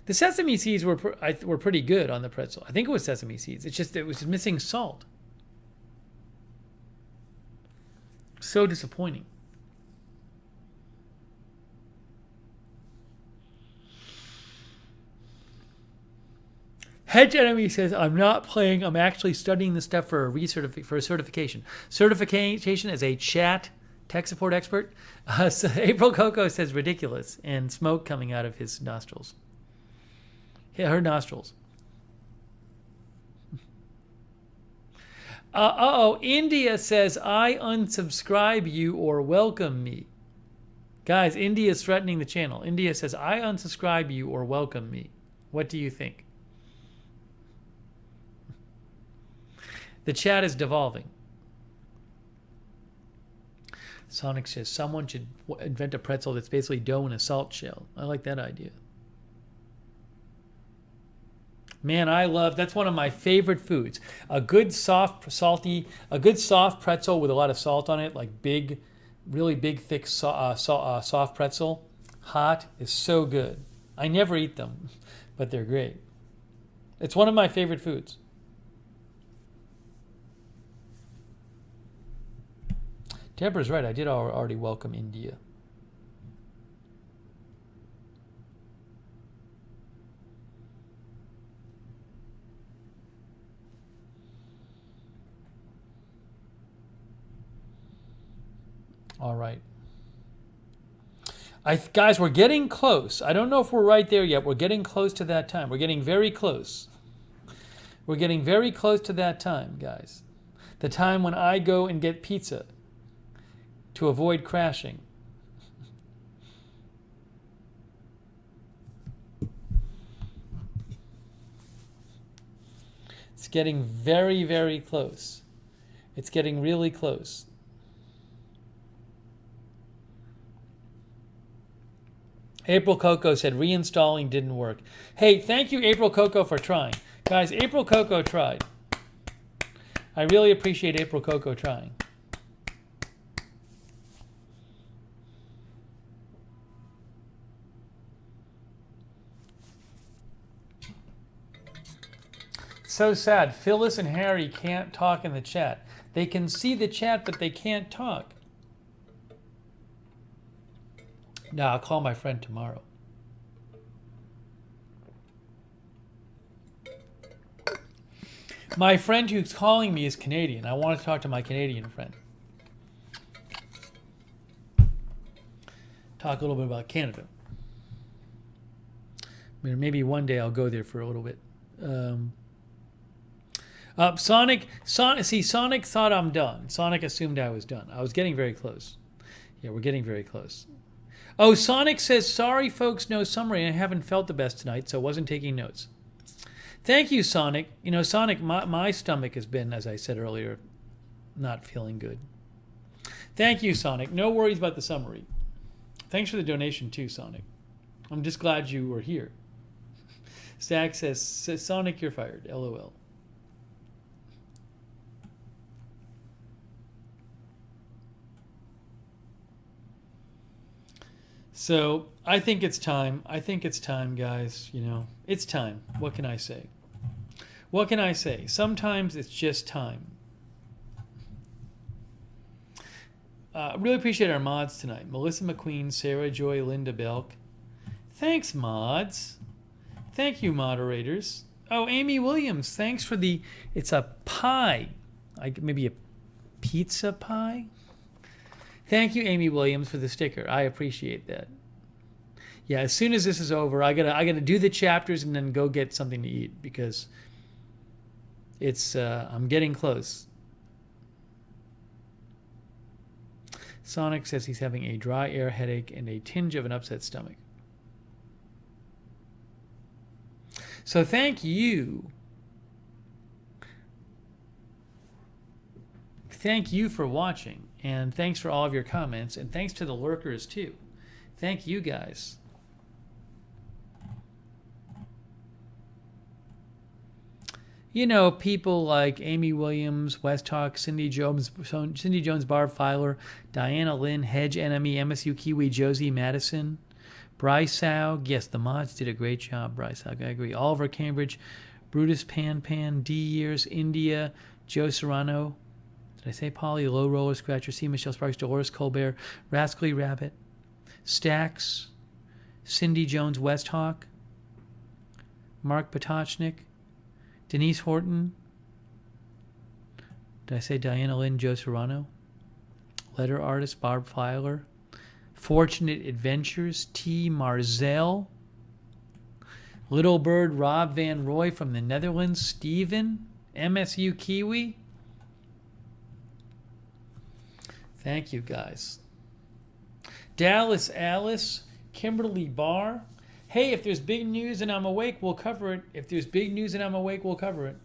The sesame seeds were pretty good on the pretzel. I think it was sesame seeds. It's just it was missing salt. So disappointing. Hedge Enemy says, I'm not playing. I'm actually studying this stuff for a certification. Certification as a chat tech support expert. So April Coco says ridiculous and smoke coming out of his nostrils. Yeah, her nostrils. India says, I unsubscribe you or welcome me. Guys, India is threatening the channel. India says, I unsubscribe you or welcome me. What do you think? The chat is devolving. Sonic says, someone should invent a pretzel that's basically dough in a salt shell. I like that idea. Man, that's one of my favorite foods. A good soft pretzel with a lot of salt on it, like really big, thick, soft pretzel, hot, is so good. I never eat them, but they're great. It's one of my favorite foods. Deborah's right. I did already welcome India. All right. Guys, we're getting close. I don't know if we're right there yet. We're getting close to that time. We're getting very close. We're getting very close to that time, guys. The time when I go and get pizza to avoid crashing. It's getting very, very close. It's getting really close. April Coco said reinstalling didn't work. Hey, thank you, April Coco, for trying. Guys, April Coco tried. I really appreciate April Coco trying. So sad. Phyllis and Harry can't talk in the chat. They can see the chat, but they can't talk. No, I'll call my friend tomorrow. My friend who's calling me is Canadian. I want to talk to my Canadian friend. Talk a little bit about Canada. I mean, maybe one day I'll go there for a little bit. Sonic thought I'm done. Sonic assumed I was done. I was getting very close. Yeah, we're getting very close. Oh, Sonic says, sorry folks, no summary. I haven't felt the best tonight, so I wasn't taking notes. Thank you, Sonic. You know, Sonic, my stomach has been, as I said earlier, not feeling good. Thank you, Sonic. No worries about the summary. Thanks for the donation too, Sonic. I'm just glad you were here. Stack says, Sonic, you're fired. LOL. So I think it's time. I think it's time, guys. You know, it's time. What can I say? What can I say? Sometimes it's just time. Really appreciate our mods tonight. Melissa McQueen, Sarah Joy, Linda Belk. Thanks, mods. Thank you, moderators. Oh, Amy Williams, thanks for the... It's a pie. Maybe a pizza pie? Thank you, Amy Williams, for the sticker. I appreciate that. Yeah, as soon as this is over, I gotta do the chapters and then go get something to eat because it's I'm getting close. Sonic says he's having a dry air headache and a tinge of an upset stomach. So thank you. Thank you for watching. And thanks for all of your comments. And thanks to the lurkers, too. Thank you, guys. You know, people like Amy Williams, West Hawk, Cindy Jones, Barb Filer, Diana Lynn, Hedge Enemy, MSU Kiwi, Josie Madison, Bryce Haug. Yes, the mods did a great job, Bryce Haug. I agree. Oliver Cambridge, Brutus Pan, D Years, India, Joe Serrano. Did I say Polly? Low Roller Scratcher, C. Michelle Sparks, Dolores Colbert, Rascally Rabbit, Stax, Cindy Jones West Hawk, Mark Potochnik, Denise Horton. Did I say Diana Lynn, Joe Serrano? Letter Artist, Barb Filer, Fortunate Adventures, T. Marzell, Little Bird, Rob Van Roy from the Netherlands, Steven, MSU Kiwi. Thank you, guys. Dallas Alice, Kimberly Barr. Hey, if there's big news and I'm awake, we'll cover it. If there's big news and I'm awake, we'll cover it.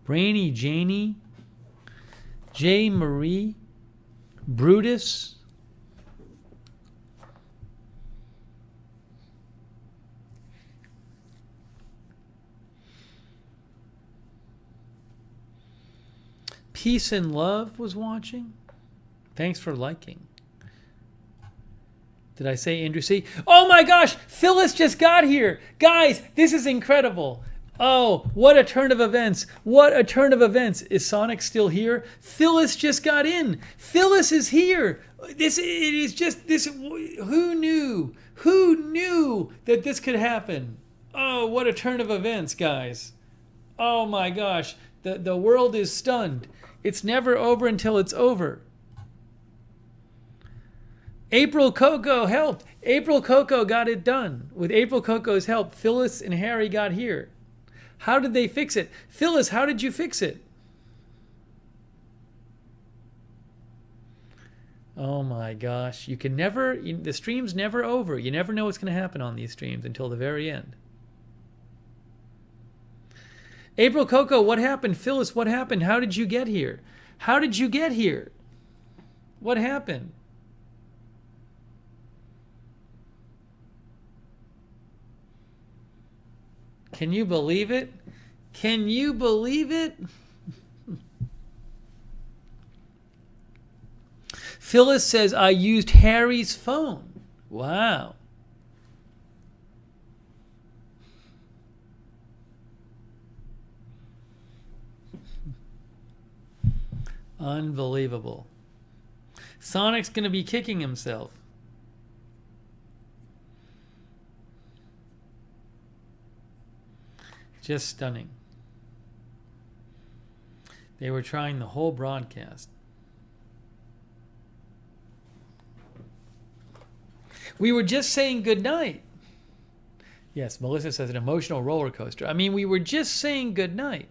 Brainy Janie, J. Marie, Brutus, Peace and Love was watching. Thanks for liking. Did I say Andrew C? Oh my gosh, Phyllis just got here. Guys, this is incredible. Oh, what a turn of events. What a turn of events. Is Sonic still here? Phyllis just got in. Phyllis is here. It is just this. Who knew? Who knew that this could happen? Oh, what a turn of events, guys. Oh my gosh. The world is stunned. It's never over until it's over. April Coco helped. April Coco got it done. With April Coco's help, Phyllis and Harry got here. How did they fix it? Phyllis, how did you fix it? Oh my gosh. You can never, the stream's never over. You never know what's going to happen on these streams until the very end. April Coco, what happened? Phyllis, what happened? How did you get here? How did you get here? What happened? Can you believe it? Can you believe it? Phyllis says, I used Harry's phone. Wow. Unbelievable. Sonic's going to be kicking himself. Just stunning. They were trying the whole broadcast. We were just saying goodnight. Yes, Melissa says an emotional roller coaster. I mean, we were just saying goodnight.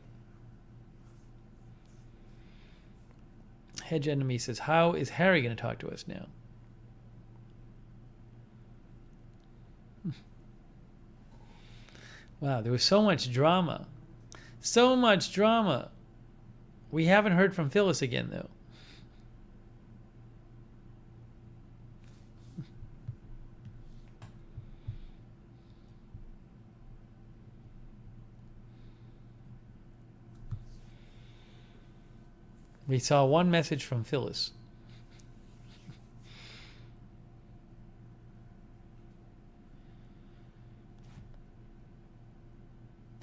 Hedge Enemy says, how is Harry going to talk to us now? Wow, there was so much drama. So much drama. We haven't heard from Phyllis again, though. We saw one message from Phyllis.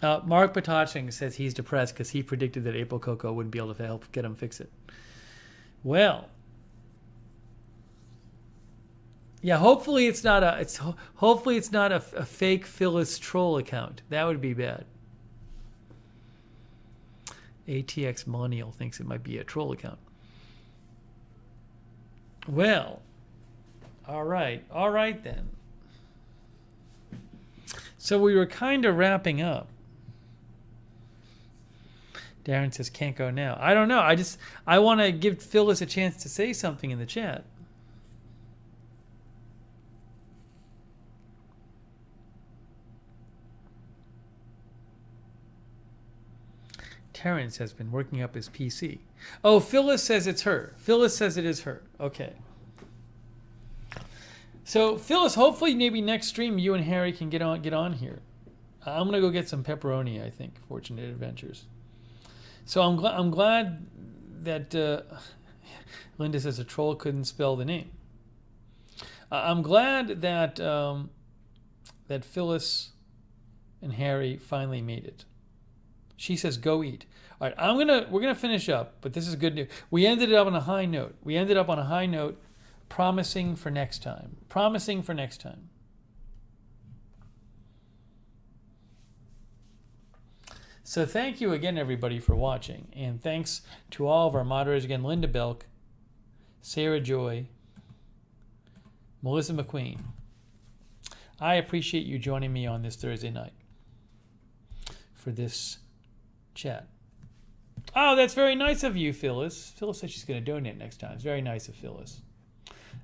Mark Pataching says he's depressed because he predicted that April Coco wouldn't be able to help get him fix it. Well, yeah. Hopefully it's not a fake Phyllis troll account. That would be bad. ATX Millennial thinks it might be a troll account. Well, all right then. So we were kind of wrapping up. Darren says, can't go now. I don't know. I want to give Phyllis a chance to say something in the chat. Terrence has been working up his PC. Oh, Phyllis says it's her. Phyllis says it is her. Okay. So, Phyllis, hopefully maybe next stream you and Harry can get on here. I'm going to go get some pepperoni, I think, Fortunate Adventures. So I'm glad that Linda says a troll couldn't spell the name. I'm glad that that Phyllis and Harry finally made it. She says, "Go eat." All right, we're gonna finish up, but this is good news. We ended up on a high note. Promising for next time. So thank you again, everybody, for watching. And thanks to all of our moderators again, Linda Belk, Sarah Joy, Melissa McQueen. I appreciate you joining me on this Thursday night for this chat. Oh, that's very nice of you, Phyllis. Phyllis said she's going to donate next time. It's very nice of Phyllis.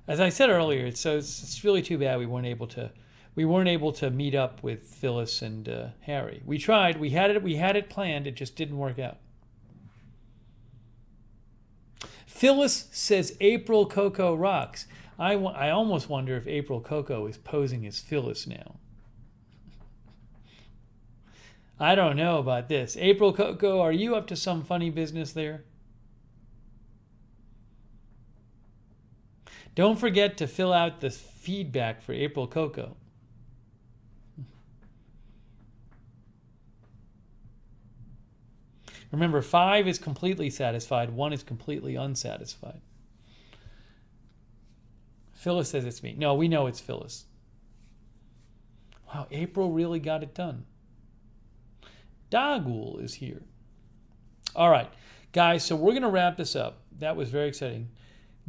As I said earlier, it's really too bad we weren't able to meet up with Phyllis and Harry. We tried. We had it planned. It just didn't work out. Phyllis says April Coco rocks. I almost wonder if April Coco is posing as Phyllis now. I don't know about this. April Coco, are you up to some funny business there? Don't forget to fill out the feedback for April Coco. Remember, 5 is completely satisfied. 1 is completely unsatisfied. Phyllis says it's me. No, we know it's Phyllis. Wow, April really got it done. Dagul is here. All right, guys, so we're going to wrap this up. That was very exciting.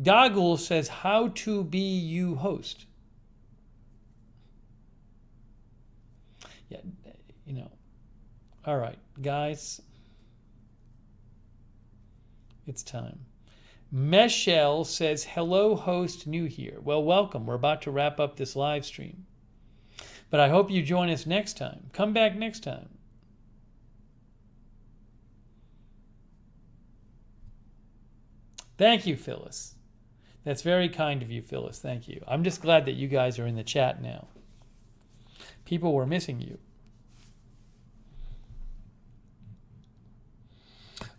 Dagul says, how to be you host. Yeah, you know. All right, guys. It's time. Michelle says, hello, host new here. Well, welcome. We're about to wrap up this live stream. But I hope you join us next time. Come back next time. Thank you, Phyllis. That's very kind of you, Phyllis. Thank you. I'm just glad that you guys are in the chat now. People were missing you.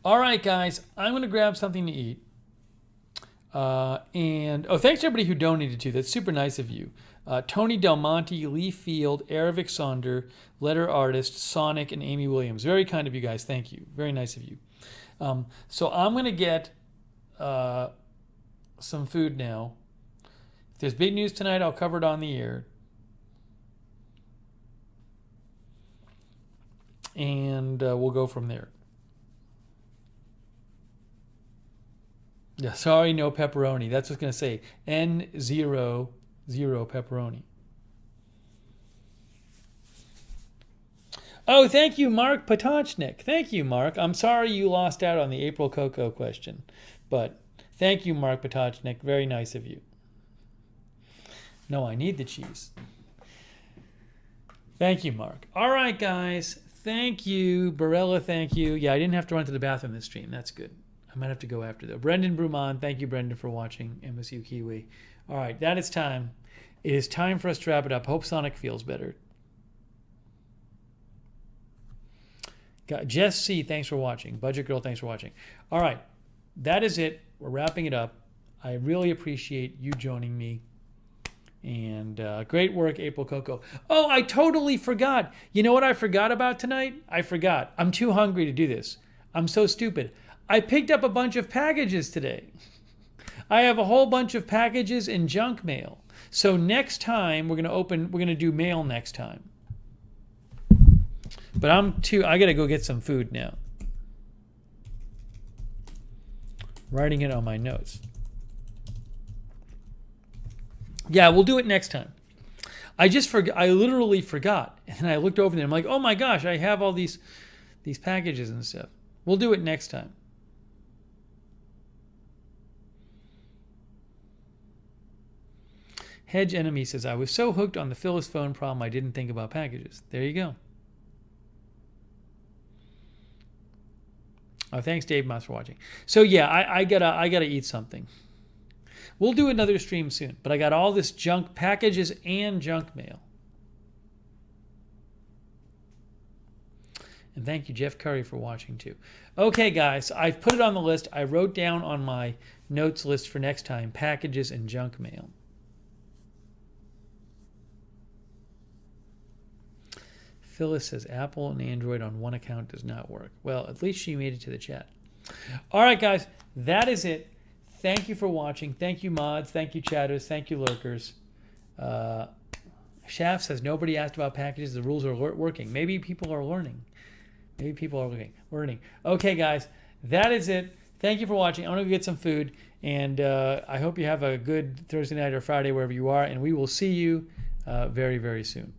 All right, guys. I'm going to grab something to eat. Thanks to everybody who donated too. That's super nice of you. Tony Del Monte, Lee Field, Aravic Sonder, Letter Artist, Sonic, and Amy Williams. Very kind of you guys. Thank you. Very nice of you. So I'm going to get some food now. If there's big news tonight, I'll cover it on the air. And we'll go from there. Yeah, sorry, no pepperoni. That's what's going to say. N00 pepperoni. Oh, thank you, Mark Potocznik. Thank you, Mark. I'm sorry you lost out on the April Cocoa question. But thank you, Mark Potocznik. Very nice of you. No, I need the cheese. Thank you, Mark. All right, guys. Thank you. Barella, thank you. Yeah, I didn't have to run to the bathroom this stream. That's good. I might have to go after though. Brendan Bruman, thank you, Brendan, for watching. MSU Kiwi. All right, that is time. It is time for us to wrap it up. Hope Sonic feels better. Jess C, thanks for watching. Budget Girl, thanks for watching. All right, that is it. We're wrapping it up. I really appreciate you joining me. And great work, April Coco. Oh, I totally forgot. You know what I forgot about tonight? I forgot. I'm too hungry to do this. I'm so stupid. I picked up a bunch of packages today. I have a whole bunch of packages in junk mail. So next time we're going to do mail next time. But I got to go get some food now. Writing it on my notes. Yeah, we'll do it next time. I literally forgot. And I looked over there and I'm like, oh my gosh, I have all these packages and stuff. We'll do it next time. Hedge Enemy says, I was so hooked on the Phyllis phone problem, I didn't think about packages. There you go. Oh, thanks, Dave Moss, for watching. So yeah, I gotta eat something. We'll do another stream soon, but I got all this junk packages and junk mail. And thank you, Jeff Curry, for watching too. Okay, guys, I've put it on the list. I wrote down on my notes list for next time, packages and junk mail. Phyllis says Apple and Android on one account does not work. Well, at least she made it to the chat. All right, guys, that is it. Thank you for watching. Thank you, mods. Thank you, chatters. Thank you, lurkers. Shaft says nobody asked about packages. The rules are working. Maybe people are learning. Maybe people are learning. Okay, guys, that is it. Thank you for watching. I'm going to go get some food, and I hope you have a good Thursday night or Friday, wherever you are, and we will see you very, very soon.